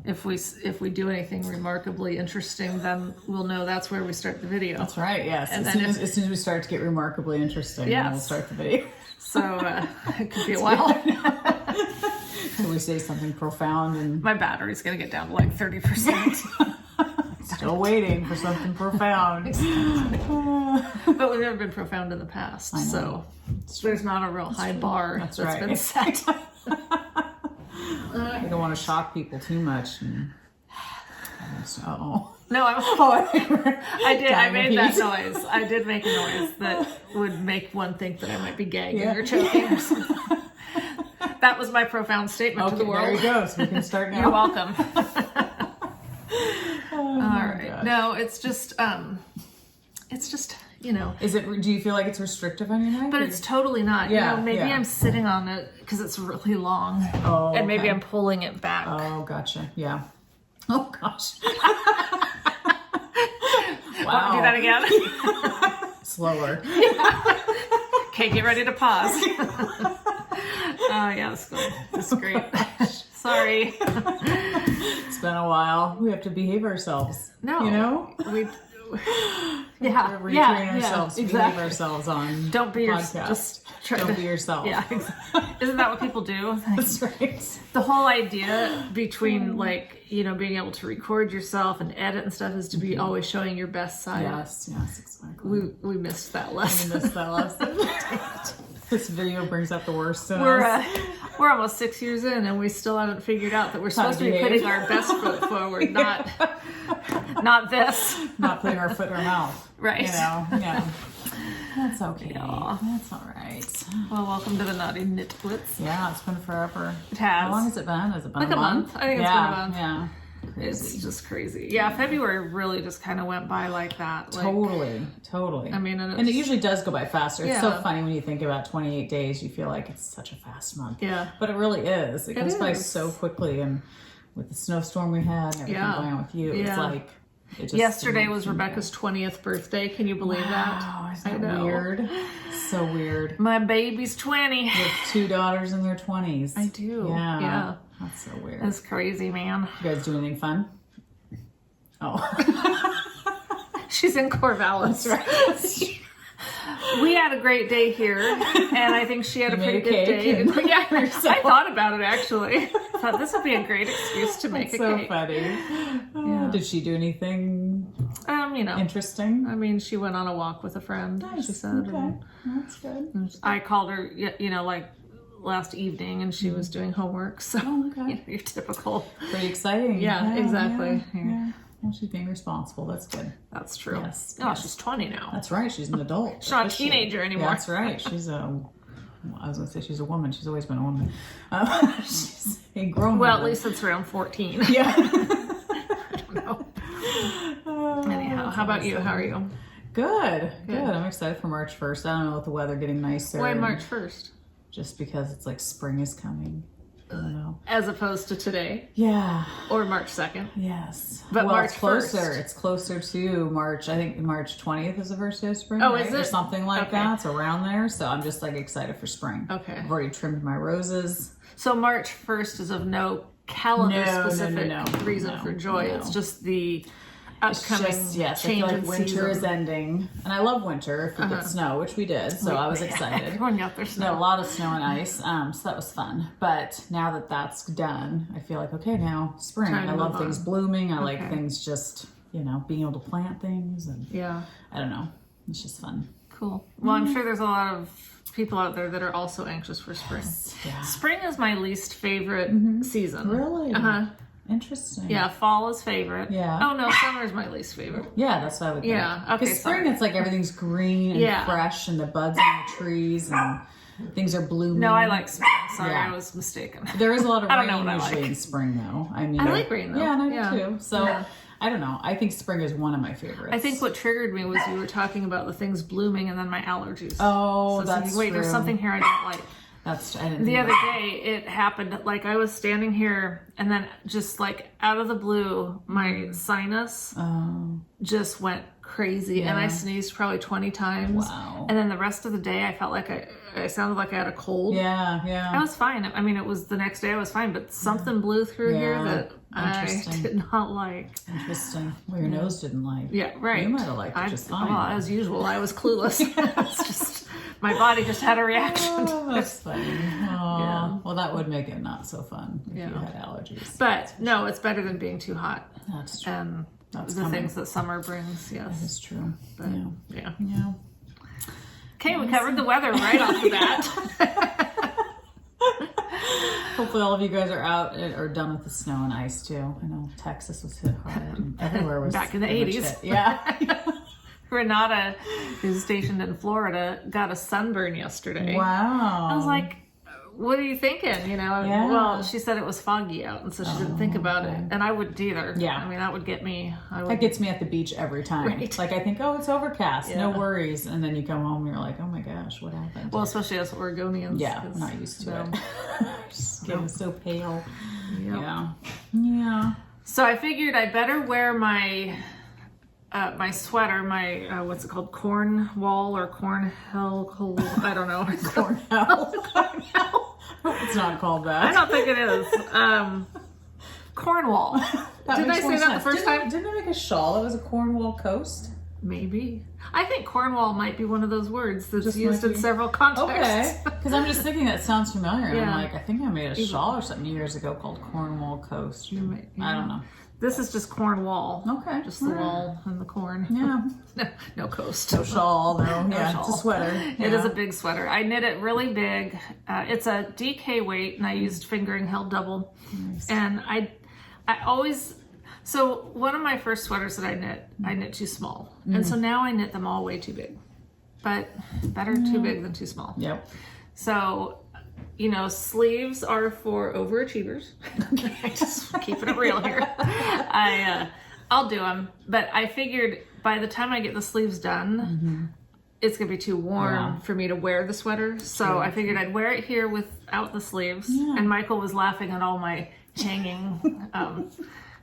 if we do anything remarkably interesting, then we'll know that's where we start the video. That's right. Yes. And as soon as we start to get remarkably interesting, then we'll start the video. So it could be a while. Till we say something profound and my battery's gonna get down to like 30%. Still waiting for something profound. But we've never been profound in the past, so there's not a real high bar that's been set. I don't want to shock people too much. And... No, I did. I made that noise. I did make a noise that would make one think that I might be gagging or choking or something. That was my profound statement to the world. There you go. So we can start now. You're welcome. All right. Gosh. No, it's just, you know. Is it? Do you feel like it's restrictive on your neck? But it's totally not. Yeah. You know, maybe I'm sitting on it because it's really long. Oh. And maybe I'm pulling it back. Oh, gotcha. Yeah. Oh gosh. Wow. Do that again. Slower. Okay, get ready to pause. Oh yeah, that's great. Sorry. It's been a while. We have to behave ourselves. No. You know? We retrain ourselves to behave ourselves on Don't be podcast. Just don't be yourself. Yeah. Isn't that what people do? That's right. The whole idea between like, you know, being able to record yourself and edit and stuff is to be always showing your best side. Yes, exactly. We missed that lesson. We missed that lesson. This video brings out the worst in We're us. we're almost 6 years in and we still haven't figured out that we're supposed to be putting our best foot forward, not this. Not putting our foot in our mouth. Right. You know? Yeah. That's okay. Yeah. That's all right. Well, welcome to the Knotty Knit Blitz. Yeah, it's been forever. It has. How long has it been? Has it been like a month? I think it's been a month. Yeah. It's just crazy. Yeah, February really just kind of went by like that. Like, Totally. I mean, and it usually does go by faster. It's Yeah. so funny when you think about 28 days, you feel like it's such a fast month. Yeah. But it really is. It goes by is. so quickly. And with the snowstorm we had and everything going on with you, it's like... Yesterday was Rebecca's 20th birthday. Can you believe that? Wow, isn't that weird? So weird. My baby's 20. You have 2 daughters in their 20s. I do. Yeah. Yeah. That's so weird. That's crazy, man. You guys do anything fun? Oh. She's in Cornwall. That's right. We had a great day here, and I think she had a pretty good day. And yeah, I thought about it actually. I thought this would be a great excuse to make a so cake. Funny. Yeah. Did she do anything you know, interesting? I mean, she went on a walk with a friend. Nice. She said. Okay. That's good. And I called her, you know, like last evening, and she was doing homework. So you know, your typical. Pretty exciting. Yeah, exactly. Yeah. Well, she's being responsible. That's good. That's true. Yes. Oh, she's 20 now. That's right. She's an adult. She's not a teenager anymore. Yeah, that's right. She's a... I was going to say she's a woman. She's always been a woman. She's a grown Well, woman. at least since around 14. Yeah. I don't know. Anyhow, how about you? How are you? Good. I'm excited for March 1st. I don't know, with the weather getting nicer. Why March 1st? Just because it's like spring is coming. I don't know. As opposed to today? Yeah. Or March 2nd? Yes. But well, March it's closer. 1st. It's closer to March. I think March 20th is the first day of spring. Oh, right? is it? Or something like Okay. that. It's around there. So I'm just like excited for spring. Okay. I've already trimmed my roses. So March 1st is of no calendar-specific reason for joy. No. It's just the upcoming I change feel like in winter season. is ending. And I love winter if we get snow, which we did. So I was excited. Everyone got their No, a snow. lot of snow and ice, so that was fun. But now that that's done, I feel like, okay, now spring. Time to I love move things on. blooming. I like things just, you know, being able to plant things. And Yeah. I don't know. It's just fun. Cool. Well, I'm sure there's a lot of people out there that are also anxious for spring. Yeah. Spring is my least favorite season. Really? Uh-huh. Interesting. Yeah, fall is favorite. Yeah. Oh, no, summer is my least favorite. Yeah, that's what I would think. Yeah, okay, Because spring, sorry. it's like everything's green and fresh and the buds on the trees and things are blooming. No, I like spring. Sorry, Yeah. I was mistaken. There is a lot of I don't know rain what I usually like. in spring, though. I mean, I like rain, though. Yeah, and I do Yeah. too. So, Yeah. I don't know. I think spring is one of my favorites. I think what triggered me was you were talking about the things blooming and then my allergies. Oh, So it's like, that's wait, true. there's something here I don't like. I didn't The think other about day, it happened, like I was standing here and then just like out of the blue, my sinus just went crazy and I sneezed probably 20 times. Wow. And then the rest of the day, I felt like I sounded like I had a cold. Yeah, yeah. I was fine. I mean, it was the next day I was fine, but something blew through here that I did not like. Interesting. Well, your nose didn't like. Yeah, right. You might have liked it just fine. Well, as usual, I was clueless. It's just, my body just had a reaction. Oh, that's funny. Yeah. Well, that would make it not so fun if you had allergies. But no, it's better than being too hot. That's true. And the things that summer brings, yes. That is true. But, yeah. Okay, we covered the weather right off the bat. Hopefully all of you guys are out or done with the snow and ice too. I know Texas was hit hard and everywhere was back in the 80s. Yeah. Renata, who's stationed in Florida, got a sunburn yesterday. Wow. I was like, what are you thinking? You know, well, she said it was foggy out, and so she didn't think about it, and I wouldn't either. Yeah, I mean, that would get me. That gets me at the beach every time. Right. Like I think, oh, it's overcast, no worries, and then you come home, and you're like, oh my gosh, what happened? Well, especially us Oregonians. Yeah, I'm not used to it. Skin is so pale. Yep. Yeah. So I figured I better wear my my sweater, my what's it called, Cornwall or Cornwall? I don't know. Cornwall. It's not called that. I don't think it is. Cornwall. Didn't I say that the first time? Didn't I make a shawl that was a Cornwall coast? Maybe. I think Cornwall might be one of those words that's used in several contexts. Okay. Because I'm just thinking that sounds familiar. And I'm like, I think I made a shawl or something years ago called Cornwall Coast. I don't know. This is just Cornwall. Okay. Just the wall and the corn. Yeah. No coast. No shawl. No shawl. It's a sweater. It is a big sweater. I knit it really big. It's a DK weight, and I used fingering held double. Nice. And I always... So one of my first sweaters that I knit too small. And so now I knit them all way too big. But better too big than too small. Yep. So, you know, sleeves are for overachievers. Just keeping it real here. I'll do them. But I figured by the time I get the sleeves done, it's going to be too warm for me to wear the sweater. So I figured I'd wear it here without the sleeves. Yeah. And Michael was laughing at all my hanging...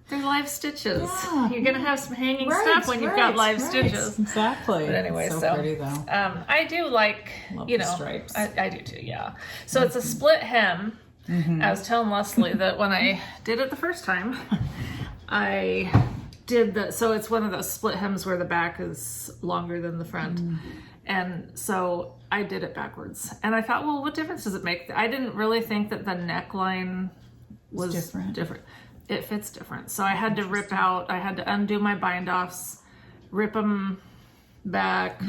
They're live stitches. Yeah. You're gonna have some hanging stuff when you've got live stitches. Exactly. But anyway, so pretty though. I do like, love you know, the stripes. I do too. Yeah. So it's a split hem. I was telling Leslie that when I did it the first time, I did so it's one of those split hems where the back is longer than the front, and so I did it backwards. And I thought, well, what difference does it make? I didn't really think that the neckline was different. It fits different. So I had to I had to undo my bind offs, rip them back,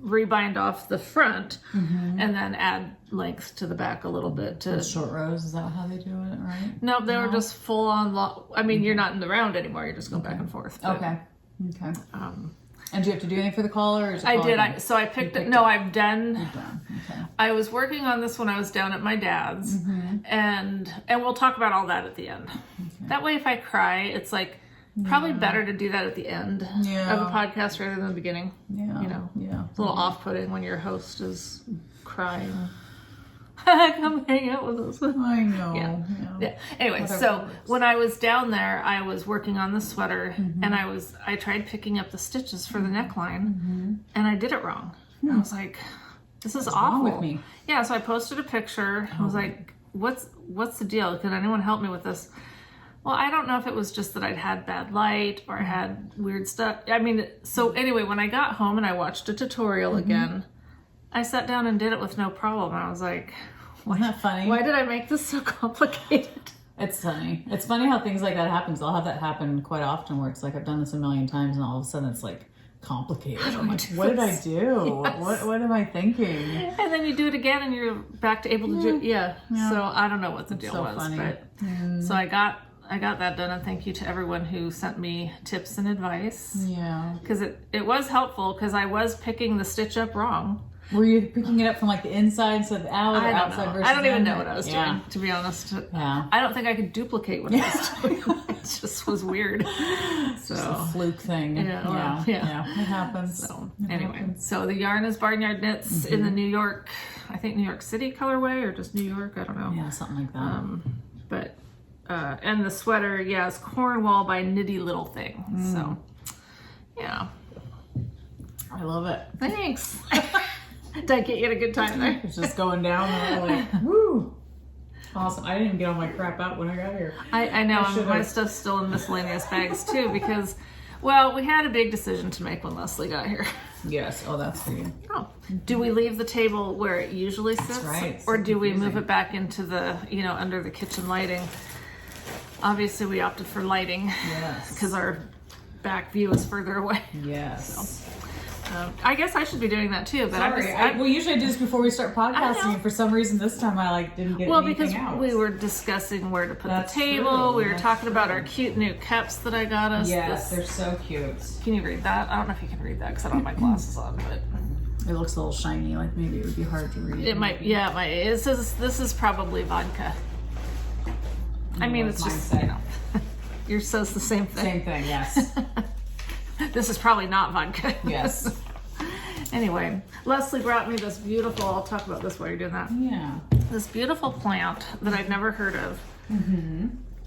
rebind off the front, and then add length to the back a little bit. To short rows, is that how they do it, right? No, they were just full on long. I mean, you're not in the round anymore. You're just going back and forth. But, okay. And do you have to do anything for the collar? Or is it I did. So I picked it. No, I've done. You've done. Okay. I was working on this when I was down at my dad's, and we'll talk about all that at the end. Okay. That way, if I cry, it's like probably better to do that at the end of a podcast rather than the beginning. Yeah. You know. Yeah. It's a little off-putting when your host is crying. Come hang out with us. I know. Yeah. Anyway, so when I was down there, I was working on the sweater, and I tried picking up the stitches for the neckline, and I did it wrong. I was like, this is awful. What's wrong with me? Yeah, so I posted a picture. I was like, what's the deal? Can anyone help me with this? Well, I don't know if it was just that I'd had bad light or I had weird stuff. I mean, so anyway, when I got home and I watched a tutorial again, I sat down and did it with no problem. I was like, wasn't that funny? Why did I make this so complicated? It's funny. It's funny how things like that happen. I'll have that happen quite often where it's like I've done this a million times and all of a sudden it's like complicated. I'm like, what did I do? Yes. What am I thinking? And then you do it again and you're back to able to do it. Yeah. So I don't know what the deal was. Funny. But so I got that done, and thank you to everyone who sent me tips and advice. Yeah. Because it was helpful because I was picking the stitch up wrong. Were you picking it up from like the inside instead of the out, or outside versus I don't even in? know what I was doing, to be honest. Yeah. I don't think I could duplicate what I was doing. It just was weird. So Just a fluke thing. Yeah. It happens. So It anyway, happens. so the yarn is Barnyard Knits in the New York, I think New York City colorway, or just New York, I don't know. Yeah, something like that. But and the sweater, is Cornwall by Knitty Little Thing. So yeah. I love it. Thanks. Did I get you at a good time there? It's just going down and we're like, woo. Awesome. I didn't even get all my crap out when I got here. I know, should've. my stuff's still in miscellaneous bags too, because, well, we had a big decision to make when Leslie got here. Yes. Oh, that's for you. Oh, do we leave the table where it usually sits? That's right. Or So do we move confusing. it back into the, under the kitchen lighting? Obviously we opted for lighting Yes. because our back view is further away. Yes. I guess I should be doing that too, but Sorry. I'm Well, usually I do this before we start I know. podcasting, and for some reason this time I didn't get anything because out. we were discussing where to put That's the table. true. We were That's talking about true. our cute new cups that I got us. Yes, This- they're so cute. Can you read that? I don't know if you can read that because I don't have my glasses on, but It looks a little shiny, like maybe it would be hard to read. it might. Yeah, it might. It says this is probably vodka. I mean, What's it's just mine say? yours says the same thing. Same thing, yes. This is probably not vodka. Yes. Anyway, Leslie brought me this beautiful. I'll talk about this while you're doing that. Yeah. This beautiful plant that I'd never heard of.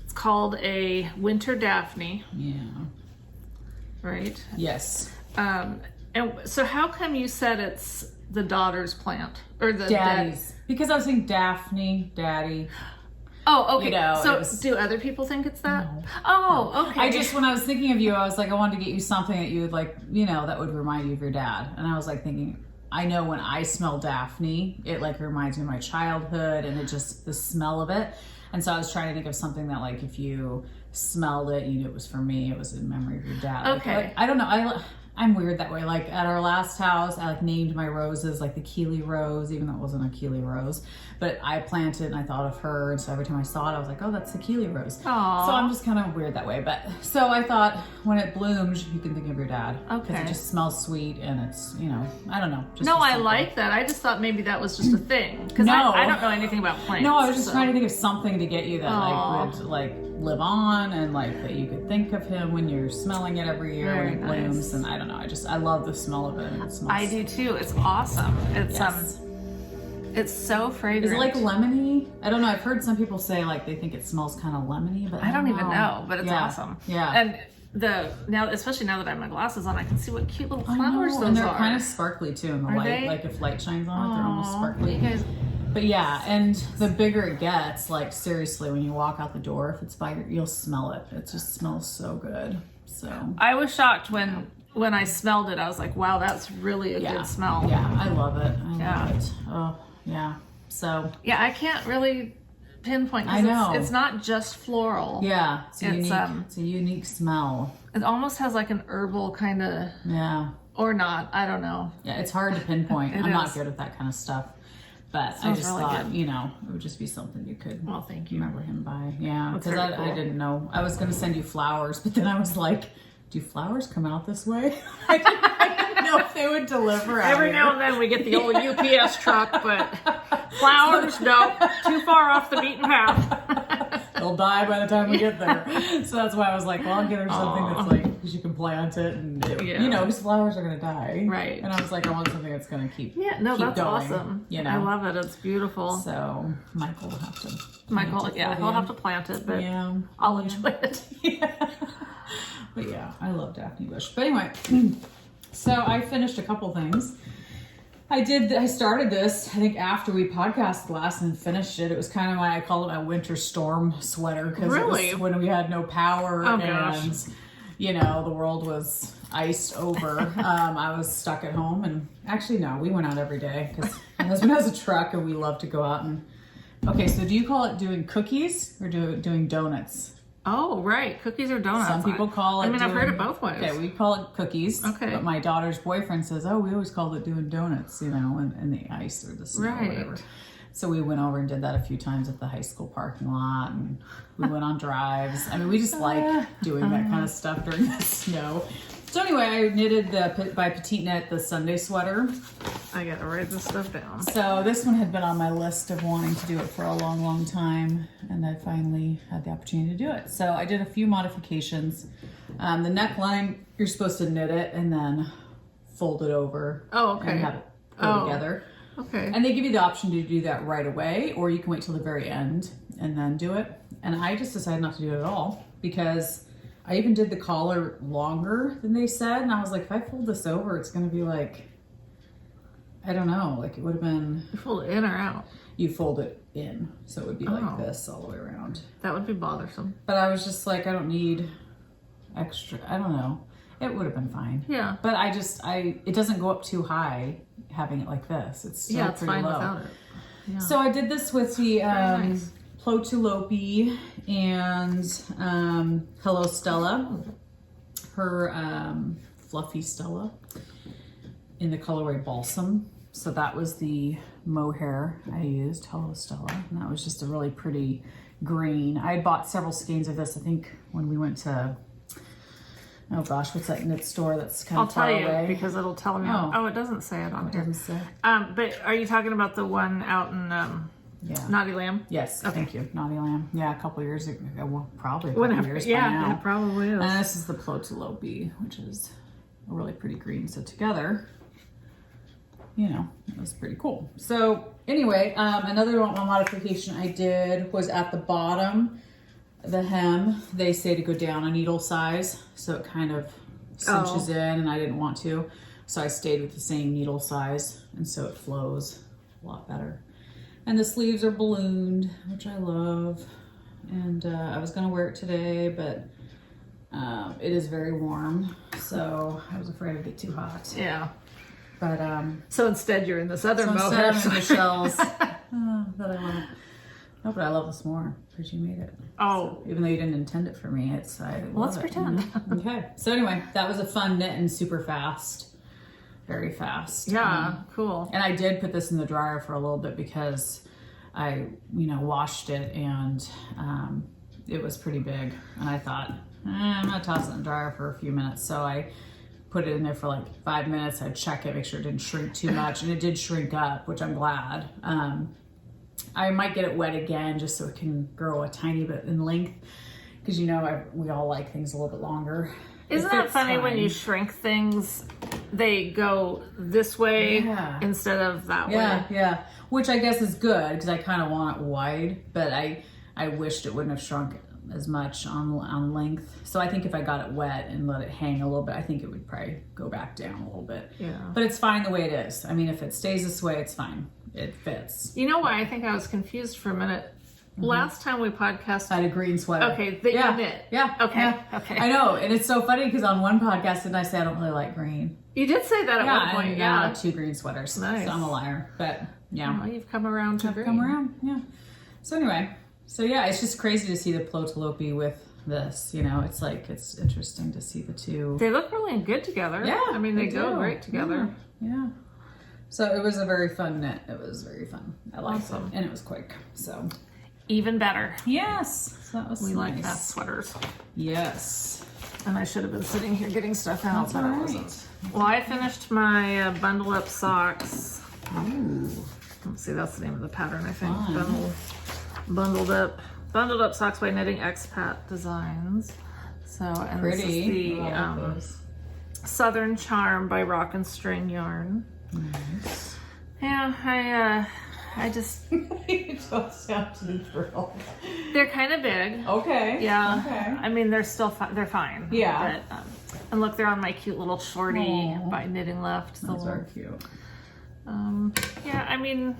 It's called a winter daphne, Yeah. right? Yes. And so how come you said it's the daughter's plant or the Daddy's. Because I was thinking Daphne, Daddy. Oh, okay. You know, so it was- do other people think it's that? No. Oh, okay. When I was thinking of you, I was like, I wanted to get you something that you would like, that would remind you of your dad. And I was like thinking, I know when I smell Daphne, it like reminds me of my childhood and it just, the smell of it. And so I was trying to think of something that like, if you smelled it, you knew it was for me, it was in memory of your dad. Okay. Like, I don't know. I'm weird that way. Like at our last house, I like named my roses like the Keeley rose, even though it wasn't a Keeley rose, but I planted and I thought of her. And so every time I saw it, I was like, oh, that's the Keeley rose. Aw. So I'm just kind of weird that way. But so I thought when it blooms, you can think of your dad. Okay. Because it just smells sweet and it's, I don't know. Just No, I something. like that. I just thought maybe that was just a thing. Because No. I don't know anything about plants. No, I was just so. trying to think of something to get you that Aw. like would like live on and like that you could think of him when you're smelling it every year Very when it blooms. nice. And I don't know. I love the smell of it. And it smells. I do too. It's awesome. It's Yes. it's so fragrant. Is it like lemony? I don't know. I've heard some people say like they think it smells kind of lemony, but I don't even know, but it's awesome. Yeah. And especially now that I have my glasses on, I can see what cute little I flowers know, those and they're are. kind of sparkly too in the Are light. they? Like if light shines on it, they're almost Aw, sparkly. you guys, But yeah, and the bigger it gets, like seriously, when you walk out the door, if it's by you'll smell it. It just smells so good. So I was shocked when I smelled it. I was like, wow, that's really a good smell. Yeah, I love it. I Yeah. love it. Oh yeah. So Yeah, I can't really pinpoint. 'Cause I know. It's not just floral. yeah, it's a It's, unique. It's a unique smell. It almost has like an herbal kind of, Yeah. or not. I don't know. Yeah, it's hard to pinpoint. It I'm not is. good at that kind of stuff. But I Smells just really thought, good. it would just be something you could Well, thank you. remember him by. Yeah, That's because very I cool. didn't know. I was going to send you flowers, but then I was like, do flowers come out this way? I didn't know if they would deliver out Every here. now and then we get the old UPS truck, but flowers, no, too far off the beaten path. They'll die by the time we get there. So that's why I was like, well, I'll get her something Aw. that's like, because you can plant it and, Yeah. because flowers are going to die. Right. And I was like, I want something that's going to keep Yeah, no, keep that's going, awesome. You know? I love it. It's beautiful. So Michael will have to. Michael, plant it yeah, for he'll you. have to plant it, but Yeah. I'll enjoy it. Yeah. But yeah, I love Daphne Bush. But anyway, so I finished a couple things. I started this, I think after we podcasted last and finished it. It was kind of I call it my winter storm sweater because Really? it was when we had no power Oh, and, gosh. the world was iced over. I was stuck at home and actually, no, we went out every day because my husband has a truck and we love to go out and, okay, so do you call it doing cookies or doing donuts? Oh, right. Cookies or donuts. Some people call it. I mean, I've heard it both ways. Okay, we call it cookies. Okay. But my daughter's boyfriend says, "Oh, we always called it doing donuts, in the ice or the snow or whatever." Right. So we went over and did that a few times at the high school parking lot, and we went on drives. I mean, we just like doing that kind of stuff during the snow. So anyway, I knitted by Petite Knit the Sunday sweater. I gotta write this stuff down. So this one had been on my list of wanting to do it for a long, long time, and I finally had the opportunity to do it. So I did a few modifications. The neckline, you're supposed to knit it and then fold it over. Oh, okay. And have it go together. Okay. And they give you the option to do that right away, or you can wait till the very end and then do it. And I just decided not to do it at all because I even did the collar longer than they said. And I was like, if I fold this over, it's going to be like, I don't know, like it would have been. You fold it in or out? You fold it in. So it would be like this all the way around. That would be bothersome. But I was just like, I don't need extra, I don't know. It would have been fine. Yeah. But it doesn't go up too high having it like this. It's still yeah, it's pretty fine low. without it. Yeah. So I did this with the nice. Plotulopi and Hello Stella, her fluffy Stella in the colorway Balsam. So that was the mohair I used, Hello Stella, and that was just a really pretty green. I had bought several skeins of this, I think, when we went to, oh gosh, what's that knit store that's kind of far away? I'll tell you because it'll tell me. Oh. Oh, it doesn't say it on It here. doesn't say. But are you talking about the one out in Knotty Lamb? Yes, Okay. thank you. Naughty Lamb. Yeah, a couple years ago. Well, probably a couple Whenever. years by Yeah, now. it probably is. And this is the Plotulopi, which is a really pretty green. So together, you know, it was pretty cool. So anyway, another modification I did was at the bottom, the hem, they say to go down a needle size. So it kind of cinches in, and I didn't want to. So I stayed with the same needle size, and so it flows a lot better. And the sleeves are ballooned, which I love. And I was gonna wear it today, but it is very warm, so I was afraid it'd get too hot. Yeah. But So instead, you're in this other so instead mohair. I'm in the shells that I love. No, but I love this more because you made it. Oh. So, even though you didn't intend it for me, Let's love it. pretend. Okay. So anyway, that was a fun knit and super fast, very fast. Yeah, cool. And I did put this in the dryer for a little bit because I, washed it and it was pretty big. And I thought, I'm gonna toss it in the dryer for a few minutes. So I put it in there for like 5 minutes. I'd check it, make sure it didn't shrink too much. And it did shrink up, which I'm glad. I might get it wet again just so it can grow a tiny bit in length. Because we all like things a little bit longer. Isn't that funny when you shrink things, they go this way instead of that way? Yeah. Which I guess is good because I kind of want it wide, but I wished it wouldn't have shrunk as much on length. So I think if I got it wet and let it hang a little bit, I think it would probably go back down a little bit. Yeah. But it's fine the way it is. I mean, if it stays this way, it's fine. It fits. You know why I think I was confused for a minute? Last time we podcasted, I had a green sweater. Okay, that you knit. Yeah. Okay. Yeah. Okay. I know, and it's so funny because on one podcast, didn't I say I don't really like green? You did say that at one point. I Yeah. have 2 green sweaters. Nice. So I'm a liar, but yeah. Well, you've come around to green. Come around, yeah. So anyway, it's just crazy to see the Plotulopi with this. It's like it's interesting to see the two. They look really good together. Yeah, I mean, they go do. great together. Yeah. So it was a very fun knit. It was very fun. I liked Awesome. it, and it was quick. So Even better. yes, so that was We like nice. fast sweaters. Yes. And I should have been sitting here getting stuff out, That's but all I right. wasn't. Well, I finished my bundle up socks. Ooh. Let's see, that's the name of the pattern, I think. Fun. Bundled up socks by Knitting Expat Designs. So, and Pretty. this is I like the those. Southern Charm by Rock and String Yarn. Nice. Yeah, I just, You don't sound too thrilled. they're kind of big. Okay. Yeah. Okay. I mean, they're still they're fine. Yeah. But, and look, they're on my cute little shorty Aw. by Knitting Left. Those are cute. Yeah, I mean,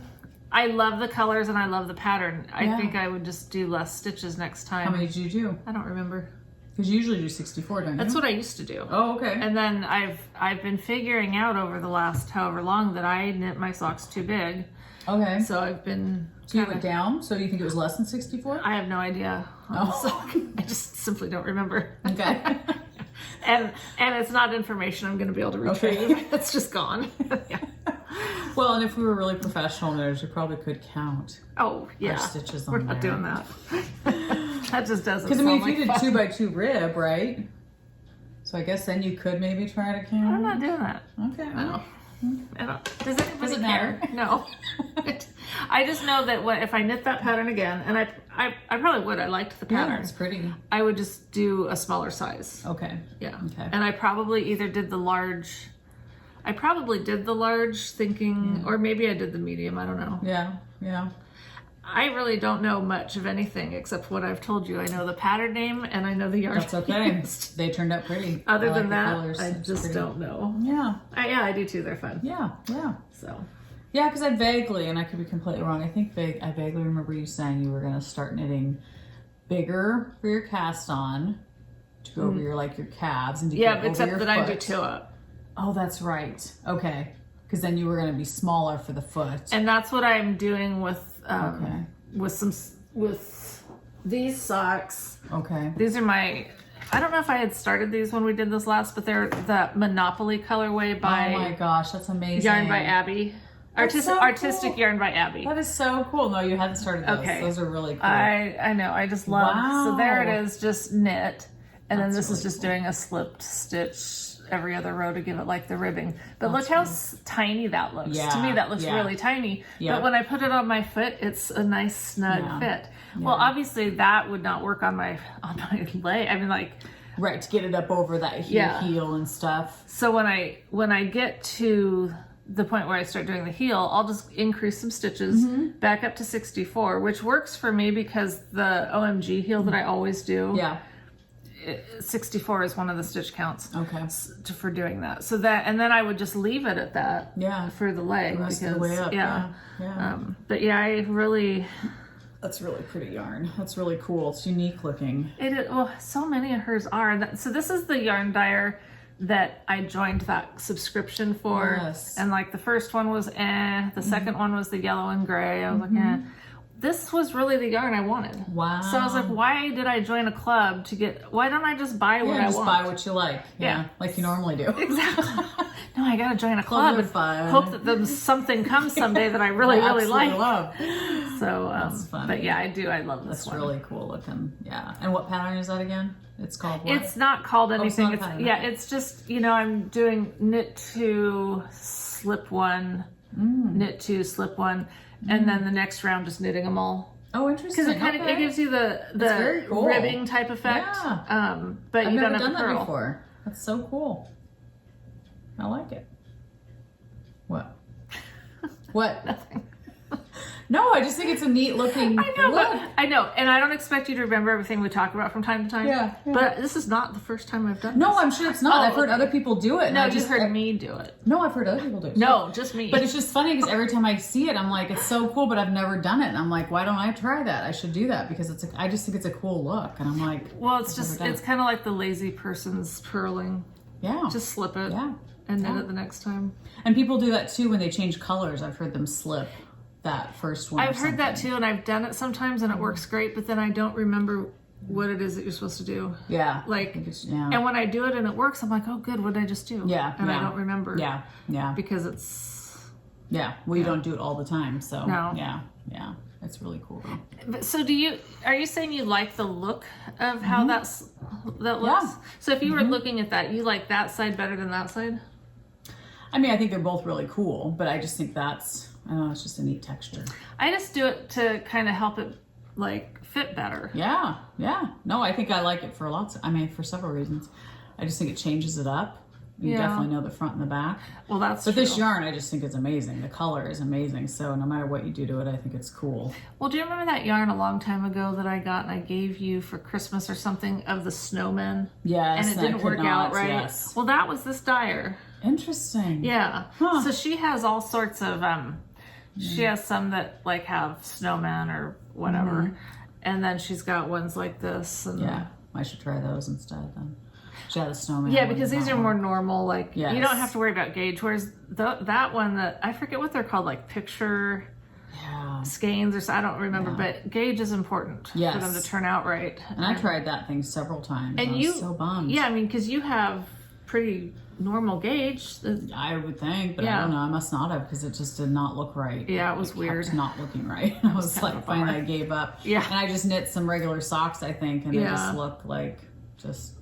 I love the colors and I love the pattern. I Yeah. think I would just do less stitches next time. How many did you do? I don't remember. Because you usually do 64, don't you? That's what I used to do. Oh, okay. And then I've been figuring out over the last however long that I knit my socks too big. Okay. So I've been So you went down? So you think it was less than 64? I have no idea. Oh. I just simply don't remember. Okay. And it's not information I'm going to be able to retrieve. Okay. It's just gone. Yeah. Well, and if we were really professional knitters, we probably could count Oh yeah. our stitches on We're not there. doing that. That just doesn't. Because I mean, if sound you did like fun. 2x2 rib, right? So I guess then you could maybe try to count. I'm not doing that. Okay. No. Does anybody Does it care? matter? No. I just know that if I knit that pattern again, and I probably would. I liked the pattern. Yeah, it's pretty. I would just do a smaller size. Okay. Yeah. Okay. And I probably either did the large. I probably did the large thinking, or maybe I did the medium. I don't know. Yeah. Yeah. I really don't know much of anything except what I've told you. I know the pattern name and I know the yarn. That's okay. used. They turned out pretty. Other I than like the that, colors. I It's just pretty. don't know. Yeah. Yeah, I do too. They're fun. Yeah. Yeah. So. Yeah, because I vaguely, and I could be completely wrong, I think I vaguely remember you saying you were going to start knitting bigger for your cast on to go over your calves and to Yeah, get over except your that I do foot. two up. Oh, that's right. Okay. Because then you were going to be smaller for the foot. And that's what I'm doing with Okay. with these socks. Okay. These are my. I don't know if I had started these when we did this last, but they're the Monopoly colorway by Oh my gosh, that's amazing. Yarn by Abby. Artistic cool. Yarn by Abby. That is so cool. No, you hadn't started those. Okay. Those are really cool. I know. I just love. So there Wow. it is, just knit, and then That's this is really just cool. doing a slipped stitch every other row to give it like the ribbing. But That's look how cool. tiny that looks. Yeah, To me, that looks yeah. really tiny. Yeah. But when I put it on my foot, it's a nice snug Yeah. fit. Well, obviously that would not work on my leg. I mean, like. Right, to get it up over that heel and stuff. So when I get to the point where I start doing the heel, I'll just increase some stitches back up to 64, which works for me because the OMG heel that I always do, Yeah. 64 is one of the stitch counts Okay. for doing that. So that, and then I would just leave it at that Yeah. for the leg. The rest of the because, way up. yeah. Yeah. But yeah, I really, That's really pretty yarn. That's really cool. It's unique looking. it is, well, so many of hers are. So this is the yarn dyer that I joined that subscription for. Yes. And like the first one was the second one was the yellow and gray. I was like, this was really the yarn I wanted. Wow. So I was like, why did I join a club to get, why don't I just buy what I just want? buy what you like. Yeah. Like you normally do. Exactly. No, I gotta join a club Club and of fun. hope that something comes someday that I really, really Absolutely like. love. So, That's funny. but yeah, I do. I love this That's one. really cool looking. Yeah. And what pattern is that again? It's called what? It's not called anything. not pattern, Yeah, okay. it's just, I'm doing knit two, slip one, knit two, slip one, and then the next round just knitting them all. Oh, interesting. Because it kind of it gives you the very cool. ribbing type effect. Yeah. But I've you never don't have done to purl. that before. That's so cool. I like it. What? What? Nothing. No, I just think it's a neat looking I know, look. but I know, and I don't expect you to remember everything we talk about from time to time. Yeah. But this is not the first time I've done No, this. I'm sure it's not. Oh, I've heard okay. other people do it. and No, I you just heard me do it. No, I've heard other people do it. No, just me. But it's just funny because every time I see it, I'm like, it's so cool, but I've never done it. And I'm like, why don't I try that? I should do that because I just think it's a cool look. And I'm like, well, it's I've just, never done it's it. kind of like the lazy person's purling. Yeah. Just slip it. Yeah. And knit Yeah. it the next time. And people do that too when they change colors. I've heard them slip that first one. I've heard that too, and I've done it sometimes, and it works great. But then I don't remember what it is that you're supposed to do. Yeah. Like, yeah. and when I do it and it works, I'm like, oh, good. What did I just do? Yeah, And I yeah. don't remember. Yeah. Yeah. Because it's. Yeah. Well, you don't do it all the time. So, No. yeah. Yeah. It's really cool though. But so are you saying you like the look of how that looks? Yeah. So if you were looking at that, you like that side better than that side? I mean, I think they're both really cool, but I just think it's just a neat texture. I just do it to kind of help it like fit better. Yeah. Yeah. No, I think I like it for for several reasons. I just think it changes it up. You Yeah. definitely know the front and the back. Well, that's But true. this yarn, I just think it's amazing. The color is amazing. So no matter what you do to it, I think it's cool. Well, do you remember that yarn a long time ago that I got and I gave you for Christmas or something of the snowmen? Yes. And it I didn't could work not, out right. Yes. Well, that was this dyer. Interesting. Yeah. Huh. So she has all sorts of she has some that like have snowmen or whatever. And then she's got ones like this and Yeah. I should try those instead then. She had a snowman. yeah, one, because these that are more one. normal, like you Yes. don't have to worry about gauge. Whereas that one that I forget what they're called, like picture Yeah. skeins or so, I don't remember, but gauge is important for them to Yes. turn out right. And I tried that thing several times. And I was you, so bummed. yeah, I mean, because you have pretty normal gauge. I would think, but Yeah. I don't know. I must not have because it just did not look right. Yeah, it was kept weird. not looking right. I was kind of like, a bummer. finally I gave up. Yeah. And I just knit some regular socks, I think, and they Yeah. just look like just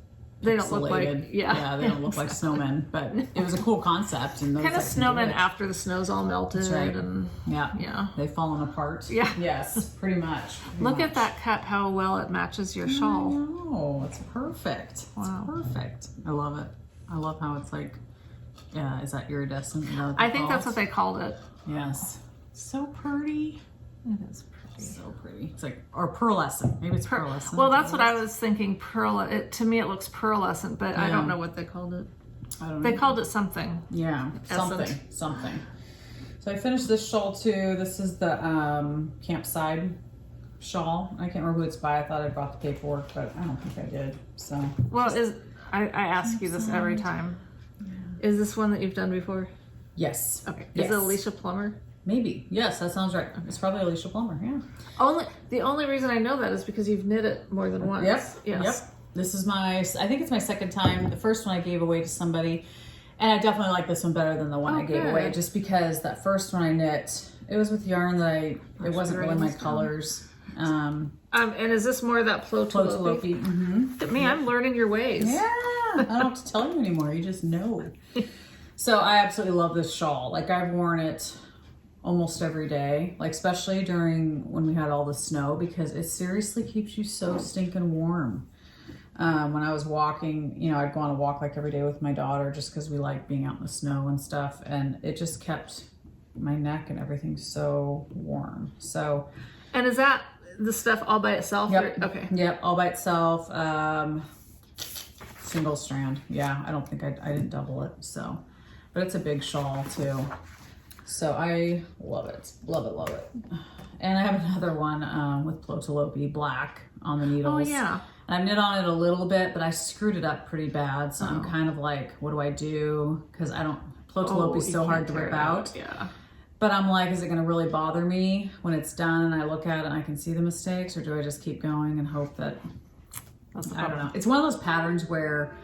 They don't look like, yeah, they don't look like snowmen, but it was a cool concept. And kind of snowmen after the snow's all melted. That's right. And yeah, they've fallen apart. Yeah. Yes, pretty much. Look at that cut, how well it matches your shawl. Oh, it's perfect. Wow. It's perfect. I love it. I love how it's like, yeah, is that iridescent? I think that's what they called it. Yes. So pretty. It is pretty. So pretty. It's like, or pearlescent. Maybe it's pearlescent. Well, that's what I was thinking. To me, it looks pearlescent, but I don't know what they called it. I don't know. They called it something. Yeah, something. So I finished this shawl too. This is the Campside shawl. I can't remember who it's by. I thought I brought the paperwork, but I don't think I did. So. Well, I ask you this every time. Yeah. Is this one that you've done before? Yes. Okay. Yes. Is it Alicia Plummer? Maybe. Yes, that sounds right. It's probably Alicia Plummer, yeah. The only reason I know that is because you've knit it more than once. Yes. This is I think it's my second time. The first one I gave away to somebody, and I definitely like this one better than the one I gave away, just because that first one I knit, it was with yarn that it wasn't really my colors. And is this more of that Plotalope? Mm-hmm. Me, I'm learning your ways. Yeah. I don't have to tell you anymore. You just know. So I absolutely love this shawl. Like, I've worn it almost every day, like especially during when we had all the snow, because it seriously keeps you so stinking warm. When I was walking, I'd go on a walk like every day with my daughter just because we like being out in the snow and stuff, and it just kept my neck and everything so warm. So, and is that the stuff all by itself? Yep. Okay. Yep, all by itself. Single strand. Yeah, I don't think I didn't double it. So, but it's a big shawl too. So I love it, love it. And I have another one with Plotalope black on the needles. Oh yeah. And I've knit on it a little bit, but I screwed it up pretty bad. So I'm kind of like, what do I do? Because Plotalope is so hard to rip out. Yeah. But I'm like, is it going to really bother me when it's done and I look at it and I can see the mistakes, or do I just keep going and hope that, I don't know. It's one of those patterns where,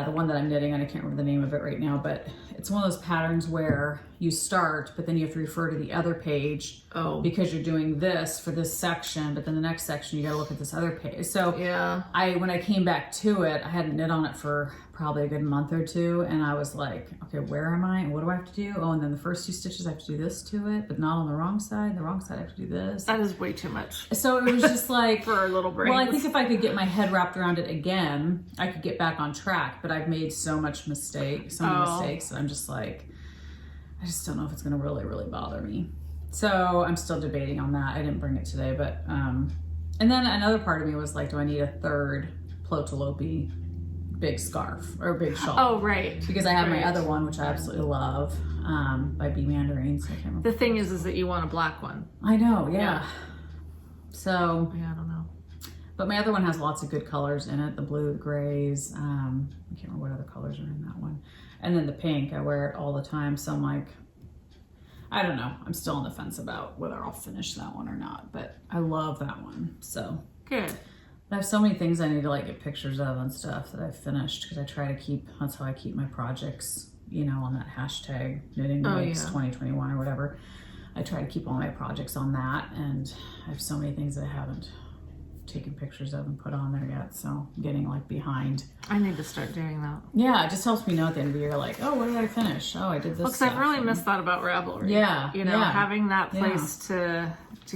the one that I'm knitting, and I can't remember the name of it right now, but it's one of those patterns where you start, but then you have to refer to the other page because you're doing this for this section, but then the next section you got to look at this other page. So yeah, when I came back to it, I hadn't knit on it for probably a good month or two, and I was like, okay, where am I and what do I have to do? Oh, and then the first 2 stitches I have to do this to it, but not on the wrong side. The wrong side I have to do this. That is way too much. So it was just like for our little brains. Well, I think if I could get my head wrapped around it again, I could get back on track, but I've made so many mistakes, and I'm just like, I just don't know if it's going to really, really bother me. So I'm still debating on that. I didn't bring it today, but, and then another part of me was like, do I need a third Plotalope big scarf or big shawl? Oh, right. Because I have my other one, which I absolutely love, by B. Mandarins. I can't remember. The thing is that you want a black one. I know, yeah. So. Yeah, I don't know. But my other one has lots of good colors in it. The blue, the grays. I can't remember what other colors are in that one. And then the pink, I wear it all the time. So I'm like, I don't know. I'm still on the fence about whether I'll finish that one or not. But I love that one. So good. I have so many things I need to like get pictures of and stuff that I've finished, because I try to keep, that's how I keep my projects, on that hashtag Knitting Makes 2021 or whatever. I try to keep all my projects on that, and I have so many things that I haven't taken pictures of and put on there yet, so I'm getting like behind. I need to start doing that. Yeah, it just helps me know at the end of the year, like, oh, what did I finish? Oh, I did this. Well, because I've really missed that about Ravelry. Yeah, having that place to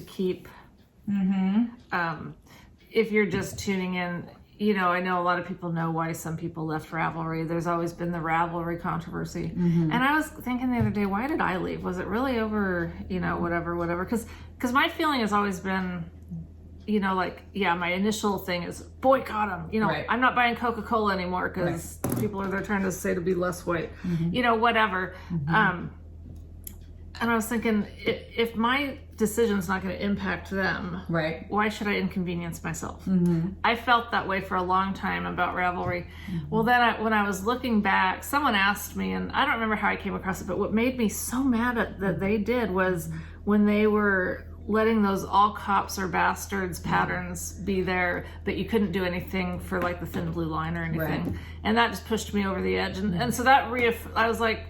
keep. If you're just tuning in, I know a lot of people know why some people left Ravelry. There's always been the Ravelry controversy. And I was thinking the other day, why did I leave? Was it really over, whatever? Because my feeling has always been, my initial thing is boycott them. Right. I'm not buying Coca-Cola anymore because people are there trying to say to be less white, whatever. And I was thinking, if my decision's not going to impact them, why should I inconvenience myself? I felt that way for a long time about Ravelry. Well, then when I was looking back, someone asked me, and I don't remember how I came across it, but what made me so mad that they did was when they were letting those all cops or bastards patterns be there, but you couldn't do anything for like the thin blue line or anything. And that just pushed me over the edge. And so that I was like,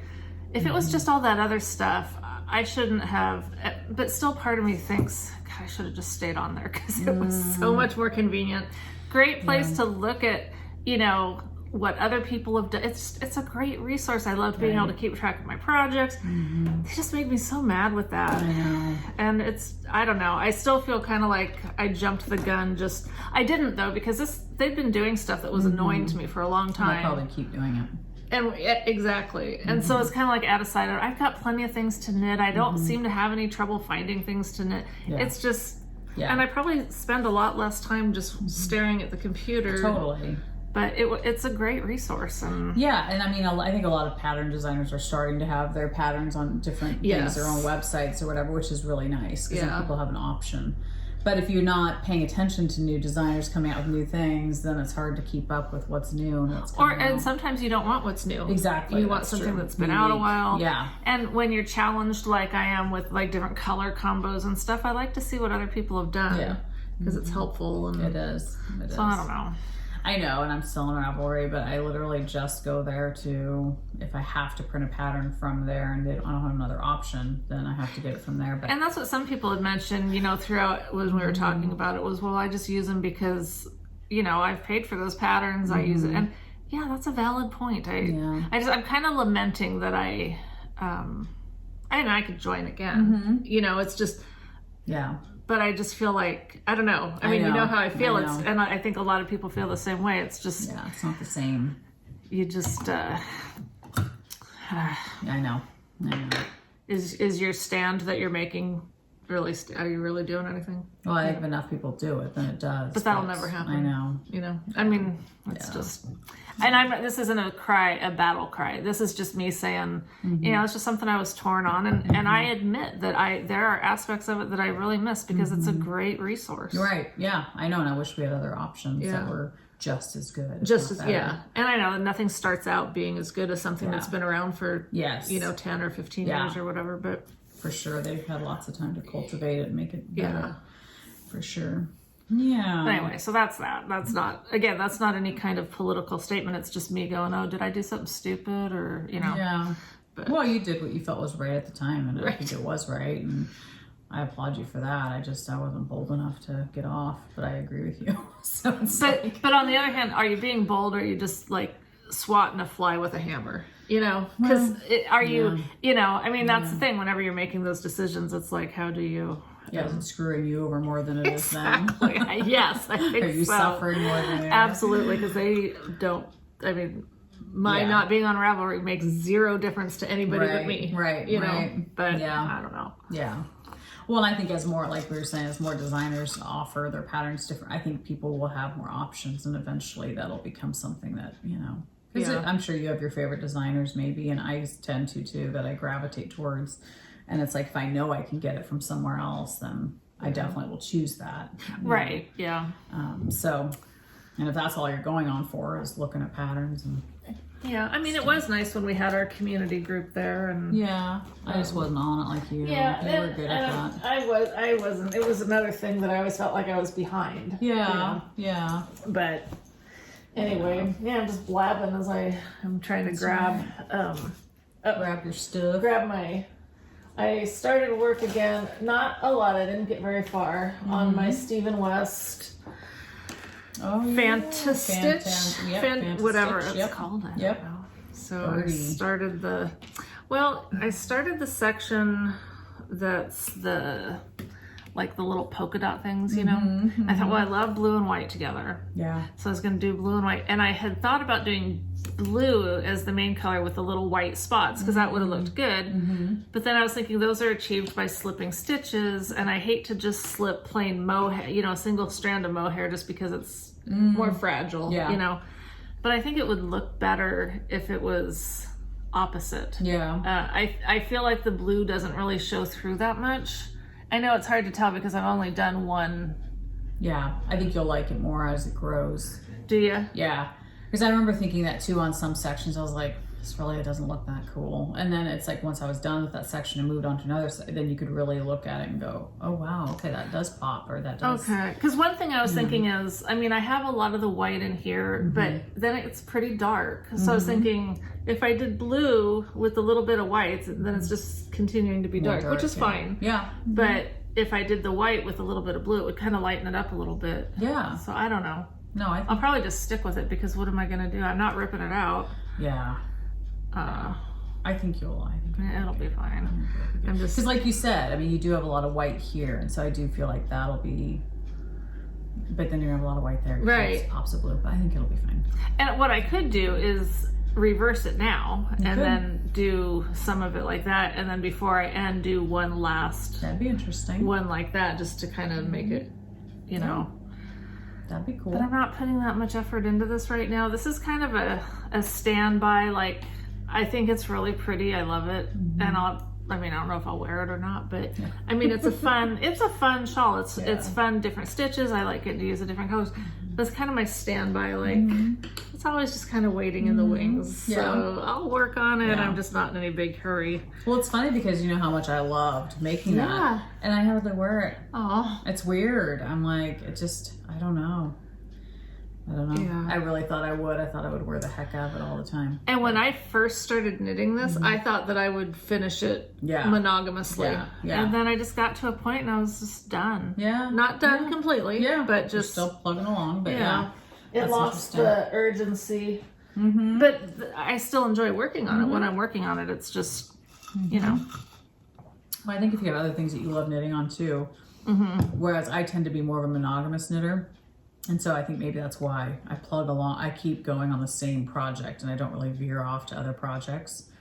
if it was just all that other stuff, I shouldn't have, but still part of me thinks, God, I should have just stayed on there because it was so much more convenient. Great place to look at, what other people have done. It's a great resource. I loved being able to keep track of my projects. They just made me so mad with that. I know. And I don't know. I still feel kind of like I jumped the gun. I didn't though, because they've been doing stuff that was annoying to me for a long time. They'll probably keep doing it. And exactly. And so it's kind of like out of sight. I've got plenty of things to knit. I don't seem to have any trouble finding things to knit. Yeah. It's just, and I probably spend a lot less time just staring at the computer. Totally. But it's a great resource. And and I mean, I think a lot of pattern designers are starting to have their patterns on different things, their own websites or whatever, which is really nice because then people have an option. But if you're not paying attention to new designers coming out with new things, then it's hard to keep up with what's new and what's coming out. And sometimes you don't want what's new. Exactly. You want something that's been out a while. Yeah. And when you're challenged like I am with like different color combos and stuff, I like to see what other people have done. Yeah. Because it's helpful. And it is. So I don't know. I know, and I'm still in Ravelry, but I literally just go there to, if I have to print a pattern from there and I don't have another option, then I have to get it from there. But and that's what some people had mentioned, throughout when we were talking about it was, well, I just use them because, I've paid for those patterns, I use it. And yeah, that's a valid point. I'm kind of lamenting that I could join again. It's just, but I just feel like, I don't know. I mean, you know how I feel. And I think a lot of people feel the same way. It's just... Yeah, it's not the same. You just... I know. Is your stand that you're making really... Are you really doing anything? Well, I think if enough people do it, then it does. But that'll never happen. I know. I mean, it's just... And this isn't a battle cry. This is just me saying, it's just something I was torn on. And I admit that there are aspects of it that I really miss because it's a great resource. Right. Yeah, I know. And I wish we had other options that were just as good. And I know nothing starts out being as good as something that's been around for, 10 or 15 years or whatever. But for sure, they've had lots of time to cultivate it and make it better. For sure. Yeah. But anyway, so that's that. That's not any kind of political statement. It's just me going, oh, did I do something stupid or, Yeah. But, well, you did what you felt was right at the time, and I think it was right, and I applaud you for that. I wasn't bold enough to get off, but I agree with you. But on the other hand, are you being bold or are you just like swatting a fly with a hammer? Because I mean, that's the thing. Whenever you're making those decisions, it's like, how do you... Yeah, it's screwing you over more than it is them. Yes, I think Are you suffering more than they are? Absolutely, because they don't... I mean, my not being on Ravelry makes zero difference to anybody but me. Right, But I don't know. Yeah. Well, and I think as more, like we were saying, as more designers offer their patterns different, I think people will have more options, and eventually that'll become something that, I'm sure you have your favorite designers maybe, and I tend to too, that I gravitate towards. And it's like, if I know I can get it from somewhere else, then I definitely will choose that. Right. Yeah. And if that's all you're going on for is looking at patterns and... Yeah, I mean, it was nice when we had our community group there, and I just wasn't on it like you. Yeah, you were good at that. I wasn't. It was another thing that I always felt like I was behind. Yeah, But anyway, I'm just blabbing as I'm trying to grab your stuff. I started work again. Not a lot. I didn't get very far on my Stephen West. Fantastitch, whatever it's called. I don't know. So I started the section that's the little polka dot things, I thought, well, I love blue and white together. Yeah. So I was going to do blue and white, and I had thought about doing blue as the main color with the little white spots because that would have looked good. But then I was thinking those are achieved by slipping stitches, and I hate to just slip plain mohair, a single strand of mohair just because it's more fragile, But I think it would look better if it was opposite. Yeah. I feel like the blue doesn't really show through that much. I know it's hard to tell because I've only done one. Yeah, I think you'll like it more as it grows. Do you? Yeah. Because I remember thinking that too on some sections. I was like, it doesn't look that cool. And then it's like once I was done with that section and moved on to another, then you could really look at it and go, oh wow, okay, that does pop, or that does. Okay, because one thing I was thinking is, I mean, I have a lot of the white in here, but then it's pretty dark. So I was thinking, if I did blue with a little bit of white, then it's just continuing to be dark, which is fine. Yeah. But if I did the white with a little bit of blue, it would kind of lighten it up a little bit. Yeah. So I don't know. No, I'll probably just stick with it because what am I gonna do? I'm not ripping it out. Yeah. I think you'll. It'll be fine. I'm just because, like you said, I mean, you do have a lot of white here, and so I do feel like that'll be. But then you have a lot of white there, right? It's opposite blue, but I think it'll be fine. And what I could do is reverse it now, and then do some of it like that, and then before I end, do one last. That'd be interesting. One like that, just to kind of make it, you know. That'd be cool. But I'm not putting that much effort into this right now. This is kind of a standby. Like, I think it's really pretty. I love it, and I don't know if I'll wear it or not, but I mean, it's a fun shawl. It's fun, different stitches. I like it to use a different colors. That's kind of my standby. Like, it's always just kind of waiting in the wings. So I'll work on it. I'm just not in any big hurry. Well, it's funny because you know how much I loved making that, and I hardly wear it. Oh, it's weird. I'm like, I don't know. Yeah. I really thought I would. I thought I would wear the heck out of it all the time. And when I first started knitting this, I thought that I would finish it monogamously. Yeah. And then I just got to a point and I was just done. Yeah. Not done completely. Yeah. But just still plugging along. But it lost the urgency. But I still enjoy working on it. When I'm working on it, it's just, you know. Well, I think if you have other things that you love knitting on too, whereas I tend to be more of a monogamous knitter. And so I think maybe that's why I plug along. I keep going on the same project and I don't really veer off to other projects.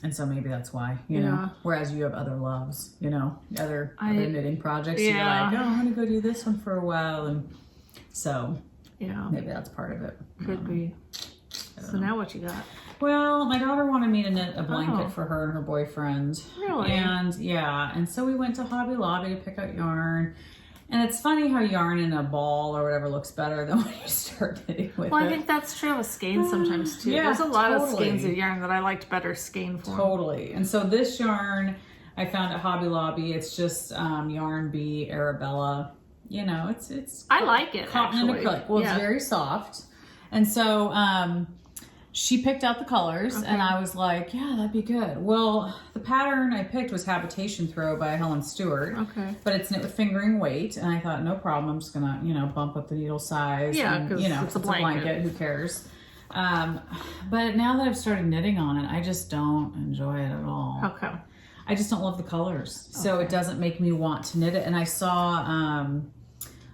And so maybe that's why, you know, whereas you have other loves, you know, other knitting projects. You're like, oh, I'm going to go do this one for a while. And so maybe that's part of it. Could be. So now what you got? Well, my daughter wanted me to knit a blanket for her and her boyfriend. Really? And and so we went to Hobby Lobby to pick out yarn. And it's funny how yarn in a ball or whatever looks better than when you start knitting with it. Well, I think that's true with skeins sometimes too. There's a lot of skeins of yarn that I liked better skein for. Totally. And so this yarn I found at Hobby Lobby. It's just Yarn Bee Arabella. You know, it's I like it. Cotton and acrylic. Well, it's very soft. And so she picked out the colors and I was like, yeah, that'd be good. Well, the pattern I picked was Habitation Throw by Helen Stewart. Okay. But it's knit with fingering weight. And I thought, no problem. I'm just going to, you know, bump up the needle size. Yeah, because it's a blanket. Who cares? But now that I've started knitting on it, I just don't enjoy it at all. Okay. I just don't love the colors. So it doesn't make me want to knit it. And I saw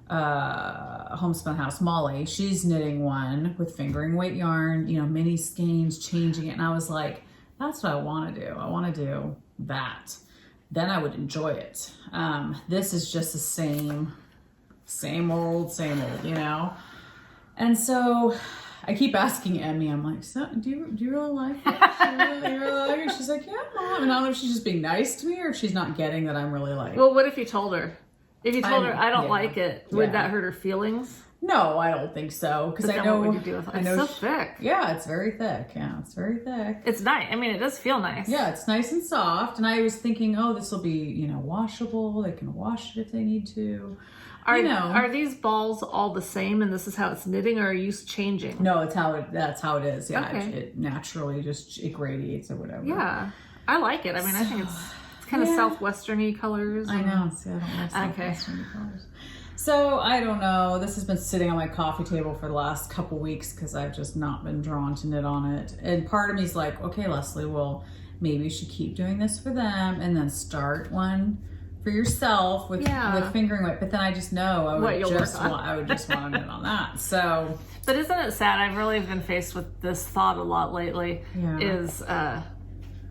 Homespun House Molly, she's knitting one with fingering weight yarn, you know, mini skeins, changing it, and I was like, that's what I want to do. I want to do that. Then I would enjoy it. This is just the same old, you know. And so I keep asking Emmy, I'm like, so, do you really like it? You really like it? She's like, yeah, Mom. And I don't know if she's just being nice to me or if she's not getting that I'm really like. Well, what if you told her? If you told her I don't like it, would that hurt her feelings? No, I don't think so. Because I know what would you do with it? It's so thick. Yeah, it's very thick. Yeah, it's very thick. It's nice. I mean, it does feel nice. Yeah, it's nice and soft. And I was thinking, oh, this will be, you know, washable. They can wash it if they need to. Are these balls all the same and this is how it's knitting, or are you changing? No, that's how it is. Yeah, it naturally it gradiates or whatever. Yeah, I like it. I mean, I think it's kind of southwesterny colors. I know. See, I don't like southwesterny colors. So I don't know. This has been sitting on my coffee table for the last couple weeks because I've just not been drawn to knit on it. And part of me is like, okay, Leslie, well, maybe you should keep doing this for them and then start one for yourself with fingering weight. But then I just know I would just want to knit on that. So, but isn't it sad? I've really been faced with this thought a lot lately. Is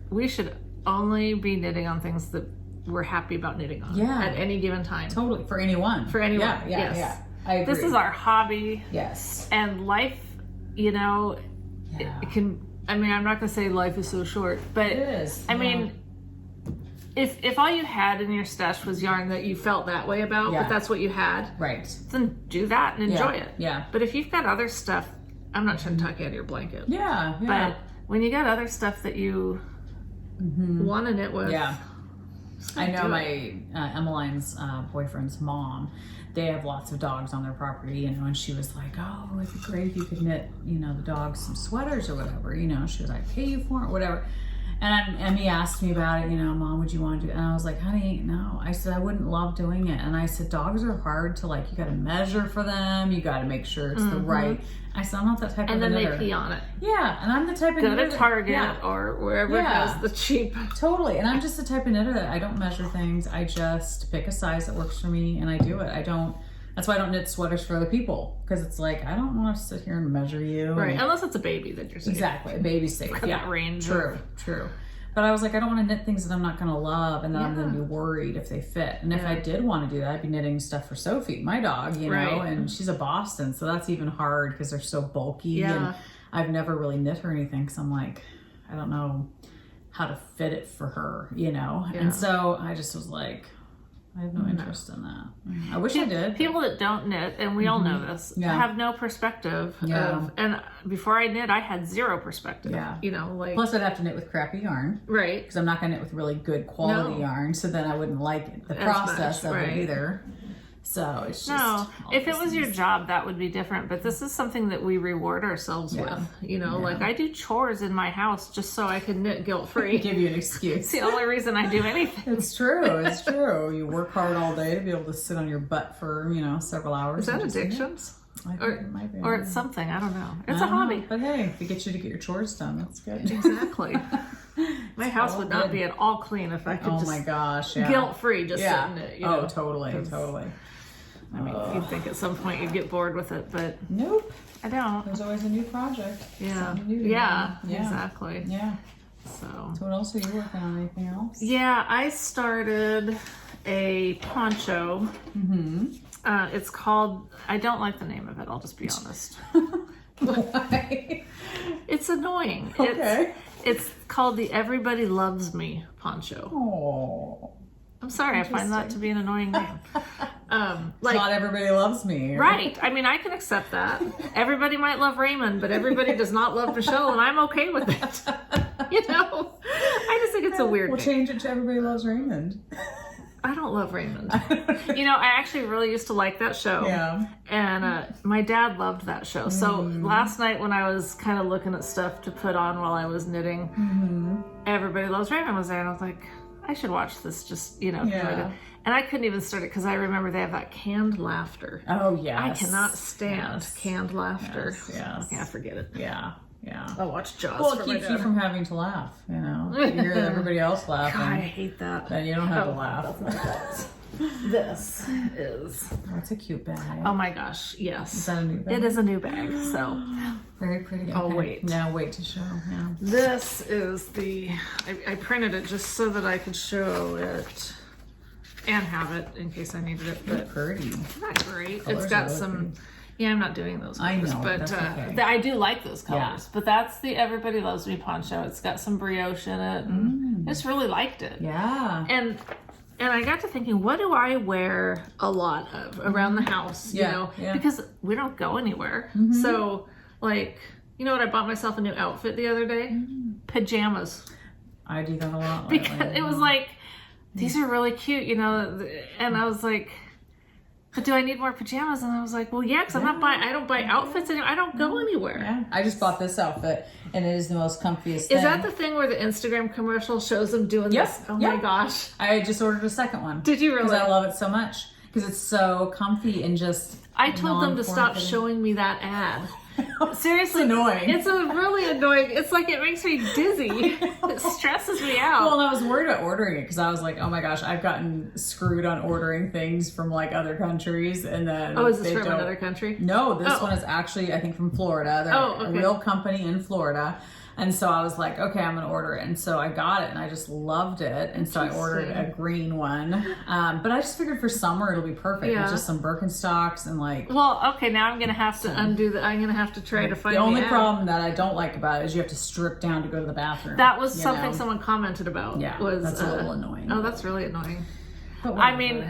we should only be knitting on things that we're happy about knitting on at any given time. Totally. For anyone. Yeah. I agree. This is our hobby. Yes. And life, you know, it can, I mean, I'm not going to say life is so short, but it is. I mean, if all you had in your stash was yarn that you felt that way about, but that's what you had, right? Then do that and enjoy it. Yeah. But if you've got other stuff, I'm not trying to talk you out of your blanket. Yeah. But when you got other stuff that you want to knit with, I know my Emmeline's boyfriend's mom, they have lots of dogs on their property, you know, and she was like, oh, it'd be great if you could knit, you know, the dogs some sweaters or whatever, you know. She was like, pay you for it, whatever. And he asked me about it, you know, Mom, would you want to do it? And I was like, honey, no. I said, I wouldn't love doing it. And I said, dogs are hard to, like, you got to measure for them. You got to make sure it's the right. I said, I'm not that type of knitter. And then they pee on it. Yeah, and I'm the type of Go knitter to Target or wherever has the cheap. Totally. And I'm just the type of knitter that I don't measure things. I just pick a size that works for me and I do it. That's why I don't knit sweaters for other people, because it's like, I don't want to sit here and measure you. Right, unless it's a baby that you're safe. Exactly, a baby's safe. That range. True. But I was like, I don't want to knit things that I'm not going to love and that I'm going to be worried if they fit. And if I did want to do that, I'd be knitting stuff for Sophie, my dog, you know, and she's a Boston, so that's even hard because they're so bulky. And I've never really knit her anything because I'm like, I don't know how to fit it for her, you know. And so I just was like, I have no interest in that. I wish I did. People that don't knit, and we all know this, have no perspective. And before I knit, I had zero perspective. Yeah. You know, like. Plus, I'd have to knit with crappy yarn. Right. Because I'm not going to knit with really good quality yarn, so then I wouldn't like the process of it either. So it's just. If it was your job, that would be different. But this is something that we reward ourselves with. You know, like I do chores in my house just so I can knit guilt-free. Give you an excuse. It's the only reason I do anything. It's true. It's true. You work hard all day to be able to sit on your butt for, you know, several hours. Is that addictions? I think it might be. Or it's something. I don't know. It's a hobby. But hey, if it gets you to get your chores done, that's good. Exactly. My house would not be at all clean if I could just. Oh my gosh. Guilt-free just sit in it. You know? Totally. I mean, you'd think at some point you'd get bored with it, but nope, I don't. There's always a new project. Yeah, exactly. Yeah. So what else are you working on? Anything else? Yeah, I started a poncho. It's called. I don't like the name of it. I'll just be honest. Why? It's annoying. Okay. It's called the Everybody Loves Me poncho. Oh. I'm sorry, I find that to be an annoying name. Like, not everybody loves me. Right. I mean, I can accept that. Everybody might love Raymond, but everybody does not love Michelle, and I'm okay with it. You know? I just think it's a weird name. Change it to Everybody Loves Raymond. I don't love Raymond. You know, I actually really used to like that show. Yeah. And my dad loved that show. So last night when I was kind of looking at stuff to put on while I was knitting, Everybody Loves Raymond was there, and I was like, I should watch this just, you know. And I couldn't even start it because I remember they have that canned laughter. Oh, yes. I cannot stand canned laughter. Yes. Yeah, forget it. Yeah. I'll watch Jaws. Well, it keeps you from having to laugh, you know. You hear everybody else laughing. God, I hate that. Then you don't have to laugh. This is. Oh, it's a cute bag. Oh my gosh, yes. Is that a new bag? It is a new bag, so. Very pretty. Oh, okay. wait. Now wait to show. Yeah. This is the, I printed it just so that I could show it and have it in case I needed it. But pretty. Not great. Colors it's got really some, pretty. Yeah, I'm not doing those colors. I know, but that's okay. I do like those colors. Yeah. But that's the Everybody Loves Me poncho. It's got some brioche in it. And I just really liked it. Yeah. And I got to thinking, what do I wear a lot of around the house, you know? Because we don't go anywhere. So, like, you know what? I bought myself a new outfit the other day? Pajamas. I do that a lot. Because it was like, these are really cute, you know? And I was like, but do I need more pajamas? And I was like, well, yeah, because I don't buy outfits anymore. I don't go anywhere. Yeah. I just bought this outfit, and it is the most comfiest thing. Is that the thing where the Instagram commercial shows them doing this? Oh my gosh. I just ordered a second one. Did you really? Because I love it so much. Because it's so comfy and just I told them to stop showing me that ad. Seriously, it's annoying. It's a really annoying. It's like it makes me dizzy. It stresses me out. Well, and I was worried about ordering it because I was like, oh my gosh, I've gotten screwed on ordering things from like other countries, and then is this from another country? No, this one is actually I think from Florida. They're a real company in Florida. And so I was like, okay, I'm going to order it. And so I got it and I just loved it. And so I ordered a green one. But I just figured for summer it'll be perfect. With just some Birkenstocks and like... Well, okay, now I'm going to have to undo that. I'm going to have to try to find the only problem that I don't like about it is you have to strip down to go to the bathroom. That was something someone commented about. Yeah, was, that's a little annoying. Oh, that's really annoying. But I mean...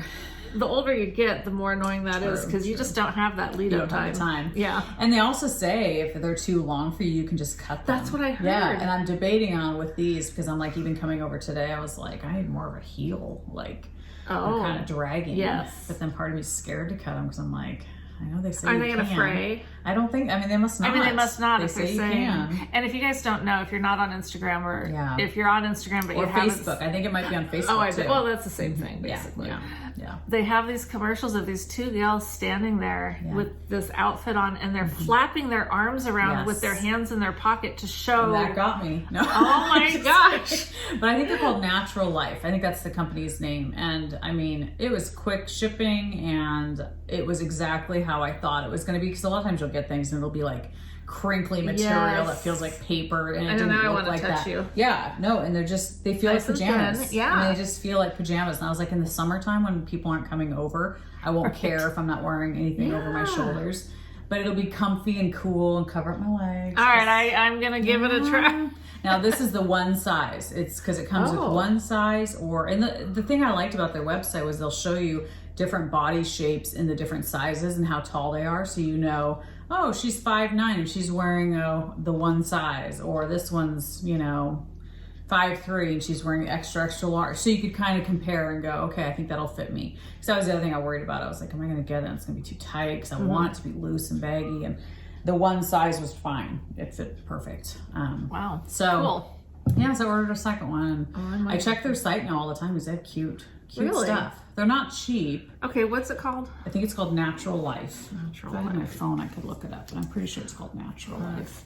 The older you get, the more annoying that is because you just don't have that lead up time. Yeah. And they also say if they're too long for you, you can just cut them. That's what I heard. Yeah. And I'm debating on with these because I'm like, even coming over today, I was like, I need more of a heel. Like, they're kind of dragging. Yes. But then part of me is scared to cut them because I'm like, I know they say Are you they going to can. fray? I don't think, they must not. They must not if say they're you saying. can. And if you guys don't know, if you're not on Instagram or if you're on Instagram but or you haven't. Facebook. I think it might be on Facebook too. Well, that's the same thing basically. Yeah. They have these commercials of these two gals standing there with this outfit on, and they're flapping their arms around with their hands in their pocket to show. And that got me. No. Oh my gosh. But I think they're called Natural Life. I think that's the company's name. And I mean, it was quick shipping and it was exactly how I thought it was going to be. Because a lot of times you'll get things and it'll be like crinkly material that feels like paper, and it didn't look like that. Yeah, no, and they feel like pajamas. And they just feel like pajamas. And I was like, in the summertime when people aren't coming over, I won't care if I'm not wearing anything over my shoulders, but it'll be comfy and cool and cover up my legs. All right, I'm gonna give it a try. Now this is the one size. It's because it comes with one size, and the thing I liked about their website was they'll show you different body shapes in the different sizes and how tall they are, so you know, oh, she's 5'9" and she's wearing the one size, or this one's 5'3" and she's wearing extra large. So you could kind of compare and go, okay, I think that'll fit me. Because that was the other thing I worried about. I was like, am I going to get it? And it's going to be too tight because I want it to be loose and baggy. And the one size was fine. It fit perfect. Wow. So cool. Yeah, so I ordered a second one. I check their site now all the time because they have cute stuff. They're not cheap. Okay, what's it called? I think it's called Natural Life. Natural If I had Life. my phone, I could look it up, but I'm pretty sure it's called Natural Life.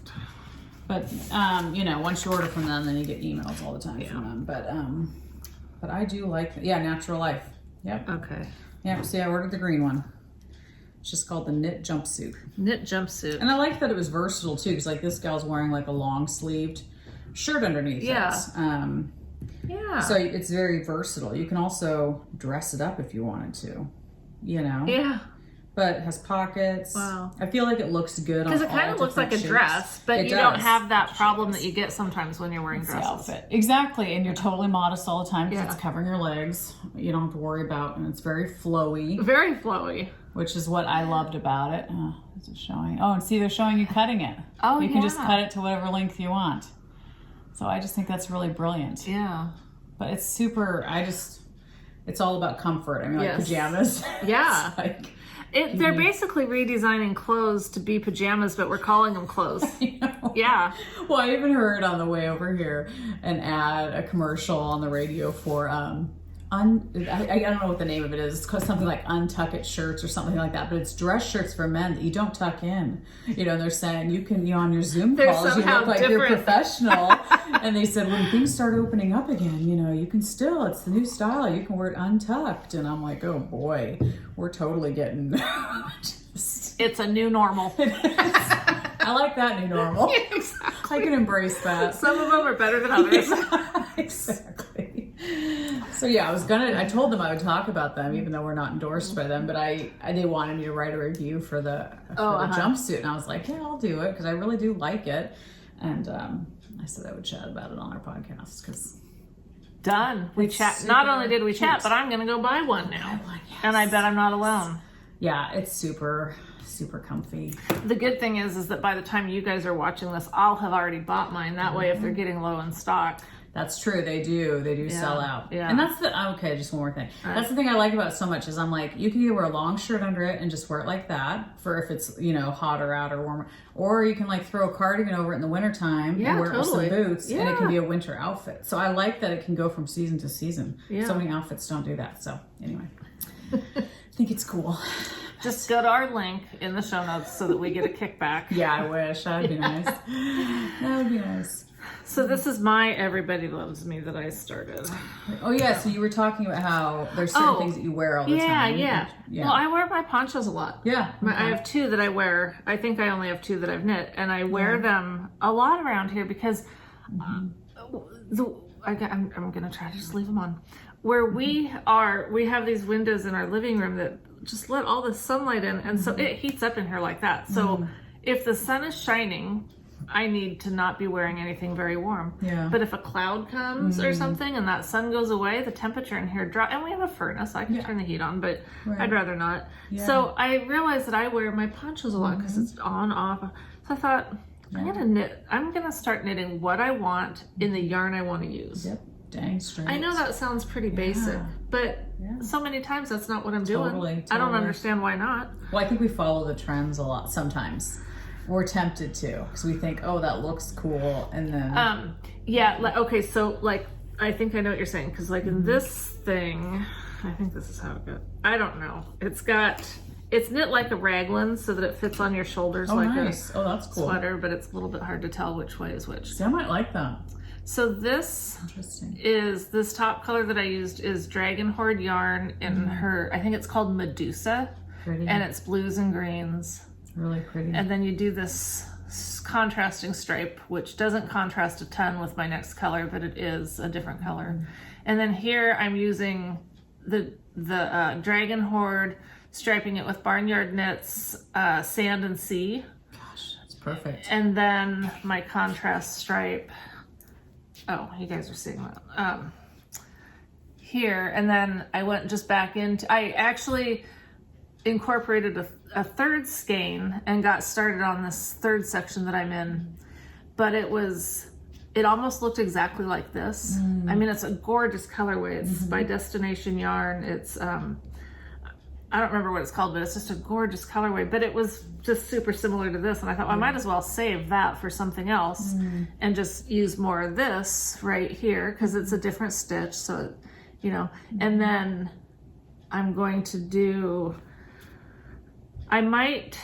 But once you order from them, then you get emails all the time from them. But I do like Natural Life. Yep. Okay. Yeah. See, I ordered the green one. It's just called the Knit Jumpsuit. Knit Jumpsuit. And I like that it was versatile too, because like this gal's wearing like a long sleeved shirt underneath. Yeah. So it's very versatile. You can also dress it up if you wanted to, Yeah. But it has pockets. Wow. I feel like it looks good on all Because it kind of looks like a different dress, but It you does. don't have that problem that you get sometimes when you're wearing It's the dresses. outfit. Exactly. And you're totally modest all the time because it's covering your legs. You don't have to worry about, and it's very flowy. Very flowy. Which is what I loved about it. Is it showing? Oh, and see, they're showing you cutting it. Oh, you can just cut it to whatever length you want. So I just think that's really brilliant. Yeah. But it's super, it's all about comfort. I mean, like pajamas. Yeah. It's they're basically redesigning clothes to be pajamas, but we're calling them clothes. Yeah. Well, I even heard on the way over here an ad, a commercial on the radio for, I don't know what the name of it is. It's called something like Untuck It shirts or something like that. But it's dress shirts for men that you don't tuck in. And they're saying you can, on your Zoom calls, you look like you're professional. And they said when things start opening up again, you can still, it's the new style. You can wear it untucked. And I'm like, oh boy, we're totally getting. It's a new normal. I like that new normal. Yeah, exactly. I can embrace that. Some of them are better than others. Exactly. So I told them I would talk about them, even though we're not endorsed by them, but they wanted me to write a review for the jumpsuit, and I was like, yeah, I'll do it, because I really do like it. And I said I would chat about it on our podcast, because done. We chat. Not only did we chat, but I'm going to go buy one now. And I bet I'm not alone. Yeah, it's super comfy. The good thing is that by the time you guys are watching this, I'll have already bought mine. That way, if they're getting low in stock. That's true. They do sell out. Yeah. And that's just one more thing. That's the thing I like about it so much is I'm like, you can either wear a long shirt under it and just wear it like that for if it's, hotter out or warmer. Or you can like throw a cardigan over it in the wintertime and wear it with some boots and it can be a winter outfit. So I like that it can go from season to season. Yeah. So many outfits don't do that. So anyway, I think it's cool. Just go to our link in the show notes so that we get a kickback. Yeah, I wish. That would be nice. That would be nice. So this is my Everybody Loves Me that I started. Oh yeah, so you were talking about how there's certain things that you wear all the time. Yeah. Well, I wear my ponchos a lot. Yeah. Okay. I have two that I wear. I think I only have two that I've knit, and I wear them a lot around here because I'm going to try to just leave them on. Where we are, we have these windows in our living room that just let all the sunlight in, and so it heats up in here like that. So if the sun is shining, I need to not be wearing anything very warm. Yeah. But if a cloud comes or something and that sun goes away, the temperature in here drops. And we have a furnace. I can turn the heat on, but I'd rather not. Yeah. So I realized that I wear my ponchos a lot because it's on, off. So I thought, I'm going to start knitting what I want in the yarn I want to use. Yep. Dang straight. I know that sounds pretty basic, but so many times that's not what I'm doing. Totally. I don't understand why not. Well, I think we follow the trends a lot sometimes. We're tempted to, because we think, oh, that looks cool, and then... yeah, okay, so, like, I think I know what you're saying, because, like, in this thing, I think this is how it goes. I don't know. It's knit like a raglan so that it fits on your shoulders like nice. a that's cool. sweater, but it's a little bit hard to tell which way is which. See, I might like that. So this this top color that I used is Dragon Horde yarn in her, I think it's called Medusa. Pretty. And it's blues and greens. Really pretty. And then you do this contrasting stripe, which doesn't contrast a ton with my next color, but it is a different color. And then here I'm using the Dragon Horde, striping it with Barnyard Knits, Sand and Sea. Gosh, that's perfect. And then my contrast stripe. Oh, you guys are seeing that. Here, and then I went just back into, I actually incorporated a third skein and got started on this third section that I'm in, but it almost looked exactly like this. I mean, it's a gorgeous colorway. It's by Destination Yarn. It's, I don't remember what it's called, but it's just a gorgeous colorway, but it was just super similar to this. And I thought, well, I might as well save that for something else and just use more of this right here, because it's a different stitch. So, you know, and then I'm going to do, I might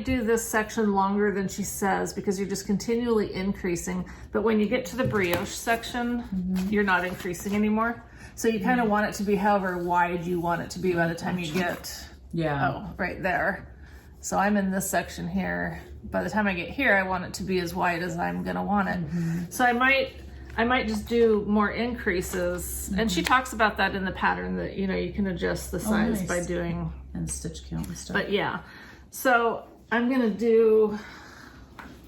do this section longer than she says, because you're just continually increasing. But when you get to the brioche section, you're not increasing anymore. So you kind of want it to be however wide you want it to be by the time you get, right there. So I'm in this section here. By the time I get here, I want it to be as wide as I'm gonna want it. So I might just do more increases. And she talks about that in the pattern, that, you know, you can adjust the size by doing. And stitch count and stuff. But yeah, so I'm gonna do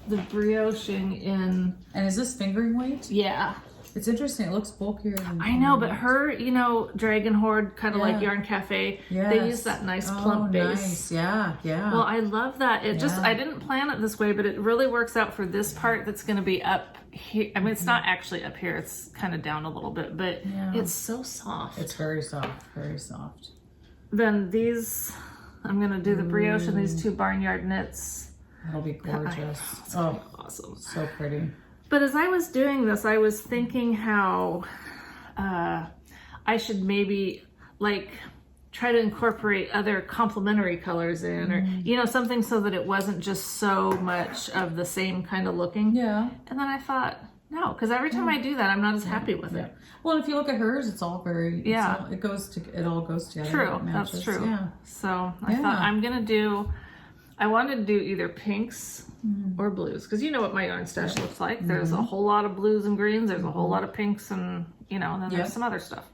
the brioching in. And is this fingering weight? Yeah. It's interesting. It looks bulkier than I know, but her, you know, Dragon Horde, kind of like Yarn Cafe, they use that nice plump base. Nice. Yeah, yeah. Well, I love that. It just, I didn't plan it this way, but it really works out for this part that's going to be up here. I mean, it's not actually up here. It's kind of down a little bit, but it's so soft. It's very soft, very soft. Then these, I'm going to do the brioche and these two Barnyard Knits. That'll be gorgeous. Awesome. So pretty. But as I was doing this, I was thinking how I should maybe like try to incorporate other complementary colors in, or, you know, something so that it wasn't just so much of the same kind of looking. Yeah. And then I thought, no, because every time I do that, I'm not as happy with it. Well, if you look at hers, it's all very, it all goes together. True, that's true. Yeah. So I thought I wanted to do either pinks or blues, because you know what my yarn stash looks like. There's a whole lot of blues and greens, there's a whole lot of pinks, and, you know, and then there's some other stuff.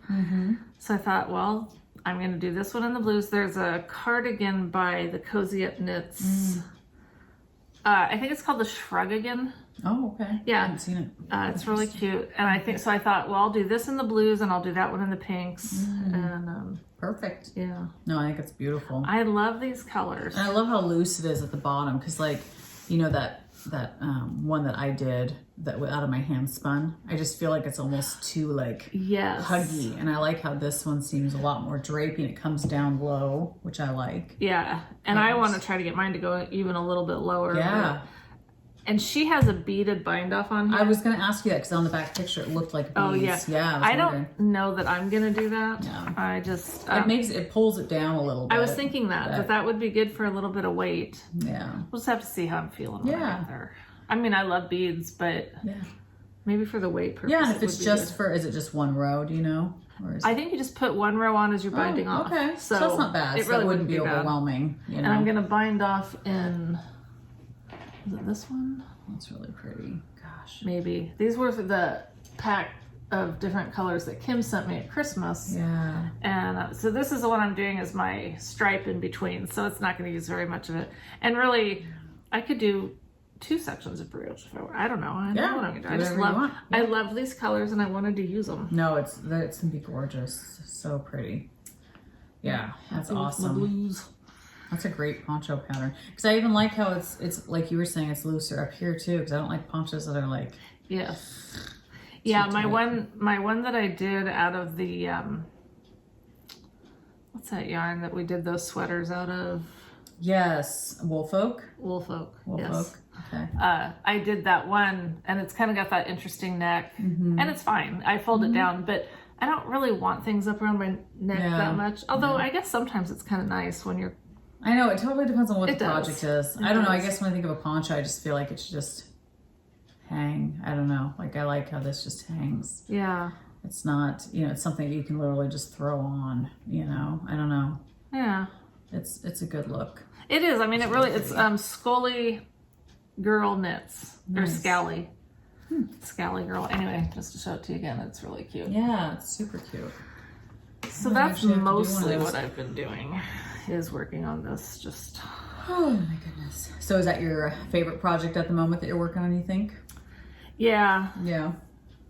So I thought, well, I'm going to do this one in the blues. There's a cardigan by the Cozy Up Knits. I think it's called the Shrugagan. Oh, okay. Yeah. I haven't seen it. It's really cute. And I think, so I thought, well, I'll do this in the blues and I'll do that one in the pinks. And perfect. Yeah. No, I think it's beautiful. I love these colors. And I love how loose it is at the bottom, because, like, you know, that one that I did that out of my hand spun, I just feel like it's almost too, like, huggy. And I like how this one seems a lot more drapey and it comes down low, which I like. Yeah. And I want to try to get mine to go even a little bit lower. Yeah. And she has a beaded bind off on here. I was going to ask you that, because on the back picture it looked like beads. Oh, yeah. Yeah. I don't know that I'm going to do that. Yeah. I just... it pulls it down a little bit. I was thinking that would be good for a little bit of weight. Yeah. We'll just have to see how I'm feeling when I get there. I mean, I love beads, but maybe for the weight purpose. Yeah, and if it's just good. Is it just one row, do you know? Or I think you just put one row on as you're binding off. Okay, so that's not bad. It really so wouldn't be overwhelming. You know? And I'm going to bind off in... Is it this one? That's really pretty. Gosh. Maybe. These were the pack of different colors that Kim sent me at Christmas. Yeah. And so this is the one I'm doing as my stripe in between. So it's not going to use very much of it. And really, I could do 2 sections of brioche. I don't know. I don't know what I'm going to do. I just love, I love these colors and I wanted to use them. No, it's going to be gorgeous. So pretty. Yeah, that's awesome. Blues. That's a great poncho pattern, because I even like how it's like you were saying, it's looser up here too, because I don't like ponchos that are like Yeah, too my tight. one that I did out of the what's that yarn that we did those sweaters out of? Yes, Woolfolk. Woolfolk. Yes. Woolfolk. Okay. I did that one, and it's kind of got that interesting neck, and it's fine. I fold it down, but I don't really want things up around my neck that much. Although I guess sometimes it's kind of nice when you're. I know, it totally depends on what the does. project is. I don't know. I guess when I think of a poncho, I just feel like it should just hang. I don't know. Like I like how this just hangs. Yeah. It's not, it's something that you can literally just throw on. I don't know. Yeah. It's a good look. It is. I mean, it's Scully Girl Knits or Scully. Scully Girl. Anyway, just to show it to you again, it's really cute. Yeah, it's super cute. So that's mostly what I've been doing, is working on this. Just. Oh my goodness. So is that your favorite project at the moment that you're working on, you think? Yeah. Yeah.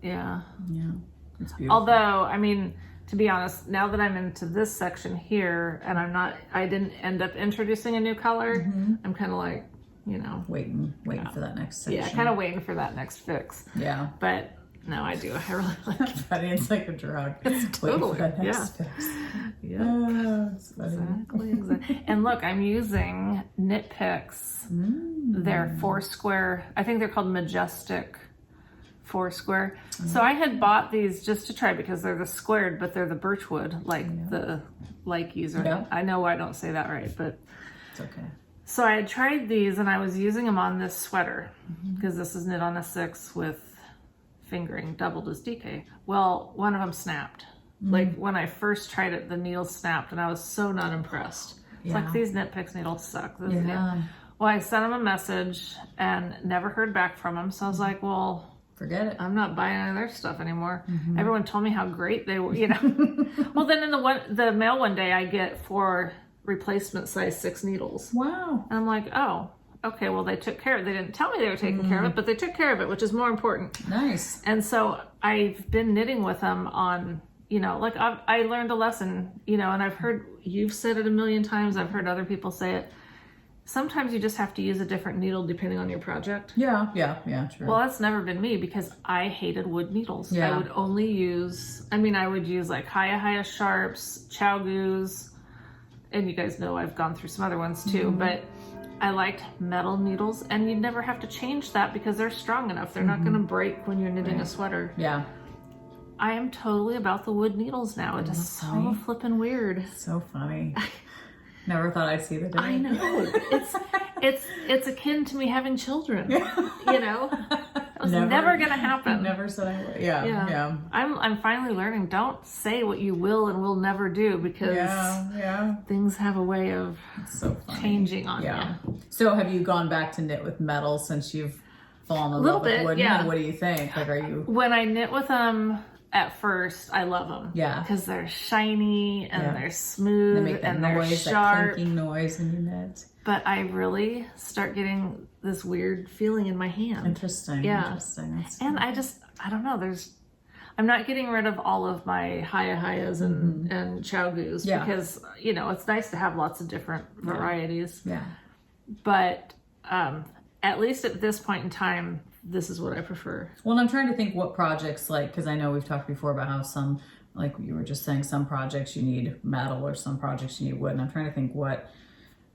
Yeah. Yeah. It's beautiful. Although, I mean, to be honest, now that I'm into this section here and I didn't end up introducing a new color, I'm kind of like, waiting for that next section. Yeah, kind of waiting for that next fix. Yeah. But no, I do. I really like it. Funny, it's like a drug. Totally. Yeah. Yeah. Oh, it's funny. Exactly. And look, I'm using Knit Picks. They're 4-square. I think they're called Majestic 4-square. So I had bought these just to try because they're the squared, but they're the birchwood, like the Likes. I know I don't say that right, but it's okay. So I had tried these and I was using them on this sweater because this is knit on a 6 with fingering doubled as DK. Well, one of them snapped. Like when I first tried it, the needle snapped and I was so not impressed. It's like, these Knit Picks needles suck. Well, I sent him a message and never heard back from him. So I was like, well, forget it. I'm not buying any of their stuff anymore. Everyone told me how great they were, Well, then in the mail one day, I get 4 replacement size 6 needles. Wow. And I'm like, oh, okay, well, they took care of it. They didn't tell me they were taking care of it, but they took care of it, which is more important. Nice. And so I've been knitting with them on, like I learned a lesson, and I've heard, you've said it a million times. I've heard other people say it. Sometimes you just have to use a different needle depending on your project. Yeah, true. Well, that's never been me because I hated wood needles. Yeah. I would only use, I would use like Hiya Sharps, Chowgoos, and you guys know I've gone through some other ones too, but I liked metal needles, and you'd never have to change that because they're strong enough. They're not going to break when you're knitting a sweater. Yeah. I am totally about the wood needles now. It is so flippin' weird. So funny. Never thought I'd see the day. I know. It's akin to me having children. It was never gonna happen. Never said I would. Yeah. I'm finally learning. Don't say what you will and will never do because things have a way of changing on you. So have you gone back to knit with metal since you've fallen in love with wood? Yeah. What do you think? Like, are you? When I knit with them at first, I love them. Yeah. Because they're shiny and they're smooth and they're sharp. That clinking noise when you knit. But I really start getting this weird feeling in my hand. Interesting. Yeah. Interesting. And I don't know, I'm not getting rid of all of my Hayas and Chowgoos because, it's nice to have lots of different varieties. Yeah. But at least at this point in time, this is what I prefer. Well, I'm trying to think what projects, because I know we've talked before about how some, like you were just saying, some projects you need metal or some projects you need wood. And I'm trying to think what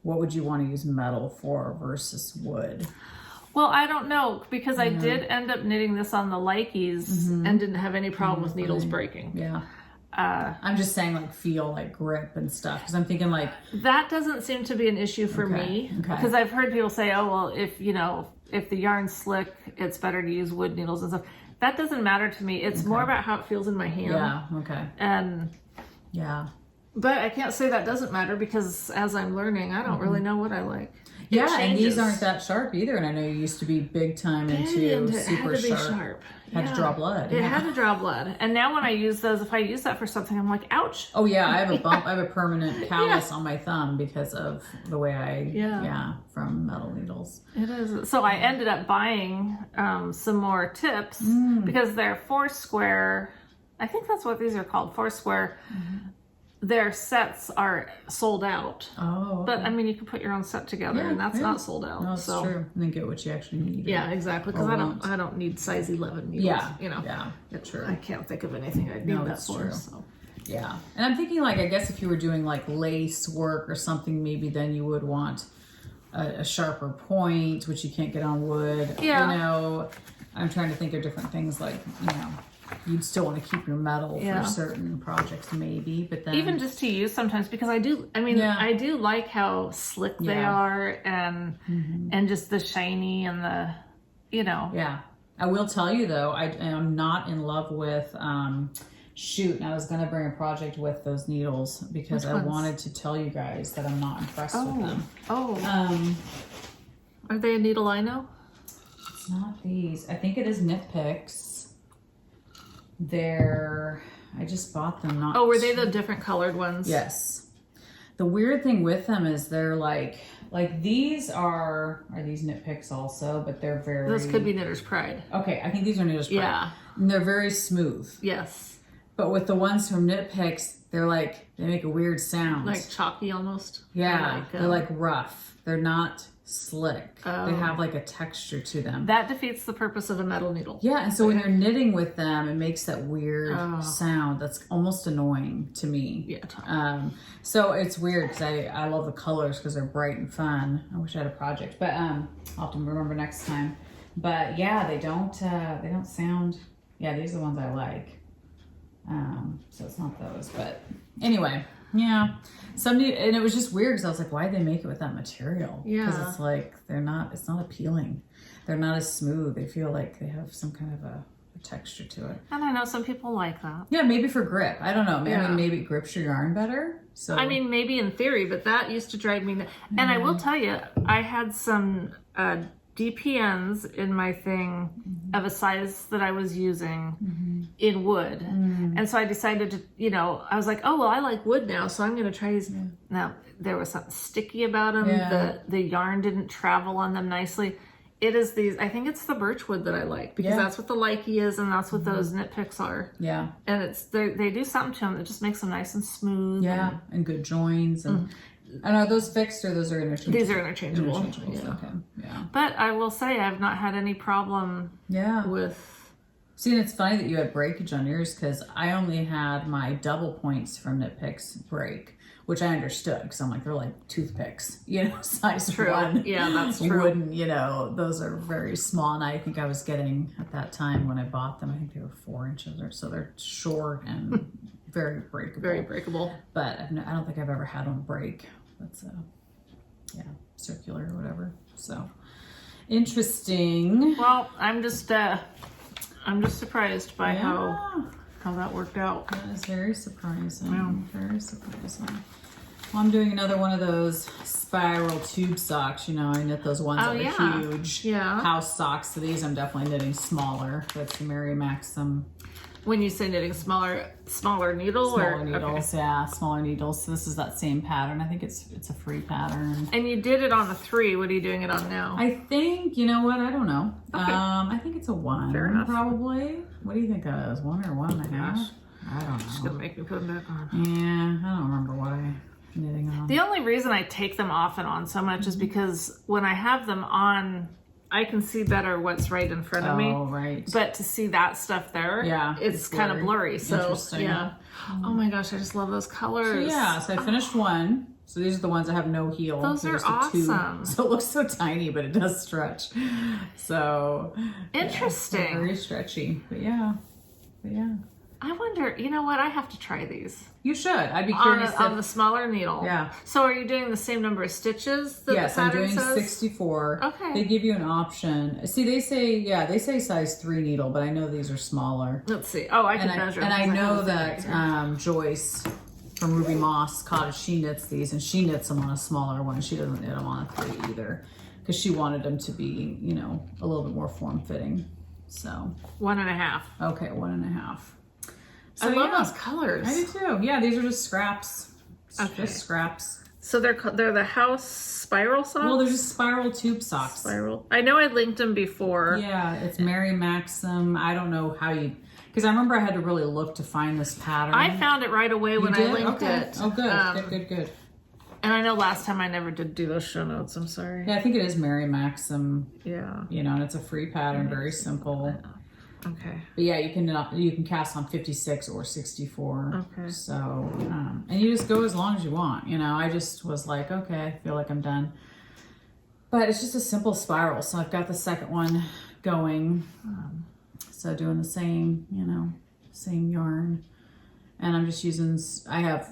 would you want to use metal for versus wood? Well, I don't know, because I did end up knitting this on the Likes and didn't have any problem with needles breaking. Yeah. I'm just saying feel grip and stuff, because I'm thinking that doesn't seem to be an issue for me, because I've heard people say, oh, well, if the yarn's slick, it's better to use wood needles and stuff. That doesn't matter to me. It's more about how it feels in my hand. Yeah. Okay. And but I can't say that doesn't matter, because as I'm learning, I don't really know what I like. And these aren't that sharp either. And I know you used to be big time into super sharp. Had to draw blood. It had to draw blood. And now when I use those, if I use that for something, I'm like, ouch. Oh yeah, I have a bump. I have a permanent callus on my thumb because of the way from metal needles. It is. So I ended up buying some more tips because they're 4-square. I think that's what these are called, 4-square. their sets are sold out. Oh, but I mean, you can put your own set together, and that's not sold out. No, that's so true. And then get what you actually need. Yeah, exactly. Because I don't need size 11 needles. Yeah, you know. Yeah, true. I can't think of anything I'd need that for. True. So. Yeah, and I'm thinking like I guess if you were doing like lace work or something, maybe then you would want a sharper point, which you can't get on wood. Yeah. You know, I'm trying to think of different things like you'd still want to keep your metal for certain projects maybe, but then even just to use sometimes because I do like how slick they are and just the shiny and the Yeah. I will tell you though, I am not in love with shoot, and I was gonna bring a project with those needles because I wanted to tell you guys that I'm not impressed with them. Are they a needle I know? It's not these. I think it is Knit Picks. I just bought them. Not. Oh, were they the different colored ones? Yes. The weird thing with them is they're like these are these Knit Picks also, but they're very. Those could be Knitter's Pride. Okay, I think these are Knitter's Pride. Yeah. And they're very smooth. Yes. But with the ones from Knit Picks, they're like they make a weird sound. Like chalky almost. Yeah. They're like rough. They're not slick. Oh. They have like a texture to them. That defeats the purpose of a metal needle. Yeah, and so when you're knitting with them, it makes that weird sound that's almost annoying to me. Yeah, totally. So it's weird because I love the colors because they're bright and fun. I wish I had a project, but I'll have to remember next time. But yeah, they don't sound. Yeah, these are the ones I like. So it's not those, but anyway. Yeah, and it was just weird because I was like, why did they make it with that material? Yeah, because it's like it's not appealing. They're not as smooth. They feel like they have some kind of a texture to it. And I know some people like that. Yeah, maybe for grip. I don't know. I mean, maybe it grips your yarn better. So I mean, maybe in theory, but that used to drive me. And I will tell you, I had some DPNs in my thing of a size that I was using in wood. And so I decided to, I was like, oh, well, I like wood now, so I'm going to try these. Now, there was something sticky about them. The yarn didn't travel on them nicely. It is these, I think it's the birch wood that I like because that's what the likey is and that's what those Knit Picks are. Yeah. And they do something to them that just makes them nice and smooth. Yeah, and good joins. And are those fixed or those are interchangeable? These are interchangeable. Okay. Yeah. But I will say I've not had any problem with... See, and it's funny that you had breakage on yours because I only had my double points from Knit Picks break, which I understood because I'm like, they're like toothpicks, size one. Yeah, that's true. Wooden, those are very small. And I think I was getting, at that time when I bought them, I think they were 4 inches or so. They're short and very breakable. Very breakable. But I don't think I've ever had one break. That's circular or whatever. So interesting. Well, I'm just surprised by how that worked out. That is very surprising. Yeah. Very surprising. Well, I'm doing another one of those spiral tube socks. I knit those ones that are huge house socks. So these I'm definitely knitting smaller. That's the Mary Maxim. When you say knitting smaller needle? Smaller needles, yeah, smaller needles. So this is that same pattern. I think it's a free pattern. And you did it on a 3. What are you doing it on now? I think, you know what? I don't know. Okay. I think it's a 1. Fair enough. Probably. What do you think that is? 1 or 1.5? I don't know. She's gonna make me put them back on. Yeah, I don't remember what I'm knitting on. The only reason I take them off and on so much is because when I have them on, I can see better what's right in front of me. Oh, right. But to see that stuff there, it's kind of blurry. So, yeah. Oh my gosh, I just love those colors. So I finished one. So these are the ones that have no heel. Those are awesome. So it looks so tiny, but it does stretch. So interesting. Very stretchy. But yeah. I wonder, you know what? I have to try these. You should. I'd be curious. On the smaller needle. Yeah. So are you doing the same number of stitches that yes, the pattern I'm doing says? 64. Okay. They give you an option. See, they say size 3 needle, but I know these are smaller. Let's see. Oh, I can measure. And I know that Joyce from Ruby Moss Cottage, she knits these, and she knits them on a smaller one. She doesn't knit them on a 3 either, because she wanted them to be, a little bit more form-fitting. So 1.5. Okay, 1.5. So, I love those colors. I do too. Yeah, these are just scraps. Okay. Just scraps. So they're the house spiral socks? Well, they're just spiral tube socks. Spiral. I know I linked them before. Yeah, it's Mary Maxim. I don't know how you Because I remember I had to really look to find this pattern. I found it right away when I linked it. Oh, good. Good. And I know last time I never did do those show notes. I'm sorry. Yeah, I think it is Mary Maxim. Yeah. You know, and it's a free pattern, very simple. Okay. But yeah, you can cast on 56 or 64. Okay. So, and you just go as long as you want. You know, I just was like, okay, I feel like I'm done. But it's just a simple spiral. So I've got the second one going. So doing the same, you know, same yarn. And I'm just using, I have,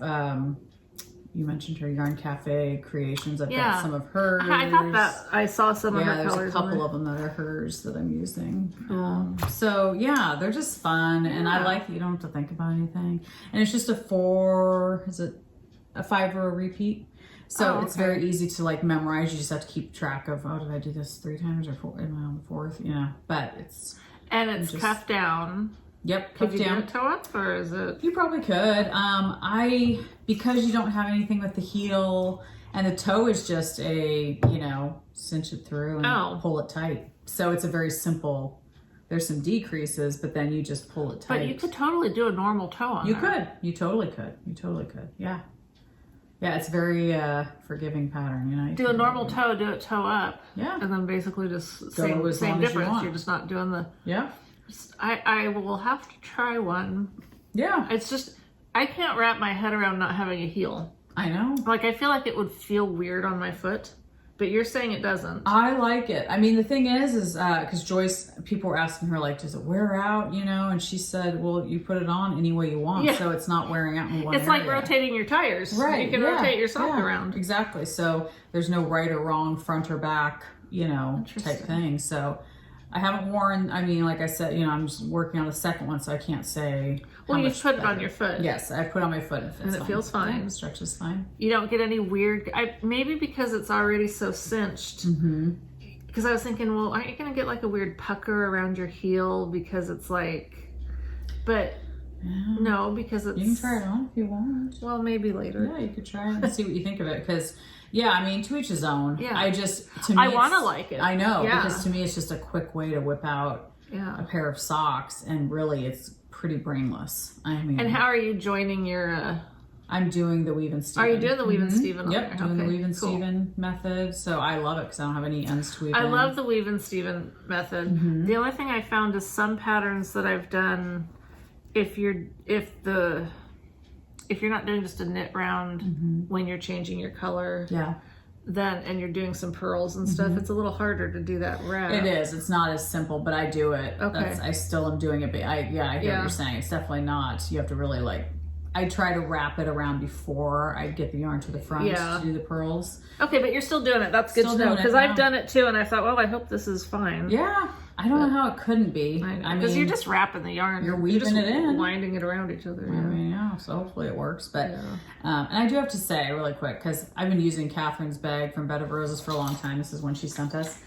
you mentioned her Yarn Cafe Creations. I've got some of hers. I thought that I saw some of her colors. There's a couple of them that are hers that I'm using. So yeah, they're just fun, and I like that you don't have to think about anything. And it's just a 5-row repeat. So it's very easy to like memorize. You just have to keep track of, oh, did I do this 3 times or 4? Am I on the 4th? You know, but it's just cuffed down. Yep, could you do it toe up, or is it? You probably could. Because you don't have anything with the heel, and the toe is just a, you know, cinch it through and pull it tight. So it's a very simple. There's some decreases, but then you just pull it tight. But you could totally do a normal toe on. You totally could. Yeah. Yeah, it's very forgiving pattern, you know. Do a normal toe, do it toe up. Yeah. And then basically just same difference. You're just not doing the. Yeah. I will have to try one. Yeah. It's just, I can't wrap my head around not having a heel. I know. Like, I feel like it would feel weird on my foot, but you're saying it doesn't. I like it. I mean, the thing is because Joyce, people were asking her, like, does it wear out, you know? And she said, well, you put it on any way you want, so it's not wearing out in one area. It's like rotating your tires. Right. You can rotate your sock around. Exactly. So there's no right or wrong, front or back, you know, type thing. So I haven't worn, I mean, like I said, you know, I'm just working on the second one, so I can't say. Well, you put it on your foot. Yes, I put it on my foot and it feels fine. Yeah, it stretches fine. You don't get any weird, maybe because it's already so cinched. Because I was thinking, well, aren't you going to get like a weird pucker around your heel because it's like, but no, because it's. You can try it on if you want. Well, maybe later. Yeah, you could try it and see what you think of it, because. Yeah, I mean, to each his own. Yeah. I want to like it. I know, because to me it's just a quick way to whip out a pair of socks, and really it's pretty brainless. I mean. And how are you joining your... I'm doing the weave and steven. Are you doing the weave and steven on Yep, doing the weave and steven method. So I love it because I don't have any ends to weave in. I love the weave and steven method. The only thing I found is some patterns that I've done, if you're not doing just a knit round when you're changing your color, then and you're doing some pearls and stuff, it's a little harder to do that wrap. It is. It's not as simple, but I do it. Okay. I still am doing it, but I hear what you're saying. It's definitely not. You have to really I try to wrap it around before I get the yarn to the front to do the pearls. Okay, but you're still doing it. That's good to know, because I've done it too, and I thought, well, I hope this is fine. Yeah. I don't know how it couldn't be. I mean, because you're just wrapping the yarn. You're weaving it in. Winding it around each other. I mean, so hopefully it works. But and I do have to say really quick, because I've been using Catherine's bag from Bed of Roses for a long time. This is one she sent us.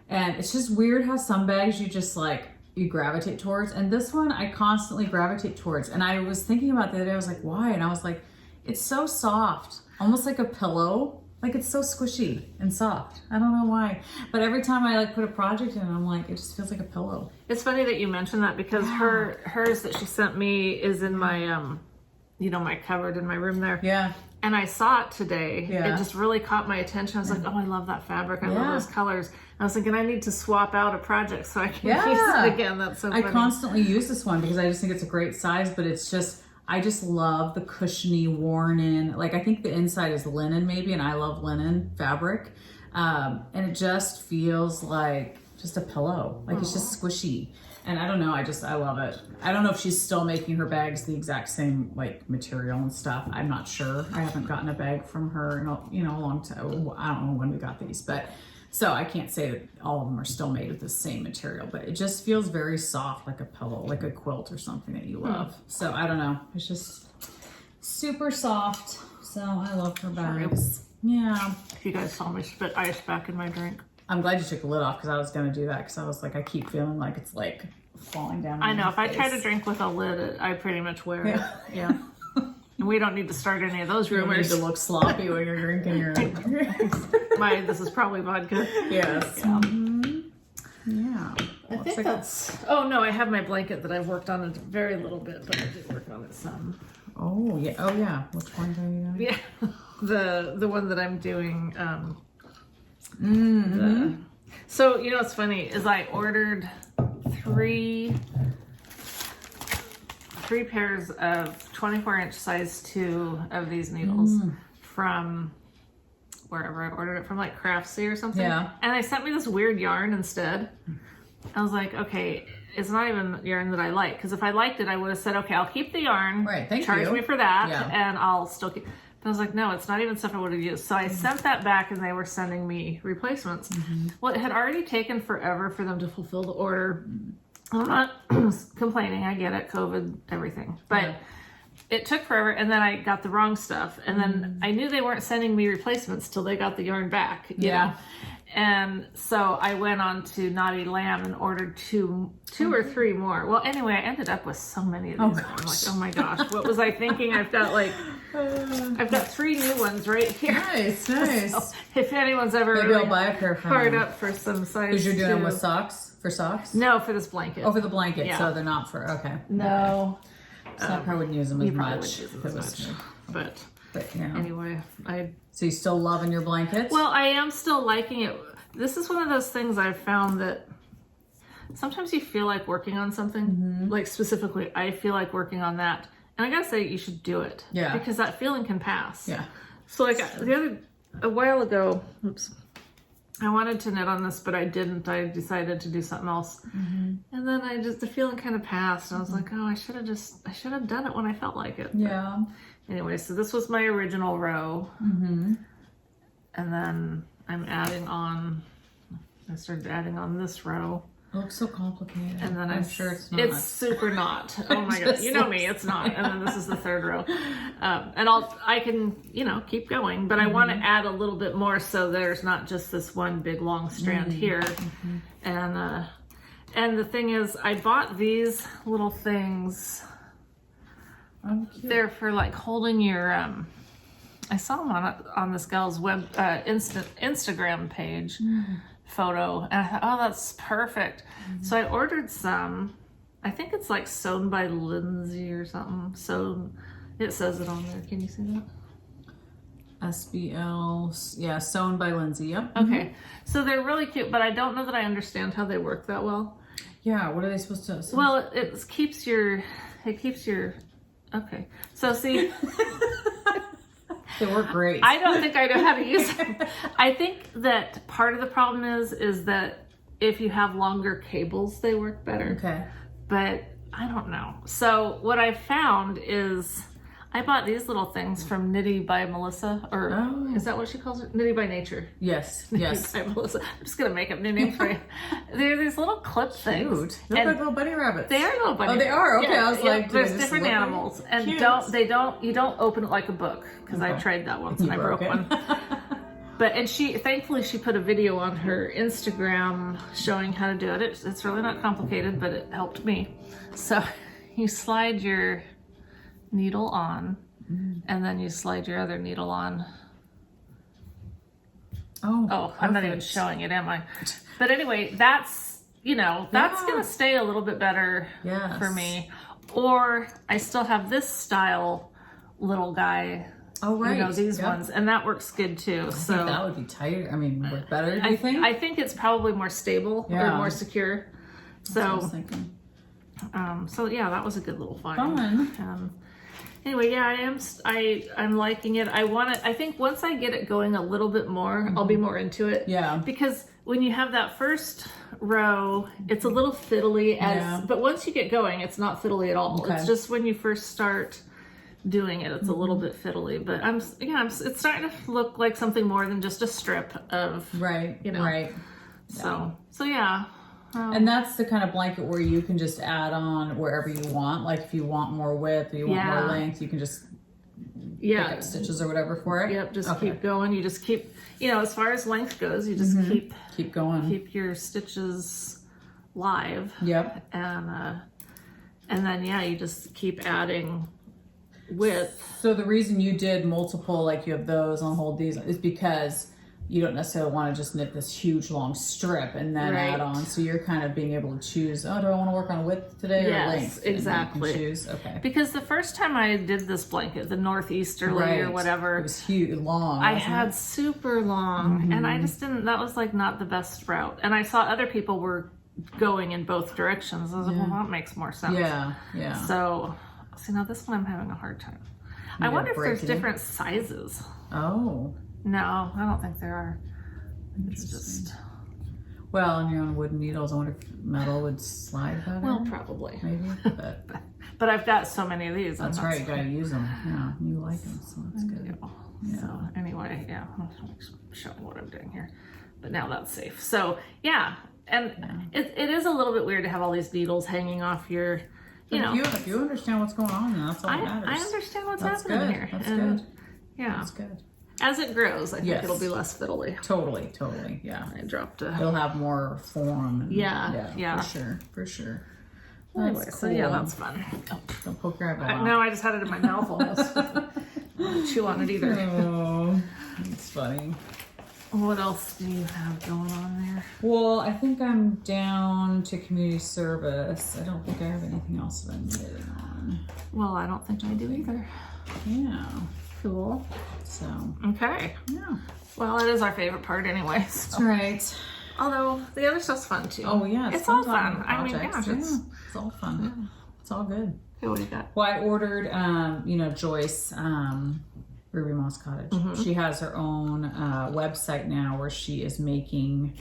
And it's just weird how some bags you just you gravitate towards. And this one I constantly gravitate towards. And I was thinking about the other day, I was like, why? And I was like, it's so soft, almost like a pillow. Like, it's so squishy and soft. I don't know why. But every time I put a project in, I'm like, it just feels like a pillow. It's funny that you mentioned that, because hers that she sent me is in my, my cupboard in my room there. Yeah. And I saw it today. Yeah. It just really caught my attention. I was like, oh, I love that fabric. I love those colors. I was thinking I need to swap out a project so I can use it again. That's so funny. I constantly use this one because I just think it's a great size, but it's just, I just love the cushiony, worn in, I think the inside is linen maybe, and I love linen fabric. And it just feels like just a pillow. It's just squishy. And I don't know, I love it. I don't know if she's still making her bags the exact same material and stuff. I'm not sure. I haven't gotten a bag from her in a long time. I don't know when we got these, but so I can't say that all of them are still made with the same material, but it just feels very soft, like a pillow, like a quilt or something that you love. So I don't know. It's just super soft. So I love her bags. Yeah. If you guys saw me spit ice back in my drink. I'm glad you took the lid off, because I was going to do that, because I was like, I keep feeling like it's falling down. I know. If I try to drink with a lid, I pretty much wear it. Yeah. And we don't need to start any of those rumors. You need to look sloppy when you're drinking your this is probably vodka. Yes. Yeah. Yeah. I think that's. Oh no, I have my blanket that I've worked on a very little bit, but I did work on it some. Oh yeah. Oh yeah. Which one are you doing? Yeah, the one that I'm doing. So you know what's funny is I ordered three pairs of 24-inch size 2 of these needles from wherever I ordered it from, like Craftsy or something. Yeah. And they sent me this weird yarn instead. I was like, okay, it's not even yarn that I like, because if I liked it, I would have said, okay, I'll keep the yarn. Right. Thank you. Charge me for that, Yeah. and I'll still keep. But I was like, no, it's not even stuff I would have used. So I sent that back, and they were sending me replacements. Well, it had already taken forever for them to fulfill the order. I'm not complaining. I get it, COVID, everything, but it took forever. And then I got the wrong stuff, and then I knew they weren't sending me replacements till they got the yarn back. You know? And so I went on to Knotty Lamb and ordered two or three more. Well, anyway, I ended up with so many of these. I'm like, oh my gosh, what was I thinking? I've got 3 new ones right here. Nice. So if anyone's ever Maybe I'll buy a pair from hard them. up for some size. Because you're doing them 2. with socks? For socks? No, for this blanket. Oh, for the blanket. Yeah. So they're not for, okay. No. So I probably wouldn't use them as You probably much. wouldn't use them as much. But yeah. anyway, So you still loving your blankets? Well, I am still liking it. This is one of those things I've found that sometimes you feel like working on something. Like specifically, I feel like working on that. And I gotta say, you should do it. Yeah. Because that feeling can pass. Yeah. So like a while ago, I wanted to knit on this, but I didn't. I decided to do something else. And then the feeling kind of passed. And I was like, oh, I should have done it when I felt like it. Yeah. But anyway, so this was my original row. And then I started adding on this row. It looks so complicated. And then I'm sure it's not. It's super not. Oh my god, you know me, it's not. And then this is the 3rd row. And I can, keep going, but I want to add a little bit more so there's not just this one big long strand here. And the thing is, I bought these little things. Oh, cute. They're for like holding your I saw them on this gal's Instagram page photo, and I thought, oh, that's perfect. So I ordered some. I think it's like sewn by Lindsay or something. So it says it on there. Can you see that? SBL, yeah, sewn by Lindsay. Yep. Okay, so they're really cute, but I don't know that I understand how they work that well. Yeah, what are they supposed to? Well, it keeps your. Okay, so see. They work great. I don't think I know how to use them. I think that part of the problem is that if you have longer cables, they work better. Okay. But I don't know. So what I found is I bought these little things from Knitty by Melissa, or is that what she calls it? Knitty by Nature. Yes. Knitty Yes. by Melissa. I'm just gonna make up new names for you. They're these little clip things. Cute. They look like little bunny rabbits. They are little bunny. Oh, they are. Okay, I was like, there's different animals, and you don't open it like a book, because I tried that once and I broke one. But thankfully she put a video on her Instagram showing how to do it. It's really not complicated, but it helped me. So you slide your needle on, and then you slide your other needle on. Oh, I'm not even showing it, am I? But anyway, that's gonna stay a little bit better for me. Or I still have this style little guy. Oh, right. These ones, and that works good too. I think that would be tighter. I mean, work better, do you think? I think it's probably more stable or more secure. That's what I was thinking. So yeah, that was a good little find. Fun. Anyway, yeah, I'm liking it. I think once I get it going a little bit more, I'll be more into it. Yeah. Because when you have that first row, it's a little fiddly but once you get going, it's not fiddly at all. Okay. It's just when you first start doing it, it's a little bit fiddly, but it's starting to look like something more than just a strip of right. So yeah. And that's the kind of blanket where you can just add on wherever you want. Like if you want more width or you want more length, you can just pick up stitches or whatever for it. Yep, just keep going. You just keep, as far as length goes, you just keep going. Keep your stitches live. Yep. And then you just keep adding width. So the reason you did multiple, like you have those on hold these, is because you don't necessarily want to just knit this huge long strip and then add on. So you're kind of being able to choose, oh, do I want to work on width today or length? Exactly. And you can choose. Okay. Because the first time I did this blanket, the northeasterly or whatever, it was huge, long. I had super long, and I just didn't. That was like not the best route. And I saw other people were going in both directions. I was like, well, that makes more sense. Yeah. So, now this one I'm having a hard time. I wonder if there's different sizes. Oh. No, I don't think there are. It's just. Well, and you're on wooden needles. I wonder if metal would slide better. Well, probably. Maybe. But I've got so many of these. That's right. You gotta use them. Yeah, you like them, so that's good. Yeah. So anyway, I'm showing what I'm doing here, but now that's safe. So yeah, and it is a little bit weird to have all these needles hanging off your. If you understand what's going on, then that's all that matters. I understand what's happening here. That's good. Yeah, that's good. As it grows, I think it'll be less fiddly. Totally. Yeah, I dropped it'll have more form. And, yeah, for sure. Anyway, that's so cool. that's fun. Don't poke your eyeball. No, I just had it in my mouth almost. I don't chew on it either. Oh, that's funny. What else do you have going on there? Well, I think I'm down to community service. I don't think I have anything else that I'm knitting on. Well, I don't think I do either. Yeah. Cool. So. Okay. Yeah. Well, it is our favorite part anyway. That's right. Although the other stuff's fun too. Oh yeah, it's all fun. I mean, it's all fun. Yeah. It's all good. Okay, what do you got? Well, I ordered, Joyce, Ruby Moss Cottage. She has her own website now where she is making.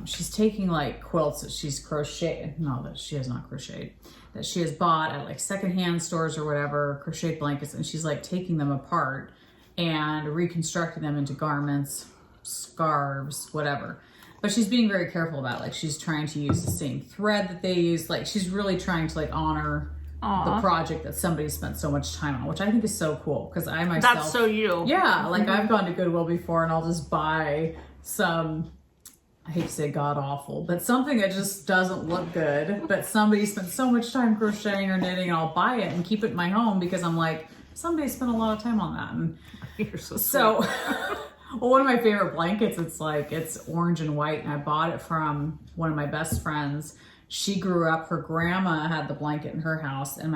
She's taking like quilts that she's crocheted. No, that she has not crocheted. That she has bought at like secondhand stores or whatever, crocheted blankets, and she's like taking them apart and reconstructing them into garments, scarves, whatever. But she's being very careful about it. Like she's trying to use the same thread that they use. Like she's really trying to like honor the project that somebody spent so much time on, which I think is so cool. Because I myself, that's so you. Yeah, like I've gone to Goodwill before and I'll just buy some, I hate to say god awful, but something that just doesn't look good. But somebody spent so much time crocheting or knitting, and I'll buy it and keep it in my home because I'm like, somebody spent a lot of time on that. And you're so well, one of my favorite blankets, it's orange and white, and I bought it from one of my best friends. She grew up, her grandma had the blanket in her house, and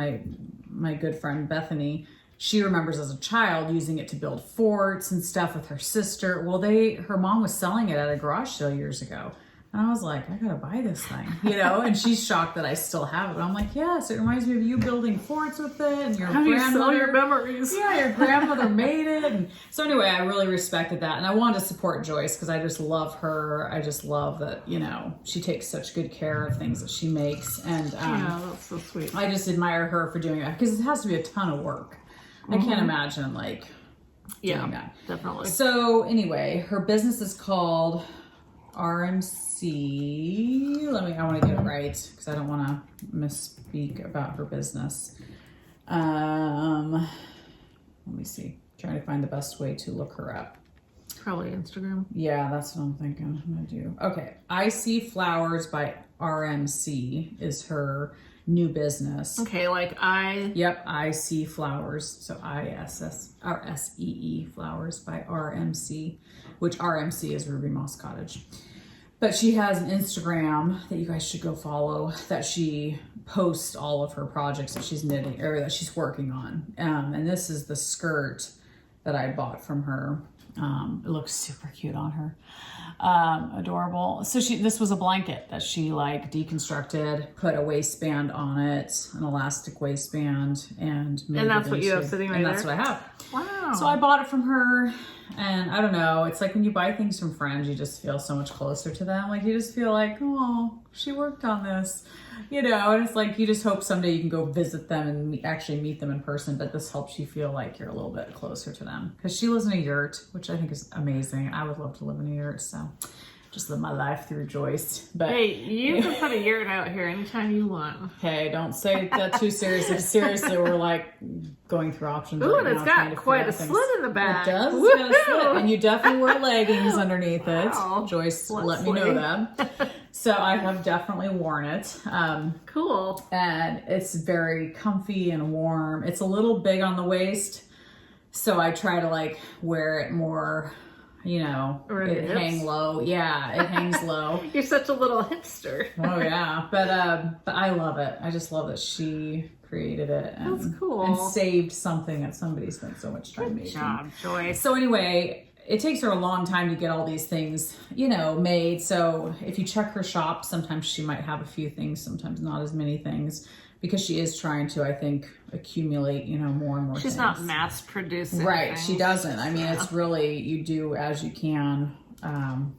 my good friend Bethany, she remembers as a child using it to build forts and stuff with her sister. Well, her mom was selling it at a garage sale years ago. And I was like, I gotta buy this thing, and she's shocked that I still have it. But I'm like, yes, it reminds me of you building forts with it, and your grandmother. You sell your memories. Yeah, your grandmother made it. And so anyway, I really respected that, and I wanted to support Joyce because I just love her. I just love that, she takes such good care of things that she makes, and yeah, that's so sweet. I just admire her for doing that because it has to be a ton of work. I can't imagine doing that. Definitely. So anyway, her business is called RMC. I want to get it right because I don't want to misspeak about her business. Let me see. Trying to find the best way to look her up. Probably Instagram. Yeah, that's what I'm thinking. I'm gonna do. Okay, I See Flowers by RMC is her new business. Okay, Yep, I See Flowers. So ISSRSEE Flowers by RMC, which RMC is Ruby Moss Cottage. But she has an Instagram that you guys should go follow that she posts all of her projects that she's knitting or that she's working on. And this is the skirt that I bought from her. It looks super cute on her. Adorable. So this was a blanket that she deconstructed, put a waistband on it, an elastic waistband, and that's what you have sitting right there? And that's what I have. Wow. So I bought it from her, and I don't know, it's like when you buy things from friends, you just feel so much closer to them. Like you just feel like, oh, she worked on this, and it's like you just hope someday you can go visit them and actually meet them in person, but this helps you feel like you're a little bit closer to them. Because she lives in a yurt, which I think is amazing. I would love to live in a yurt, so just live my life through Joyce. But hey, you can put a yurt out here anytime you want. Hey, don't say that too seriously. Seriously, we're going through options. Ooh, right and it's now, got quite a slit in the back. It does. It's got a slit. And you definitely wear leggings underneath it. Wow. Joyce let me know that. So I have definitely worn it. Cool. And it's very comfy and warm. It's a little big on the waist, so I try to wear it more. you know, Or it hang low. Yeah, it hangs low. You're such a little hipster. Oh yeah, but I love it. I just love that she created it and, That's cool. and saved something that somebody spent so much time making. Good job, Joyce. So anyway, it takes her a long time to get all these things, you know, made. So if you check her shop, sometimes she might have a few things, sometimes not as many things, because she is trying to, I think, accumulate, you know, more and more She's things. not mass producing. Right, things. she doesn't. I mean, it's really, you do as you can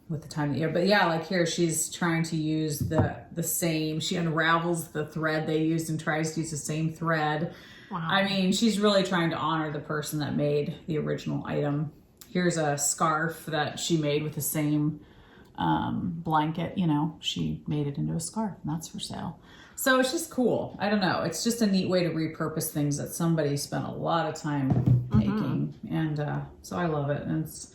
with the time of the year. But yeah, like here, she's trying to use the same, she unravels the thread they used and tries to use the same thread. Wow. I mean, she's really trying to honor the person that made the original item. Here's a scarf that she made with the same blanket, you know, she made it into a scarf and that's for sale. So it's just cool. I don't know. It's just a neat way to repurpose things that somebody spent a lot of time making. And so I love it. And it's,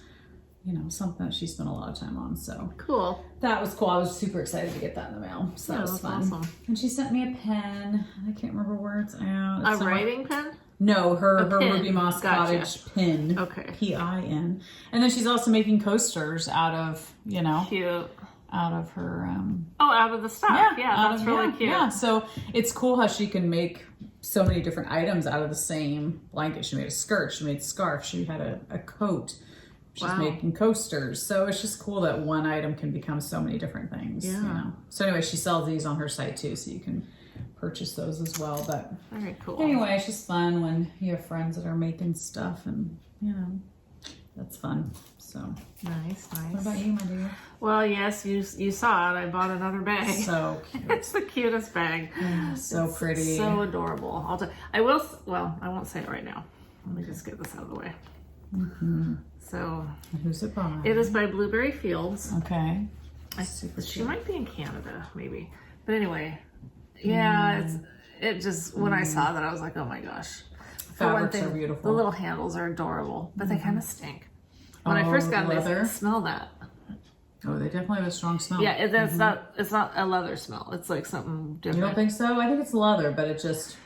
you know, something that she spent a lot of time on. So Cool. that was cool. I was super excited to get that in the mail. So that was fun. Awesome. And she sent me a pen. I can't remember where it's at. It's A somewhere. writing pen? No, her pin. Ruby Moss Gotcha. Cottage pin. Okay. P-I-N. And then she's also making coasters out of, you know, Cute. out of her Out of the stuff. Yeah, that's really cute. Yeah, so it's cool how she can make so many different items out of the same blanket. She made a skirt, she made a scarf, she had a coat. She's Wow. making coasters. So it's just cool that one item can become so many different things. Yeah. You know? So anyway, she sells these on her site too, so you can purchase those as well. But Very cool. anyway, it's just fun when you have friends that are making stuff, and you know, that's fun. So Nice, what nice. about you, my dear? Well, yes, you saw it. I bought another bag. So cute. It's the cutest bag. So It's pretty. So adorable. I will, well, I won't say it right now. Let me just get this out of the way. So, Who's it by? it is by Blueberry Fields. Okay. She cute. might be in Canada, maybe. But anyway, yeah, it just, when I saw that, I was like, oh my gosh. For one Fabrics are beautiful. the little handles are adorable, but they kind of stink. When I first got them, leather? I smell that. Oh, they definitely have a strong smell. Yeah, it's not a leather smell. It's like something different. You don't think so? I think it's leather, but it just...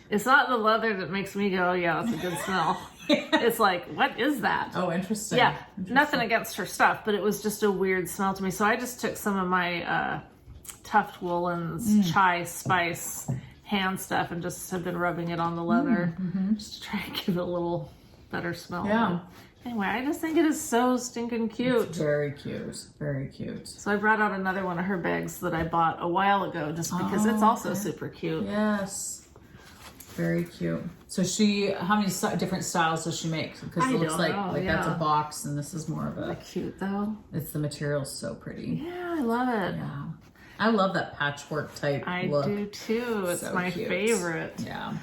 It's not the leather that makes me go, yeah, that's a good smell. It's like, what is that? Oh, interesting. Yeah, Interesting. nothing against her stuff, but it was just a weird smell to me. So I just took some of my Tuft Woolens chai spice hand stuff and just have been rubbing it on the leather just to try and give it a little better smell. Yeah. But anyway, I just think it is so stinking cute. It's very cute. Very cute. So I brought out another one of her bags that I bought a while ago just because it's also super cute. Yes. Very cute. So how many different styles does she make? Because I it looks don't like know, that's a yeah. box and this is more of a... Cute though. It's the material's so pretty. Yeah, I love it. Yeah. I love that patchwork type I look. do too. It's So my cute. favorite. Yeah.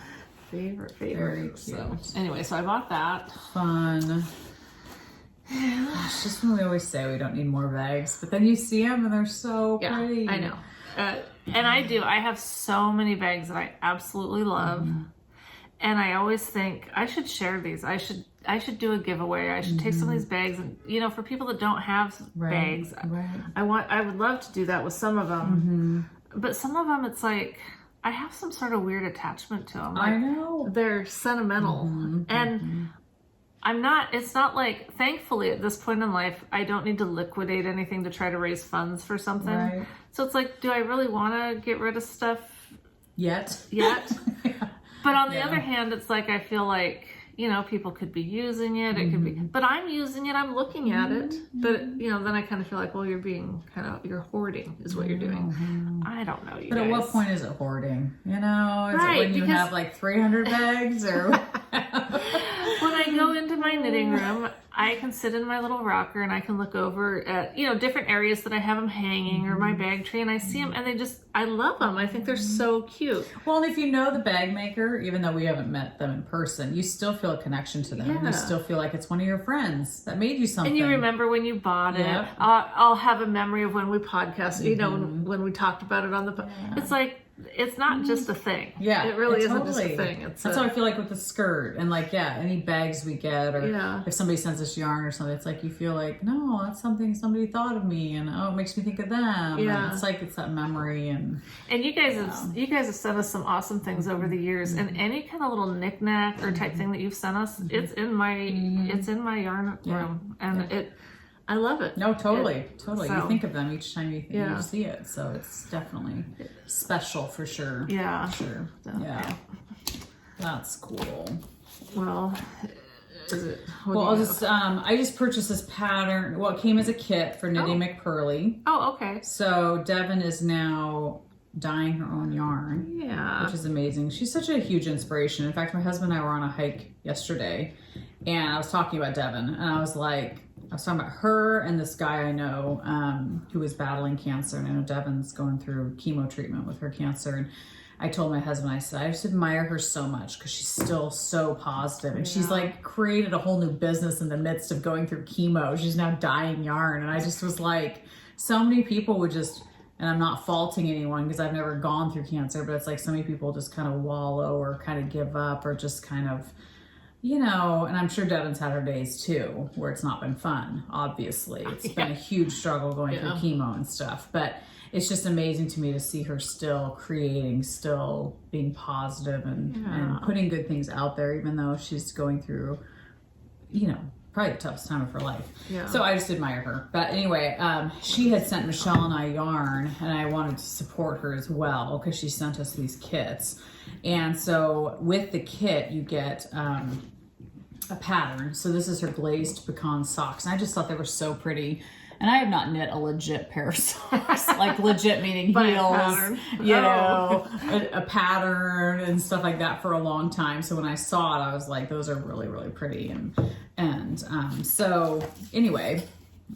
Favorite. Very cute. So, anyway, so I bought that. Fun. Gosh, just when we always say we don't need more bags, but then you see them and they're so pretty. I know. And I have so many bags that I absolutely love. And I always think I should share these. I should do a giveaway. I should take some of these bags and, you know, for people that don't have bags, I would love to do that with some of them. But some of them, it's like, I have some sort of weird attachment to them. Like, I know. they're sentimental. And it's not like, thankfully at this point in life, I don't need to liquidate anything to try to raise funds for something. Right. So it's like, do I really want to get rid of stuff Yet? yet? But on the other hand, it's like, I feel like, you know, people could be using it. It could be, but I'm using it. I'm looking at it. But, you know, then I kind of feel like, well, you're being you're hoarding is what you're doing. I don't know, you But guys. at what point is it hoarding? You know, is Right, it when you because- have like 300 bags or? When I go into my knitting room, I can sit in my little rocker and I can look over at, you know, different areas that I have them hanging or my bag tray, and I see them and I love them. I think they're so cute. Well, and if you know the bag maker, even though we haven't met them in person, you still feel a connection to them. Yeah. You still feel like it's one of your friends that made you something. And you remember when you bought it. Yep. I'll have a memory of when we podcast, you know, when we talked about it on the, it's like, it's not just a thing. Yeah, it really isn't totally. just a thing. It's That's how I feel like with the skirt and like, yeah, any bags we get or if somebody sends us yarn or something, it's like you feel like, no, that's something somebody thought of me, and oh, it makes me think of them. Yeah, and it's like it's that memory. And you guys have sent us some awesome things over the years, and any kind of little knickknack or type thing that you've sent us, it's in my yarn room, and I love it. No, totally. So, you think of them each time you see it, so it's definitely special for sure. Yeah, for sure. Yeah, that's cool. Well, is it? I just purchased this pattern. Well, it came as a kit for Knitty McPurley. Oh, okay. So Devin is now dyeing her own yarn. Yeah, which is amazing. She's such a huge inspiration. In fact, my husband and I were on a hike yesterday, and I was talking about Devin, and I was talking about her and this guy I know who is battling cancer, and I know Devin's going through chemo treatment with her cancer. And I told my husband, I said, I just admire her so much because she's still so positive, and she's like created a whole new business in the midst of going through chemo. She's now dyeing yarn, and I just was like, so many people would just, and I'm not faulting anyone because I've never gone through cancer, but it's like so many people just kind of wallow or kind of give up or just kind of, you know, and I'm sure Devin's had her days too, where it's not been fun, obviously. It's been a huge struggle going through chemo and stuff, but it's just amazing to me to see her still creating, still being positive and putting good things out there, even though she's going through, you know, probably the toughest time of her life. Yeah. So I just admire her. But anyway, she had sent Michelle and I yarn, and I wanted to support her as well because she sent us these kits. And so with the kit, you get a pattern. So this is her glazed pecan socks. And I just thought they were so pretty. And I have not knit a legit pair of socks, like legit meaning heels, you know, a pattern and stuff like that for a long time. So when I saw it, I was like, those are really, really pretty. And so anyway,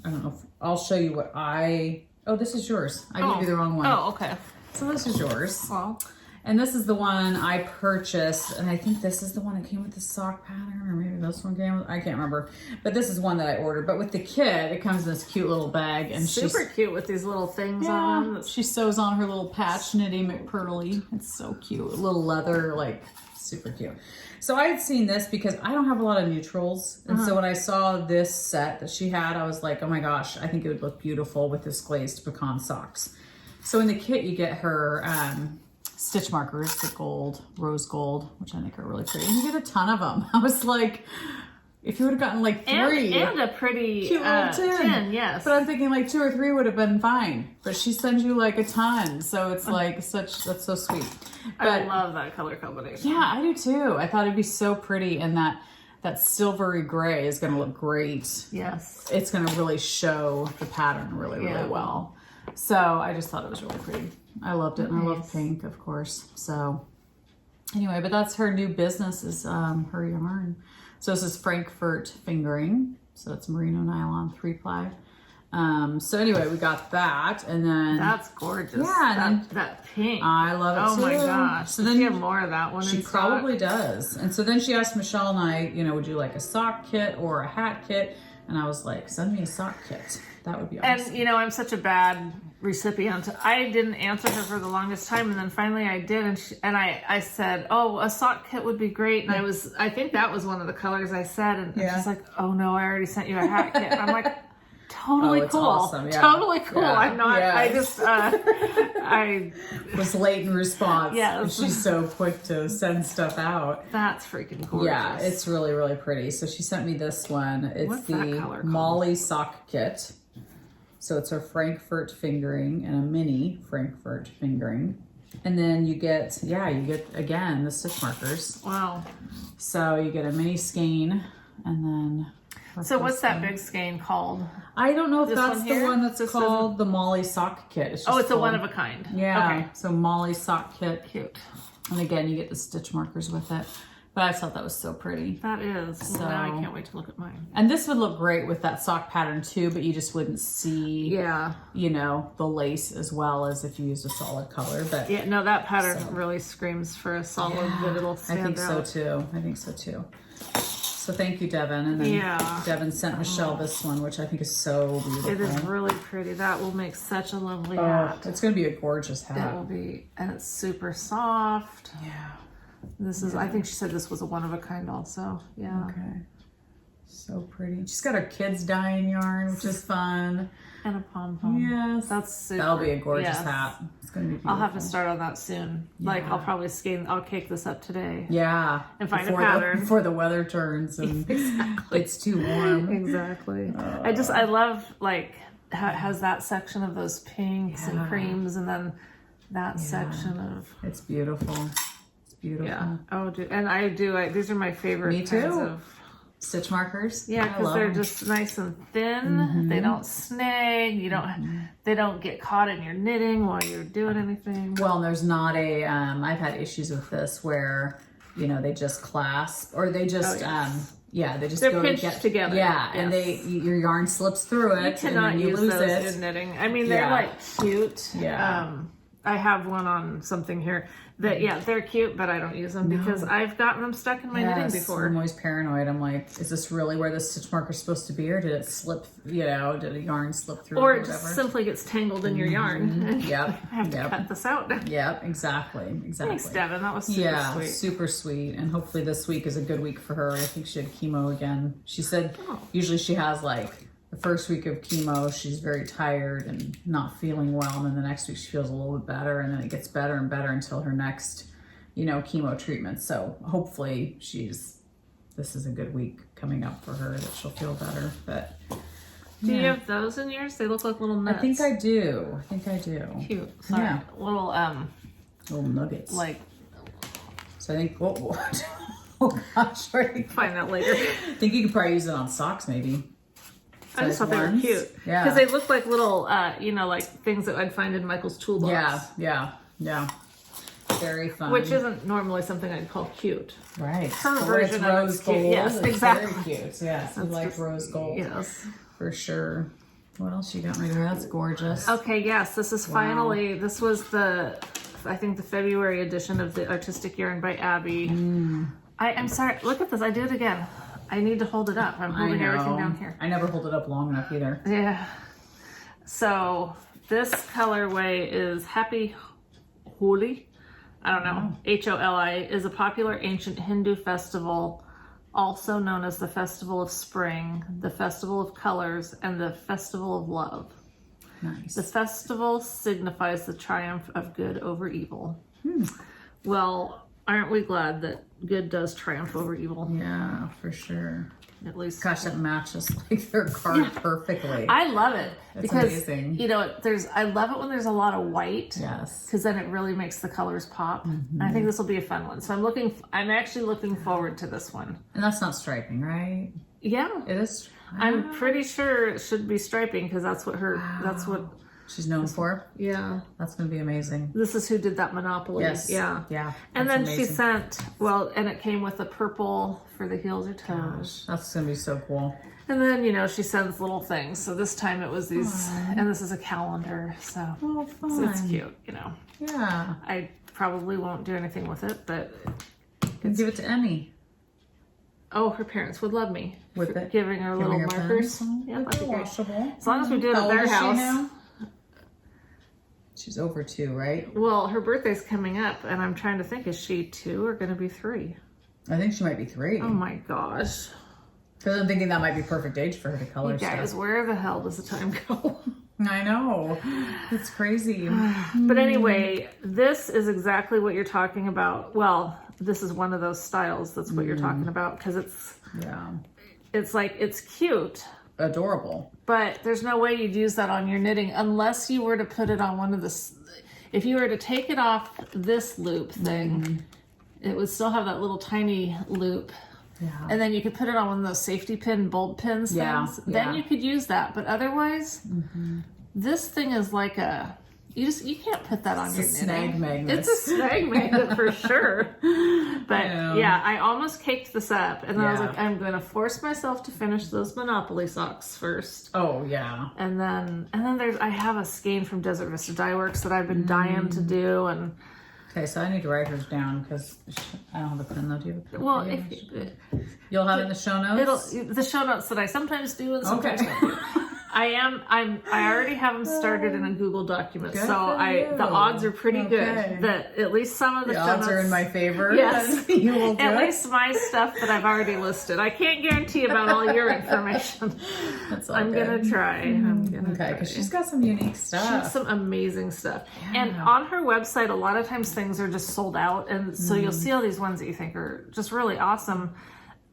I don't know if I'll show you what oh, this is yours. I gave you the wrong one. Oh, okay. So this is yours. Well. And this is the one I purchased, and I think this is the one that came with the sock pattern, or maybe this one came with, I can't remember. But this is one that I ordered. But with the kit, it comes in this cute little bag. And super cute with these little things on them. She sews on her little patch Knitty McPurley. It's so cute. A little leather, like, super cute. So I had seen this because I don't have a lot of neutrals. And so when I saw this set that she had, I was like, oh my gosh, I think it would look beautiful with this glazed pecan socks. So in the kit, you get her stitch markers, the gold, rose gold, which I think are really pretty. And you get a ton of them. I was like, if you would have gotten like 3. And a pretty cute little tin. Yes. But I'm thinking like 2 or 3 would have been fine. But she sends you like a ton. So it's like that's so sweet. But, I love that color combination. Yeah, I do too. I thought it'd be so pretty, and that silvery gray is going to look great. Yes. It's going to really show the pattern really, really well. So I just thought it was really pretty. I loved it. And I love pink, of course. So anyway, but that's her new business is her yarn. So this is Frankfurt fingering. So it's merino nylon 3-ply. So anyway, we got that, and then that's gorgeous. Yeah, that pink. I love it. Oh my gosh! So then you have more of that one. She probably does. And so then she asked Michelle and I, you know, would you like a sock kit or a hat kit? And I was like, send me a sock kit. That would be awesome. And you know, I'm such a bad recipient. I didn't answer her for the longest time, and then finally I did, and I said, oh, a sock kit would be great. And I think that was one of the colors I said, and she's like, oh no, I already sent you a hat kit. And I'm like, totally cool. Awesome. Yeah. Totally cool. Yeah. I'm not, I just, I was late in response. Yeah. She's so quick to send stuff out. That's freaking gorgeous. Yeah, it's really, really pretty. So she sent me this one. It's What's the Molly Sock Kit. So it's a Frankfurt fingering and a mini Frankfurt fingering. And then you get again, the stitch markers. Wow. So you get a mini skein, and then... So what's that big skein called? I don't know if that's the one that's called the Molly Sock Kit. It's a one of a kind. Yeah. Okay. So Molly Sock Kit. Cute. And again, you get the stitch markers with it. But I thought that was so pretty. That is. So now I can't wait to look at mine. And this would look great with that sock pattern too, but you just wouldn't see, you know, the lace as well as if you used a solid color. But yeah, no, that pattern really screams for a solid that it'll stand out. I think so too. So thank you, Devin. And then Devin sent Michelle this one, which I think is so beautiful. It is really pretty. That will make such a lovely hat. It's going to be a gorgeous hat. It will be, and it's super soft. Yeah. This is, I think she said this was a one-of-a-kind also. Yeah. Okay. So pretty. She's got her kids dyeing yarn, which is fun. And a pom-pom. Yes. That's super. That'll be a gorgeous hat. It's going to be beautiful. I'll have to start on that soon. Yeah. Like, I'll probably I'll cake this up today. Yeah. And find a pattern. Before the weather turns and it's too warm. Exactly. I love, like, how it has that section of those pinks and creams, and then that section of... It's beautiful. It's beautiful. Yeah. Oh, and these are my favorite Me too. kinds of... Stitch markers. Yeah, because they're just nice and thin. They don't snag. They don't get caught in your knitting while you're doing anything. Well, and there's not a. I've had issues with this where, they just clasp or they just they just they're go pinched together. Yeah, and your yarn slips through it. You cannot and then you use lose those it in knitting. I mean, they're like cute. Yeah. I have one on something here that, they're cute, but I don't use them because I've gotten them stuck in my knitting before. I'm always paranoid. I'm like, is this really where the stitch marker is supposed to be, or did it slip, did a yarn slip through or it just simply gets tangled in your yarn. Yep. I have to cut this out. Yep, exactly. Thanks, Devin. That was super sweet. Super sweet. And hopefully this week is a good week for her. I think she had chemo again. She said usually she has like the first week of chemo, she's very tired and not feeling well. And then the next week she feels a little bit better. And then it gets better and better until her next, chemo treatment. So hopefully this is a good week coming up for her that she'll feel better. But do you have those in yours? They look like little nuts. I think I do. Cute. Sorry. Yeah. Little nuggets. Like. So I think, oh gosh. Find that later. I think you could probably use it on socks maybe. I just thought they were cute. Yeah. Because they look like little, like things that I'd find in Michael's toolbox. Yeah. Very fun. Which isn't normally something I'd call cute. Right. Her version of it's cute. Yes, exactly. Very cute. Yes, I like rose gold. Yes. For sure. What else you got right here? That's gorgeous. Okay, yes. This is finally, this was I think the February edition of the Artistic Yarn by Abby. I'm sorry. Look at this. I do it again. I need to hold it up. I'm holding everything down here. I never hold it up long enough either. Yeah. So this colorway is Happy Holi. I don't know. Holi is a popular ancient Hindu festival, also known as the Festival of Spring, the Festival of Colors, and the Festival of Love. Nice. The festival signifies the triumph of good over evil. Well, aren't we glad that good does triumph over evil? Yeah, for sure. At least. Gosh, that matches like their card perfectly. I love it. It's because, amazing. I love it when there's a lot of white. Yes. Because then it really makes the colors pop. And I think this will be a fun one. So I'm actually looking forward to this one. And that's not striping, right? Yeah. It is. I'm pretty sure it should be striping because that's what that's what she's known for. Yeah. That's going to be amazing. This is who did that Monopoly. Yes. Yeah. Yeah. And then she sent, and it came with a purple for the heels or toes. That's going to be so cool. And then, she sends little things. So this time it was these, and this is a calendar. So, fun. So it's cute, Yeah. I probably won't do anything with it, but. Give it to Emmy. Oh, her parents would love me. With it? Giving her little markers. Yeah, that'd be great. Washable. As long as we do it at their house. She's over 2, right? Well, her birthday's coming up, and I'm trying to think, is she 2 or going to be 3? I think she might be 3. Oh my gosh. Because I'm thinking that might be perfect age for her to color You guys, stuff. where the hell does the time go? I know. It's crazy. But anyway, this is exactly what you're talking about. Well, this is one of those styles that's what you're talking about because it's cute. Adorable. But there's no way you'd use that on your knitting unless you were to put it on one of the... If you were to take it off this loop thing, it would still have that little tiny loop. Yeah. And then you could put it on one of those safety pin bulb pins things. Then you could use that. But otherwise, this thing is like a... You can't put that on your knitting. Snag magnet. It's a snag magnet for sure. But I almost caked this up, and then I was like, I'm going to force myself to finish those Monopoly socks first. Oh yeah. And then I have a skein from Desert Vista Dye Works that I've been dying to do, and Okay, so I need to write hers down because I don't have a pen though. Do you have a pen? Well, Yeah, if you'll have it in the show notes. the show notes that I sometimes do and sometimes don't do. I already have them started in a Google document, Good so for you. the odds are pretty Okay. good that at least some of the show odds notes are in my favor. Yes, You will do at it. least my stuff that I've already listed. I can't guarantee about all your information. That's all I'm good. gonna try. I'm gonna Okay, try. because she's got some unique She stuff. has some amazing stuff. Yeah. And on her website, a lot of times things are just sold out. And so you'll see all these ones that you think are just really awesome,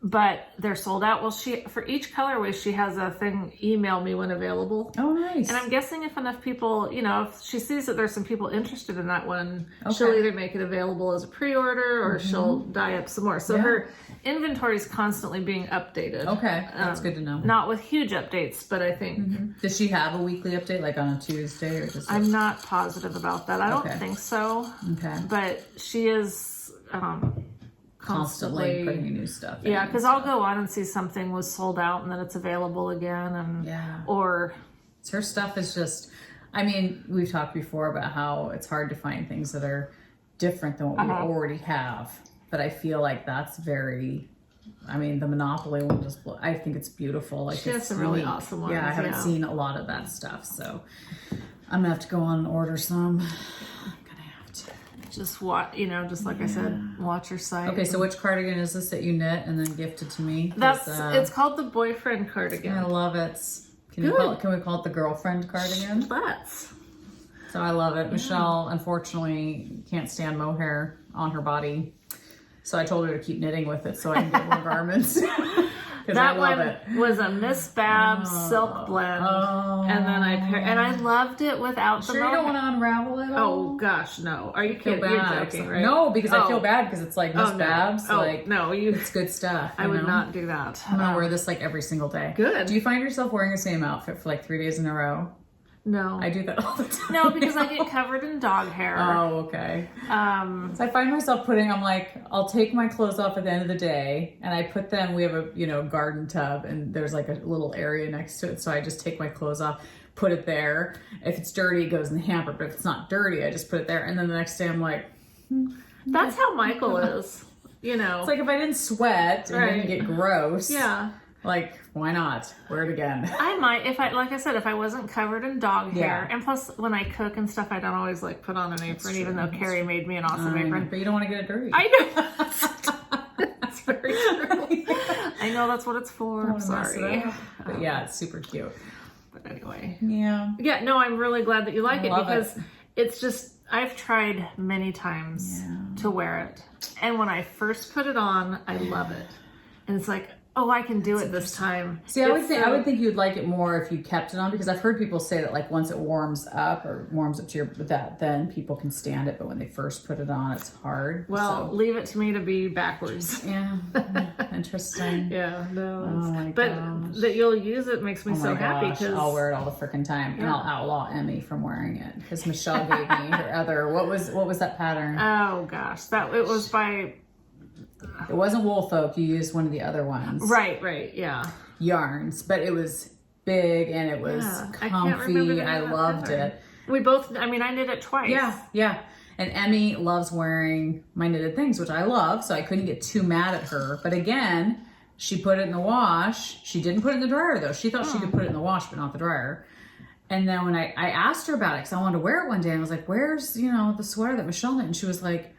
but they're sold out. Well, for each colorway, she has a thing, email me when available. Oh, nice. And I'm guessing if enough people, if she sees that there's some people interested in that one, Okay. she'll either make it available as a pre-order or she'll dye up some more. So her inventory is constantly being updated. Okay, that's good to know. Not with huge updates, but I think... Does she have a weekly update, like on a Tuesday, or just? I'm not positive about that. I don't Okay. think so. Okay. But she is Constantly putting new stuff in. Yeah, because I'll go on and see something was sold out and then it's available again, and Yeah. or Her stuff is just, I mean, we've talked before about how it's hard to find things that are different than what we already have. But I feel like that's very, I mean, the Monopoly one just, I think it's beautiful. Like, She has it's some really unique. awesome ones, Yeah, I haven't yeah. seen a lot of that stuff. So I'm gonna have to go on and order some. I'm gonna have to. just watch, just like I said, watch her site. Okay, so which cardigan is this that you knit and then gifted to me? 'Cause, That's it's called the boyfriend cardigan. I love it. Can we call it the girlfriend cardigan? Let's. So I love it. Michelle, unfortunately, can't stand mohair on her body. So I told her to keep knitting with it so I can get more garments. That one was a Miss Babs silk blend, and then I loved it without the Sure you don't want to unravel it all? Oh gosh, no! Are you I feel kidding? You're bad. joking, right? No, because I feel Oh. bad because it's like Miss no. Babs. Oh Like, no, it's good stuff. I you would know? not do that. I'm gonna wear this like every single day. Good. Do you find yourself wearing the same outfit for like 3 days in a row? No, I do that all the time. no, because I get covered in dog hair. Oh, okay. So I find myself I'll take my clothes off at the end of the day and I put them, we have a, garden tub and there's like a little area next to it. So I just take my clothes off, put it there. If it's dirty, it goes in the hamper, but if it's not dirty, I just put it there. And then the next day I'm like, That's how Michael is. it's like if I didn't sweat and didn't get gross, Yeah. like why not wear it again? I might, if I wasn't covered in dog hair, Yeah. and plus when I cook and stuff, I don't always like put on an apron, even though Carrie made me an awesome apron. But you don't want to get it dirty. I know. That's very true. I know that's what it's for. Don't wanna mess it Sorry. up. But yeah, it's super cute. But anyway. Yeah. Yeah, no, I'm really glad that you like it love because it. it's just, I've tried many times to wear it. And when I first put it on, I love it. And it's like, oh, I can do it this time. See, I would think you'd like it more if you kept it on because I've heard people say that like once it warms up to your that then people can stand it, but when they first put it on, it's hard. Well, so. leave it to me to be backwards. Yeah, interesting. Yeah, no. Oh my but gosh. that you'll use it makes me Oh so my happy gosh, because I'll wear it all the freaking time, and I'll outlaw Emmy from wearing it because Michelle gave me her other. What was that pattern? oh gosh, it was by It wasn't Woolfolk. You used one of the other ones. right, yeah. Yarns, but it was big and it was I can't remember the comfy. name I of that loved pattern. it. We both, I knit it twice. Yeah. And Emmy loves wearing my knitted things, which I love, so I couldn't get too mad at her. But again, she put it in the wash. She didn't put it in the dryer, though. She thought she could put it in the wash, but not the dryer. And then when I asked her about it, because I wanted to wear it one day, and I was like, where's, the sweater that Michelle knit? And she was like,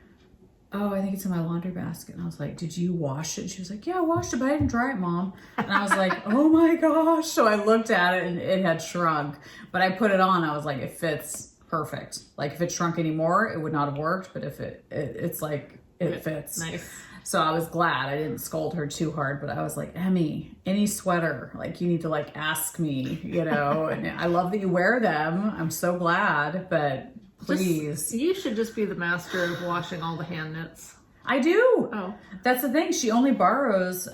oh, I think it's in my laundry basket. And I was like, did you wash it? And she was like, yeah, I washed it, but I didn't dry it, Mom. And I was like, oh my gosh. So I looked at it and it had shrunk. But I put it on, I was like, it fits perfect. Like if it shrunk anymore, it would not have worked. But if it's like, it fits. Nice. So I was glad I didn't scold her too hard, but I was like, Emmy, any sweater, like you need to like ask me, and I love that you wear them. I'm so glad, but please. You should just be the master of washing all the hand knits. I do. Oh. That's the thing. She only borrows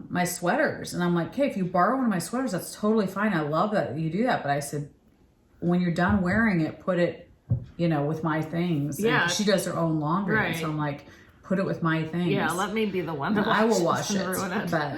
my sweaters. And I'm like, okay, if you borrow one of my sweaters, that's totally fine. I love that you do that. But I said, when you're done wearing it, put it, with my things. Yeah. And she does her own laundry. Right. So I'm like, put it with my things. Yeah, let me be the one to wash I will wash and it. ruin it. But,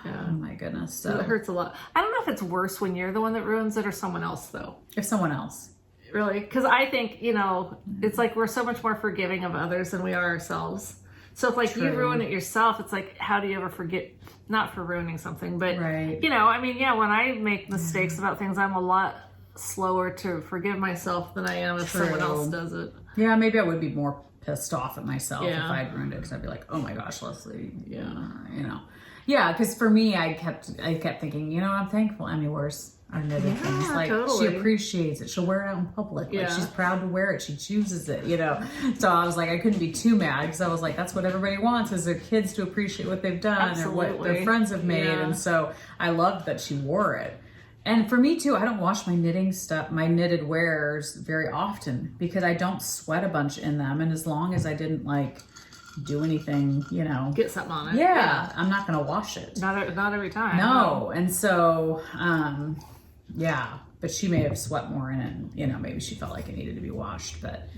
oh my goodness. So It hurts a lot. I don't know if it's worse when you're the one that ruins it or someone else, though. if someone else. really. Because I think, you know, it's like we're so much more forgiving of others than we are ourselves. So if like you ruin it yourself, it's like, how do you ever forget, not for ruining something, but, you know, I mean, yeah, when I make mistakes about things, I'm a lot slower to forgive myself than I am if someone else does it. Yeah, maybe I would be more pissed off at myself if I'd ruined it, because I'd be like, oh my gosh, Leslie, you know. Yeah, because for me, I kept thinking, you know, I'm thankful Emmy wears our knitted things. Like, she appreciates it. She'll wear it out in public. Like, she's proud to wear it. She chooses it, you know. So I was like, I couldn't be too mad, because I was like, that's what everybody wants, is their kids to appreciate what they've done or what their friends have made. And so I loved that she wore it. And for me too, I don't wash my knitting stuff, my knitted wares very often, because I don't sweat a bunch in them. And as long as I didn't like do anything, you know, get something on it. Yeah, I'm not going to wash it. Not every time. No. And so, yeah, but she may have sweat more in it. And, you know, maybe she felt like it needed to be washed, but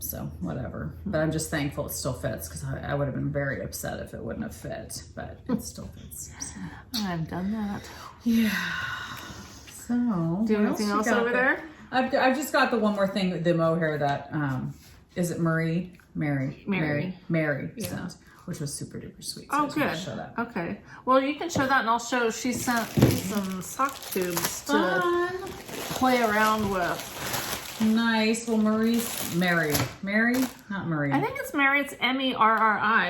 so whatever. But I'm just thankful it still fits, because I would have been very upset if it wouldn't have fit, but it still fits. So. I've done that. Yeah. So, do you have anything else over there? I've just got the one more thing, the mohair that, is it Mary sent, which was super duper sweet. So good. Show that. Okay. Well, you can show that, and I'll show, she sent me some sock tubes to play around with. Nice. Well, Mary, not Mary. I think it's Mary. It's Merri.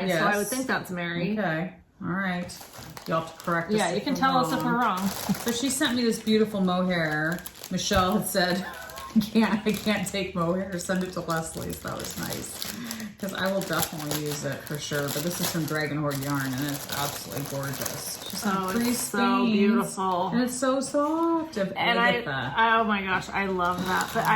Yes. So I would think that's Mary. Okay. All right. You'll have to correct us. Yeah, you can tell us if we're wrong. So she sent me this beautiful mohair. Michelle had said, I can't take mohair. Send it to Leslie. So that was nice, because I will definitely use it for sure. But this is from Dragon Horde yarn, and it's absolutely gorgeous. She sent three it's so beautiful, and it's so soft. And oh my gosh, I love that. But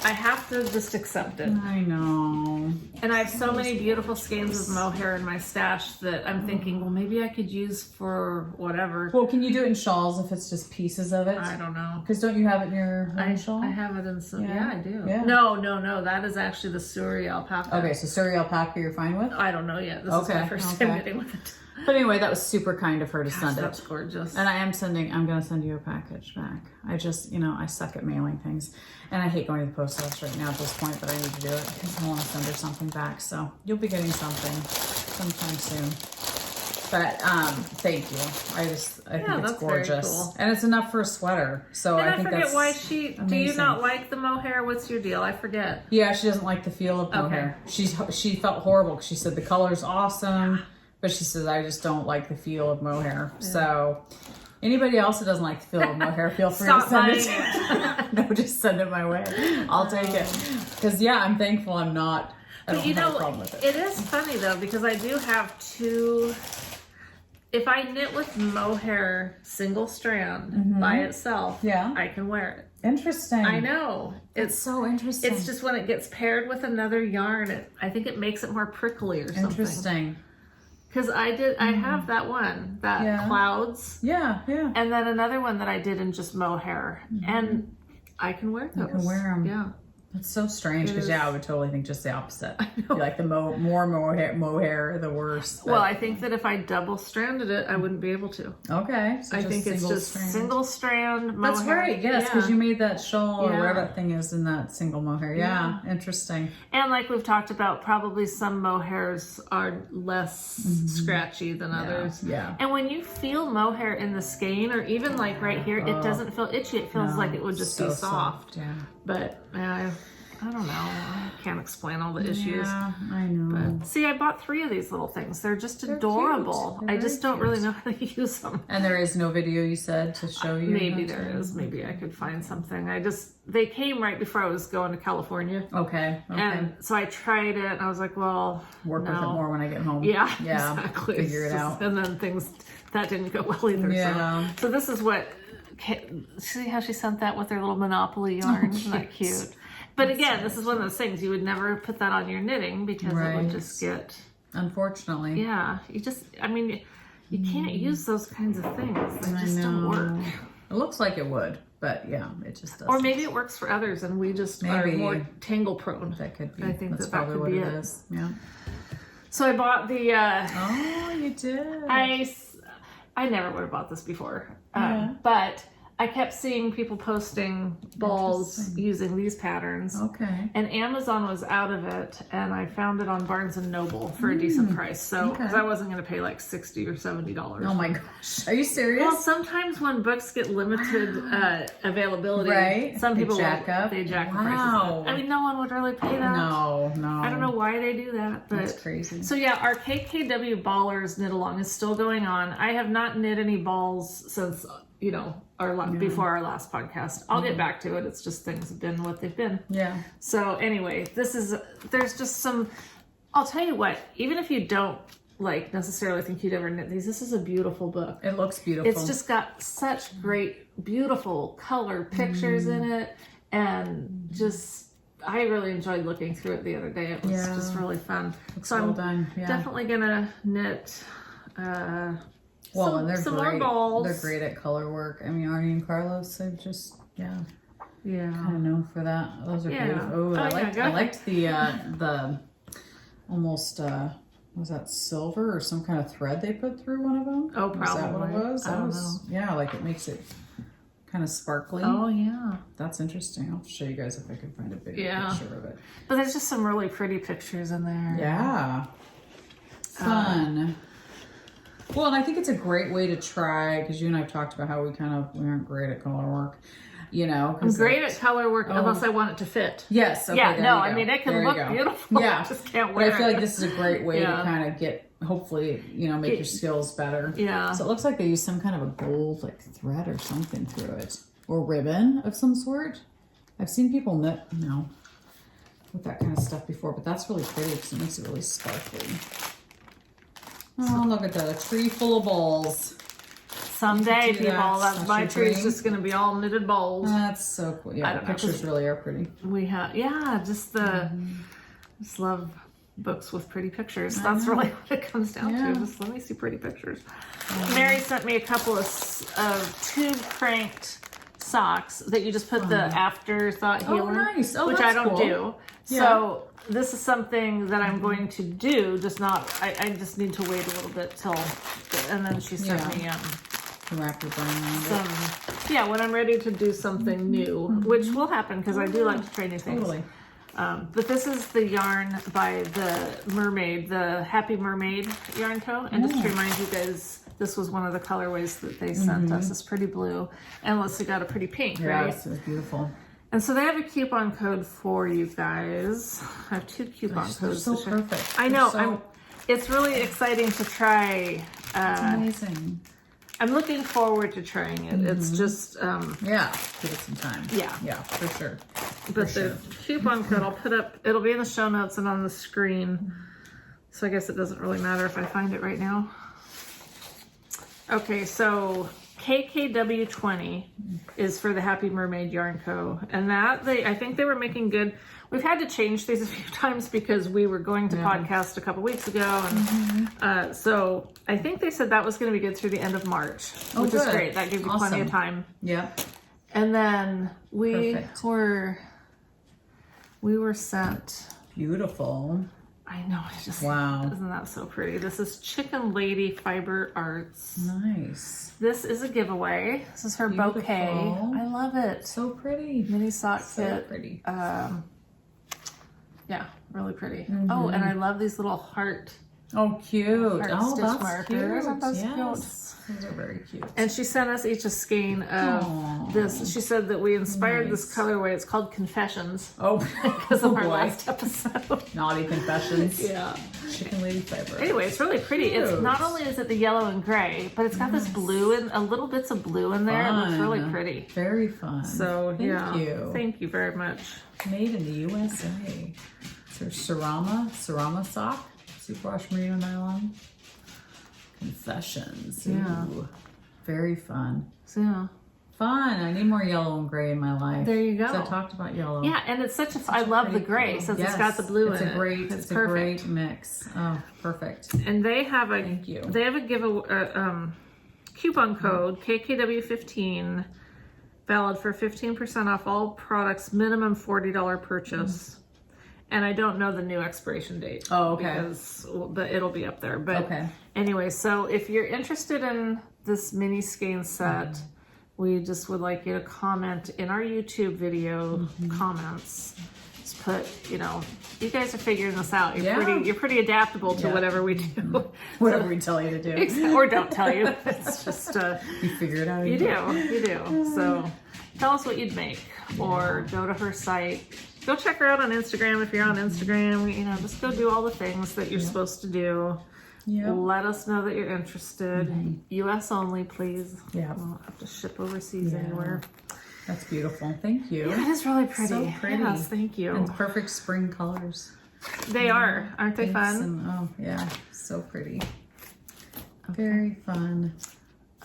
I have to just accept it. I know. And I have so many beautiful skeins of mohair in my stash that I'm thinking, well, maybe I could use for whatever. Well, can you do it in shawls if it's just pieces of it? I don't know. Because don't you have it in your shawl? I have it in some. Yeah, I do. Yeah. No. That is actually the Suri alpaca. Okay, so Suri alpaca you're fine with? I don't know yet. This is my first time knitting with it. But anyway, that was super kind of her to send it. That's gorgeous. And I'm going to send you a package back. I just, I suck at mailing things. And I hate going to the post office right now at this point, but I need to do it because I want to send her something back. So you'll be getting something sometime soon. But thank you. I think it's gorgeous. Very cool. And it's enough for a sweater. So and I think that's why amazing. Do you not like the mohair? What's your deal? I forget. Yeah, she doesn't like the feel of mohair. She felt horrible because she said the color's awesome. But she says, I just don't like the feel of mohair. Yeah. So anybody else who doesn't like the feel of mohair, feel free to send it. No, just send it my way. I'll take it. Because, I'm thankful I don't have a problem with it. It is funny, though, because I do have two. If I knit with mohair single strand by itself, I can wear it. Interesting. I know. It's so interesting. It's just when it gets paired with another yarn, I think it makes it more prickly or something. Interesting. Because I have that one, clouds. Yeah. And then another one that I did in just mohair. And I can wear those. You can wear them. Yeah. That's so strange because I would totally think just the opposite. You like the more mohair, the worse. Well, I think that if I double stranded it, I wouldn't be able to. Okay. So I think it's just single strand mohair. That's right. Yes, because you made that shawl or whatever that thing is in that single mohair. Yeah. Interesting. And like we've talked about, probably some mohairs are less scratchy than others. Yeah. And when you feel mohair in the skein, or even like right here, it doesn't feel itchy. It feels like it would just be soft. Yeah. But I don't know. I can't explain all the issues. Yeah, I know. But see, I bought 3 of these little things. They're just adorable. I just don't really know how to use them. And there is no video, you said, to show you? Maybe there is. Maybe I could find something. They came right before I was going to California. Okay. And so I tried it, and I was like, well, work with it more when I get home. Yeah, exactly. Figure it out. And then that didn't go well either. Yeah. So this is what, see how she sent that with her little Monopoly yarn? Isn't that cute? But again, this is one of those things, you would never put that on your knitting because it would just get... Unfortunately. Yeah. You can't use those kinds of things. They just don't work. It looks like it would, but it just doesn't. Or maybe it works for others and we just are more tangle prone. That could be. I think that's that could be it. Is. Yeah. So I bought the... oh, you did. I never would have bought this before. But I kept seeing people posting balls using these patterns. Okay. And Amazon was out of it, and I found it on Barnes and Noble for a decent price. So, because I wasn't going to pay like $60 or $70. Oh my gosh. Are you serious? Well, sometimes when books get limited availability, some people they jack up the prices up. I mean, no one would really pay that. No. I don't know why they do that, but that's crazy. So yeah, our KKW Ballers knit along is still going on. I have not knit any balls since before our last podcast. I'll get back to it. It's just things have been what they've been. Yeah. So anyway, there's just some. I'll tell you what. Even if you don't necessarily think you'd ever knit these, this is a beautiful book. It looks beautiful. It's just got such great, beautiful color pictures in it, and just. I really enjoyed looking through it the other day. It was just really fun. So I'm definitely gonna knit and they're some great. more balls. They're great at color work. I mean, Arnie and Carlos, they've just kind of known for that. Those are beautiful. Oh, I liked the almost was that silver or some kind of thread they put through one of them? Oh, probably. Was that what it was? I don't know. Yeah, like it makes it kind of sparkly. Oh yeah, that's interesting. I'll show you guys if I can find a bigger picture of it. But there's just some really pretty pictures in there. Yeah, fun. Well, and I think it's a great way to try, because you and I have talked about how we aren't great at color work. I'm great at color work unless I want it to fit. Yes. Okay, I mean it can look beautiful. Yeah, I just can't wear it. But I feel like this is a great way to kind of get, hopefully, make your skills better. Yeah. So it looks like they use some kind of a gold thread or something through it, or ribbon of some sort. I've seen people knit, with that kind of stuff before, but that's really pretty because it makes it really sparkly. Oh, look at that, a tree full of balls. Someday, people, my tree's just going to be all knitted balls. That's so cool. Yeah, the pictures really are pretty. We have, just love books with pretty pictures. That's really what it comes down to. Just let me see pretty pictures. Mary sent me a couple of tube cranked socks that you just put the afterthought healer, nice. Which I don't do. Yeah. So this is something that I'm going to do. I just need to wait a little bit till, and then she sent me wrap your brain around it. When I'm ready to do something new, which will happen because I do like to try new things. Totally. But this is the yarn by the mermaid, the Happy Mermaid Yarn Co. And just to remind you guys, this was one of the colorways that they sent us. It's pretty blue. And Leslie got a pretty pink, right? Yes, it was beautiful. And so they have a coupon code for you guys. I have 2 coupon codes. They're so perfect. I know. It's really exciting to try. It's amazing. I'm looking forward to trying it. It's just give it some time. Yeah, for sure. But the coupon code I'll put up, it'll be in the show notes and on the screen. So I guess it doesn't really matter if I find it right now. Okay, so KKW20 is for the Happy Mermaid Yarn Co. And I think they were making good. We've had to change these a few times because we were going to podcast a couple weeks ago. And so I think they said that was going to be good through the end of March, which is great. That gives you plenty of time. Yeah. And then we were sent. Beautiful. I know. It's just, wow. Isn't that so pretty? This is Chicken Lady Fiber Arts. Nice. This is a giveaway. This is her bouquet. I love it. So pretty. Mini sock kit. So pretty. Yeah, really pretty. Oh, and I love these little heart. Oh, cute. Heart stitch that's markers. cute. Those Yes. cute. Those are very cute. And she sent us each a skein of this. She said that we inspired this colorway. It's called Confessions. Oh, because of our last episode. Naughty Confessions. Yeah. Chicken Lady Fiber. Anyway, it's really pretty. Cute. It's not only is it the yellow and gray, but it's got this blue and a little bits of blue in there. It looks really pretty. Very fun. So Thank you. Thank you very much. Made in the USA. There's Cerama sock. Superwash merino nylon. Confessions. Yeah. Ooh, very fun. So yeah. Fun. I need more yellow and gray in my life. There you go. So I talked about yellow. Yeah, and it's I love the gray since it's got the blue in it. It's a great mix. Oh, perfect. And they have a Thank you. They have a coupon code KKW15 valid for 15% off all products, minimum $40 purchase. And I don't know the new expiration date. Oh, okay. But it'll be up there. But anyway, so if you're interested in this mini skein set we just would like you to comment in our YouTube video comments. Just put, you know, you guys are figuring this out. You're pretty adaptable to whatever we do. Whatever we tell you to do. Or don't tell you. It's just you figure it out. You do. So tell us what you'd make, or go to her site. Go check her out on Instagram if you're on Instagram. You know, just go do all the things that you're supposed to do. Yeah. Let us know that you're interested. US only, please. Yeah. We won't have to ship overseas anywhere. That's beautiful. Thank you. Yeah, it is really pretty. So pretty. Yes, thank you. And perfect spring colors. They are. Aren't they fun? And, oh, yeah. So pretty. Very fun.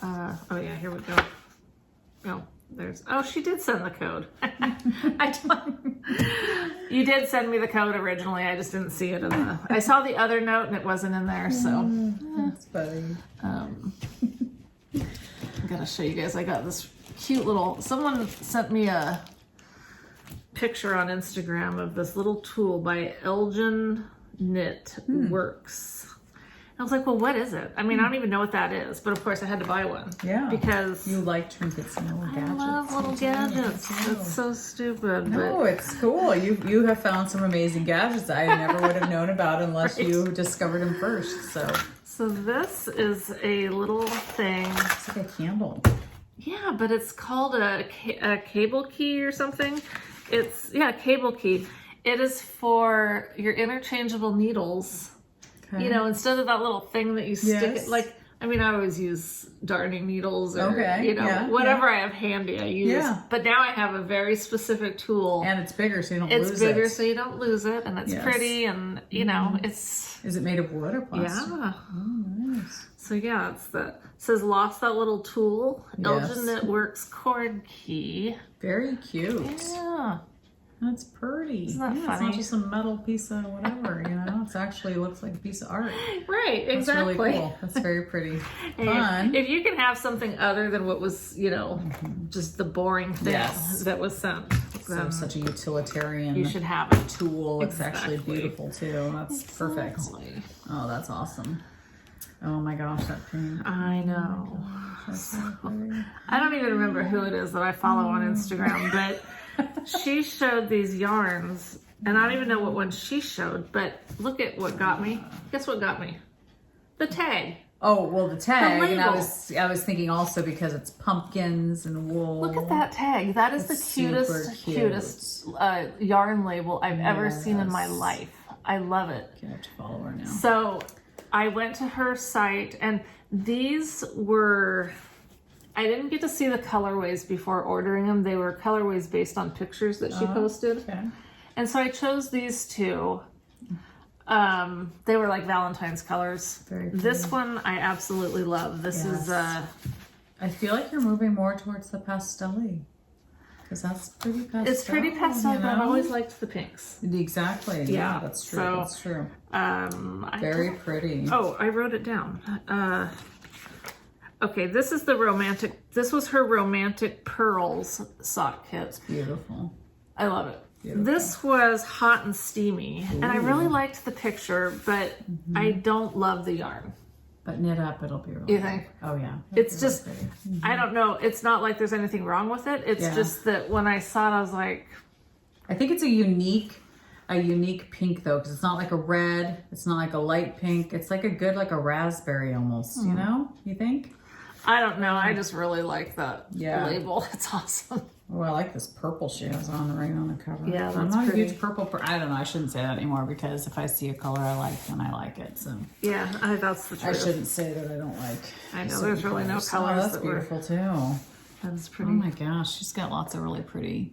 Oh, yeah, here we go. Oh, she did send the code. You did send me the code originally. I just didn't see it I saw the other note and it wasn't in there, so. That's funny. I'm gonna show you guys. I got this cute little, someone sent me a picture on Instagram of this little tool by Elgin Knit Works. I was like, well, what is it? I mean, I don't even know what that is, but of course I had to buy one. Yeah. Because you like trinkets and little gadgets. I love little gadgets. It's so stupid. No, it's cool. You have found some amazing gadgets I never would have known about unless you discovered them first. So this is a little thing. It's like a candle. Yeah, but it's called a cable key or something. It's, cable key. It is for your interchangeable needles. Okay. You know, instead of that little thing that you stick it, like, I mean, I always use darning needles or, whatever I have handy, I use. Yeah. But now I have a very specific tool. And it's bigger so you don't lose it. It's bigger so you don't lose it, and it's pretty, and, you know, it's... Is it made of wood or plastic? Yeah. Oh, nice. So, yeah, it says, lost that little tool. Elgin Knit Works cord key. Very cute. Yeah. That's pretty. Isn't that funny? It's not just a metal piece of whatever, you know? It actually looks like a piece of art. Right, exactly. That's really cool. That's very pretty. Fun. If you can have something other than what was, you know, just the boring thing that was sent. So such a utilitarian you should have it. Tool. It's actually beautiful too. That's perfect. Oh, that's awesome. Oh my gosh, that pink. I know. I don't even remember who it is that I follow on Instagram, but she showed these yarns, and I don't even know what one she showed, but look at what got me. Guess what got me? The tag. Oh, well, the tag. The and I was thinking also because it's pumpkins and wool. Look at that tag. That is the cutest yarn label I've ever seen in my life. I love it. You have to follow her now. So I went to her site, and these were... I didn't get to see the colorways before ordering them. They were colorways based on pictures that she posted. Okay. And so I chose these two. They were like Valentine's colors. Very cool. This one I absolutely love. This is... I feel like you're moving more towards the pastel-y. Because that's pretty pastel. It's pretty pastel, but I've always liked the pinks. Exactly. Yeah, that's true. So, that's true. Very pretty. Oh, I wrote it down. Okay, this is this was her Romantic Pearls sock kit. It's beautiful. I love it. Beautiful. This was Hot and Steamy. Ooh. And I really liked the picture, but I don't love the yarn. But knit up, it'll be really You think? Oh, yeah. It's just, I don't know. It's not like there's anything wrong with it. It's just that when I saw it, I was like... I think it's a unique pink, though, because it's not like a red. It's not like a light pink. It's like a good, like a raspberry almost, you know? You think? I don't know. I just really like that label. It's awesome. Oh, I like this purple she has on right on the cover. Yeah, that's I'm not pretty. A huge purple. I don't know. I shouldn't say that anymore because if I see a color I like, then I like it. So yeah, that's the truth. I shouldn't say that I don't like. I know there's really no colors. That's beautiful too. That's pretty. Oh my gosh, she's got lots of really pretty.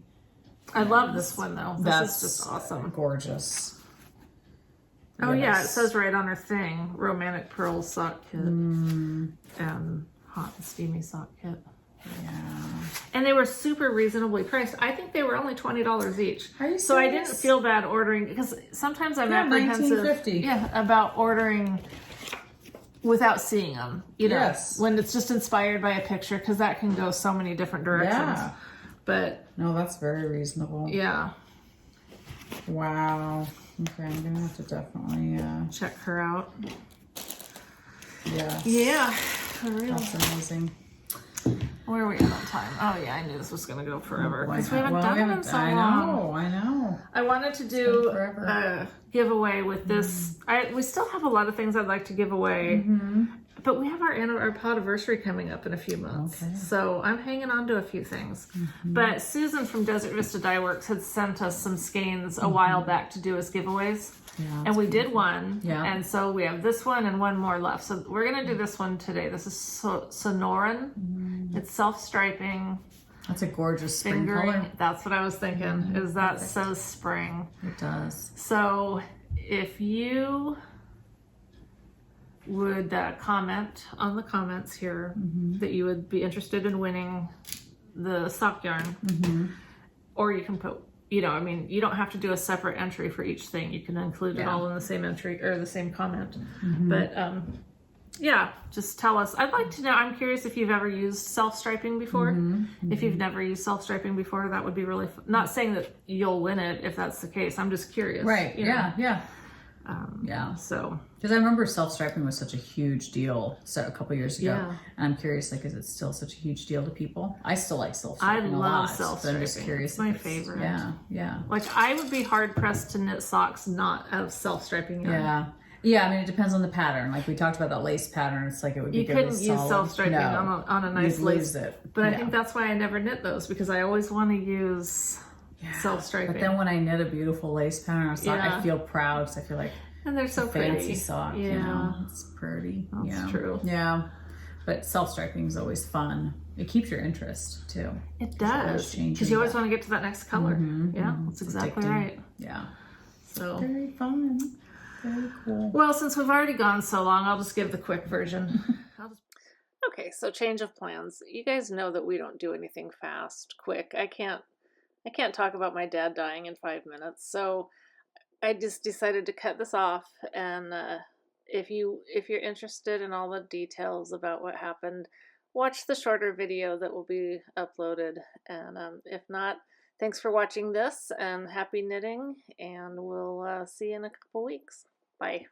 I love this one though. This is just awesome. Gorgeous. Oh yeah, it says right on her thing, Romantic Pearls sock kit and Hot and Steamy sock kit. Yeah. And they were super reasonably priced. I think they were only $20 each. Are you serious? So I didn't feel bad ordering because sometimes I'm apprehensive about ordering without seeing them. You know, when it's just inspired by a picture, because that can go so many different directions. Yeah. But no, that's very reasonable. Yeah. Wow. Okay, I'm gonna have to definitely check her out. Yeah. Yeah. For real. That's amazing. Where are we at on time? Oh yeah, I knew this was going to go forever because we haven't Well, done it in so long. I know. I wanted to do a giveaway with this. We still have a lot of things I'd like to give away, but we have our podiversary coming up in a few months. Okay. So I'm hanging on to a few things. But Susan from Desert Vista Dye Works had sent us some skeins a while back to do as giveaways. Yeah, and we did one. Yeah. And so we have this one and one more left. So we're going to do this one today. This is Sonoran. It's self-striping. That's a gorgeous spring Fingering. color. That's what I was thinking. Is that so spring? It does. So if you would comment on the comments here that you would be interested in winning the sock yarn, or you can put, you know, I mean, you don't have to do a separate entry for each thing. You can include it all in the same entry or the same comment. But yeah, just tell us. I'd like to know, I'm curious if you've ever used self-striping before. If you've never used self-striping before, that would be really fun. Not saying that you'll win it if that's the case. I'm just curious. Right. You know? Yeah. So. Because I remember self-striping was such a huge deal a couple years ago. Yeah. And I'm curious, like, is it still such a huge deal to people? I still like self-striping I a love lot. self-striping. But I'm just curious. It's my favorite. Yeah. Like, I would be hard-pressed to knit socks not of self-striping yarn. Yeah, I mean, it depends on the pattern. Like we talked about that lace pattern. It's like it would be You good couldn't with use solid. self-striping on a nice You'd lace. lose it. But I think that's why I never knit those, because I always want to use self-striping. But then when I knit a beautiful lace pattern on a sock, I feel proud because I feel like and they're so fancy pretty. sock. You know? It's pretty. That's true. Yeah. But self-striping is always fun. It keeps your interest too. It does. Because you always want to get to that next color. Yeah, that's exactly right. Yeah. So very fun. Very cool. Well, since we've already gone so long, I'll just give the quick version. Okay, so change of plans. You guys know that we don't do anything fast, quick. I can't talk about my dad dying in 5 minutes. So I just decided to cut this off. And if you're interested in all the details about what happened, watch the shorter video that will be uploaded. And if not, thanks for watching this and happy knitting. And we'll see you in a couple weeks. Bye.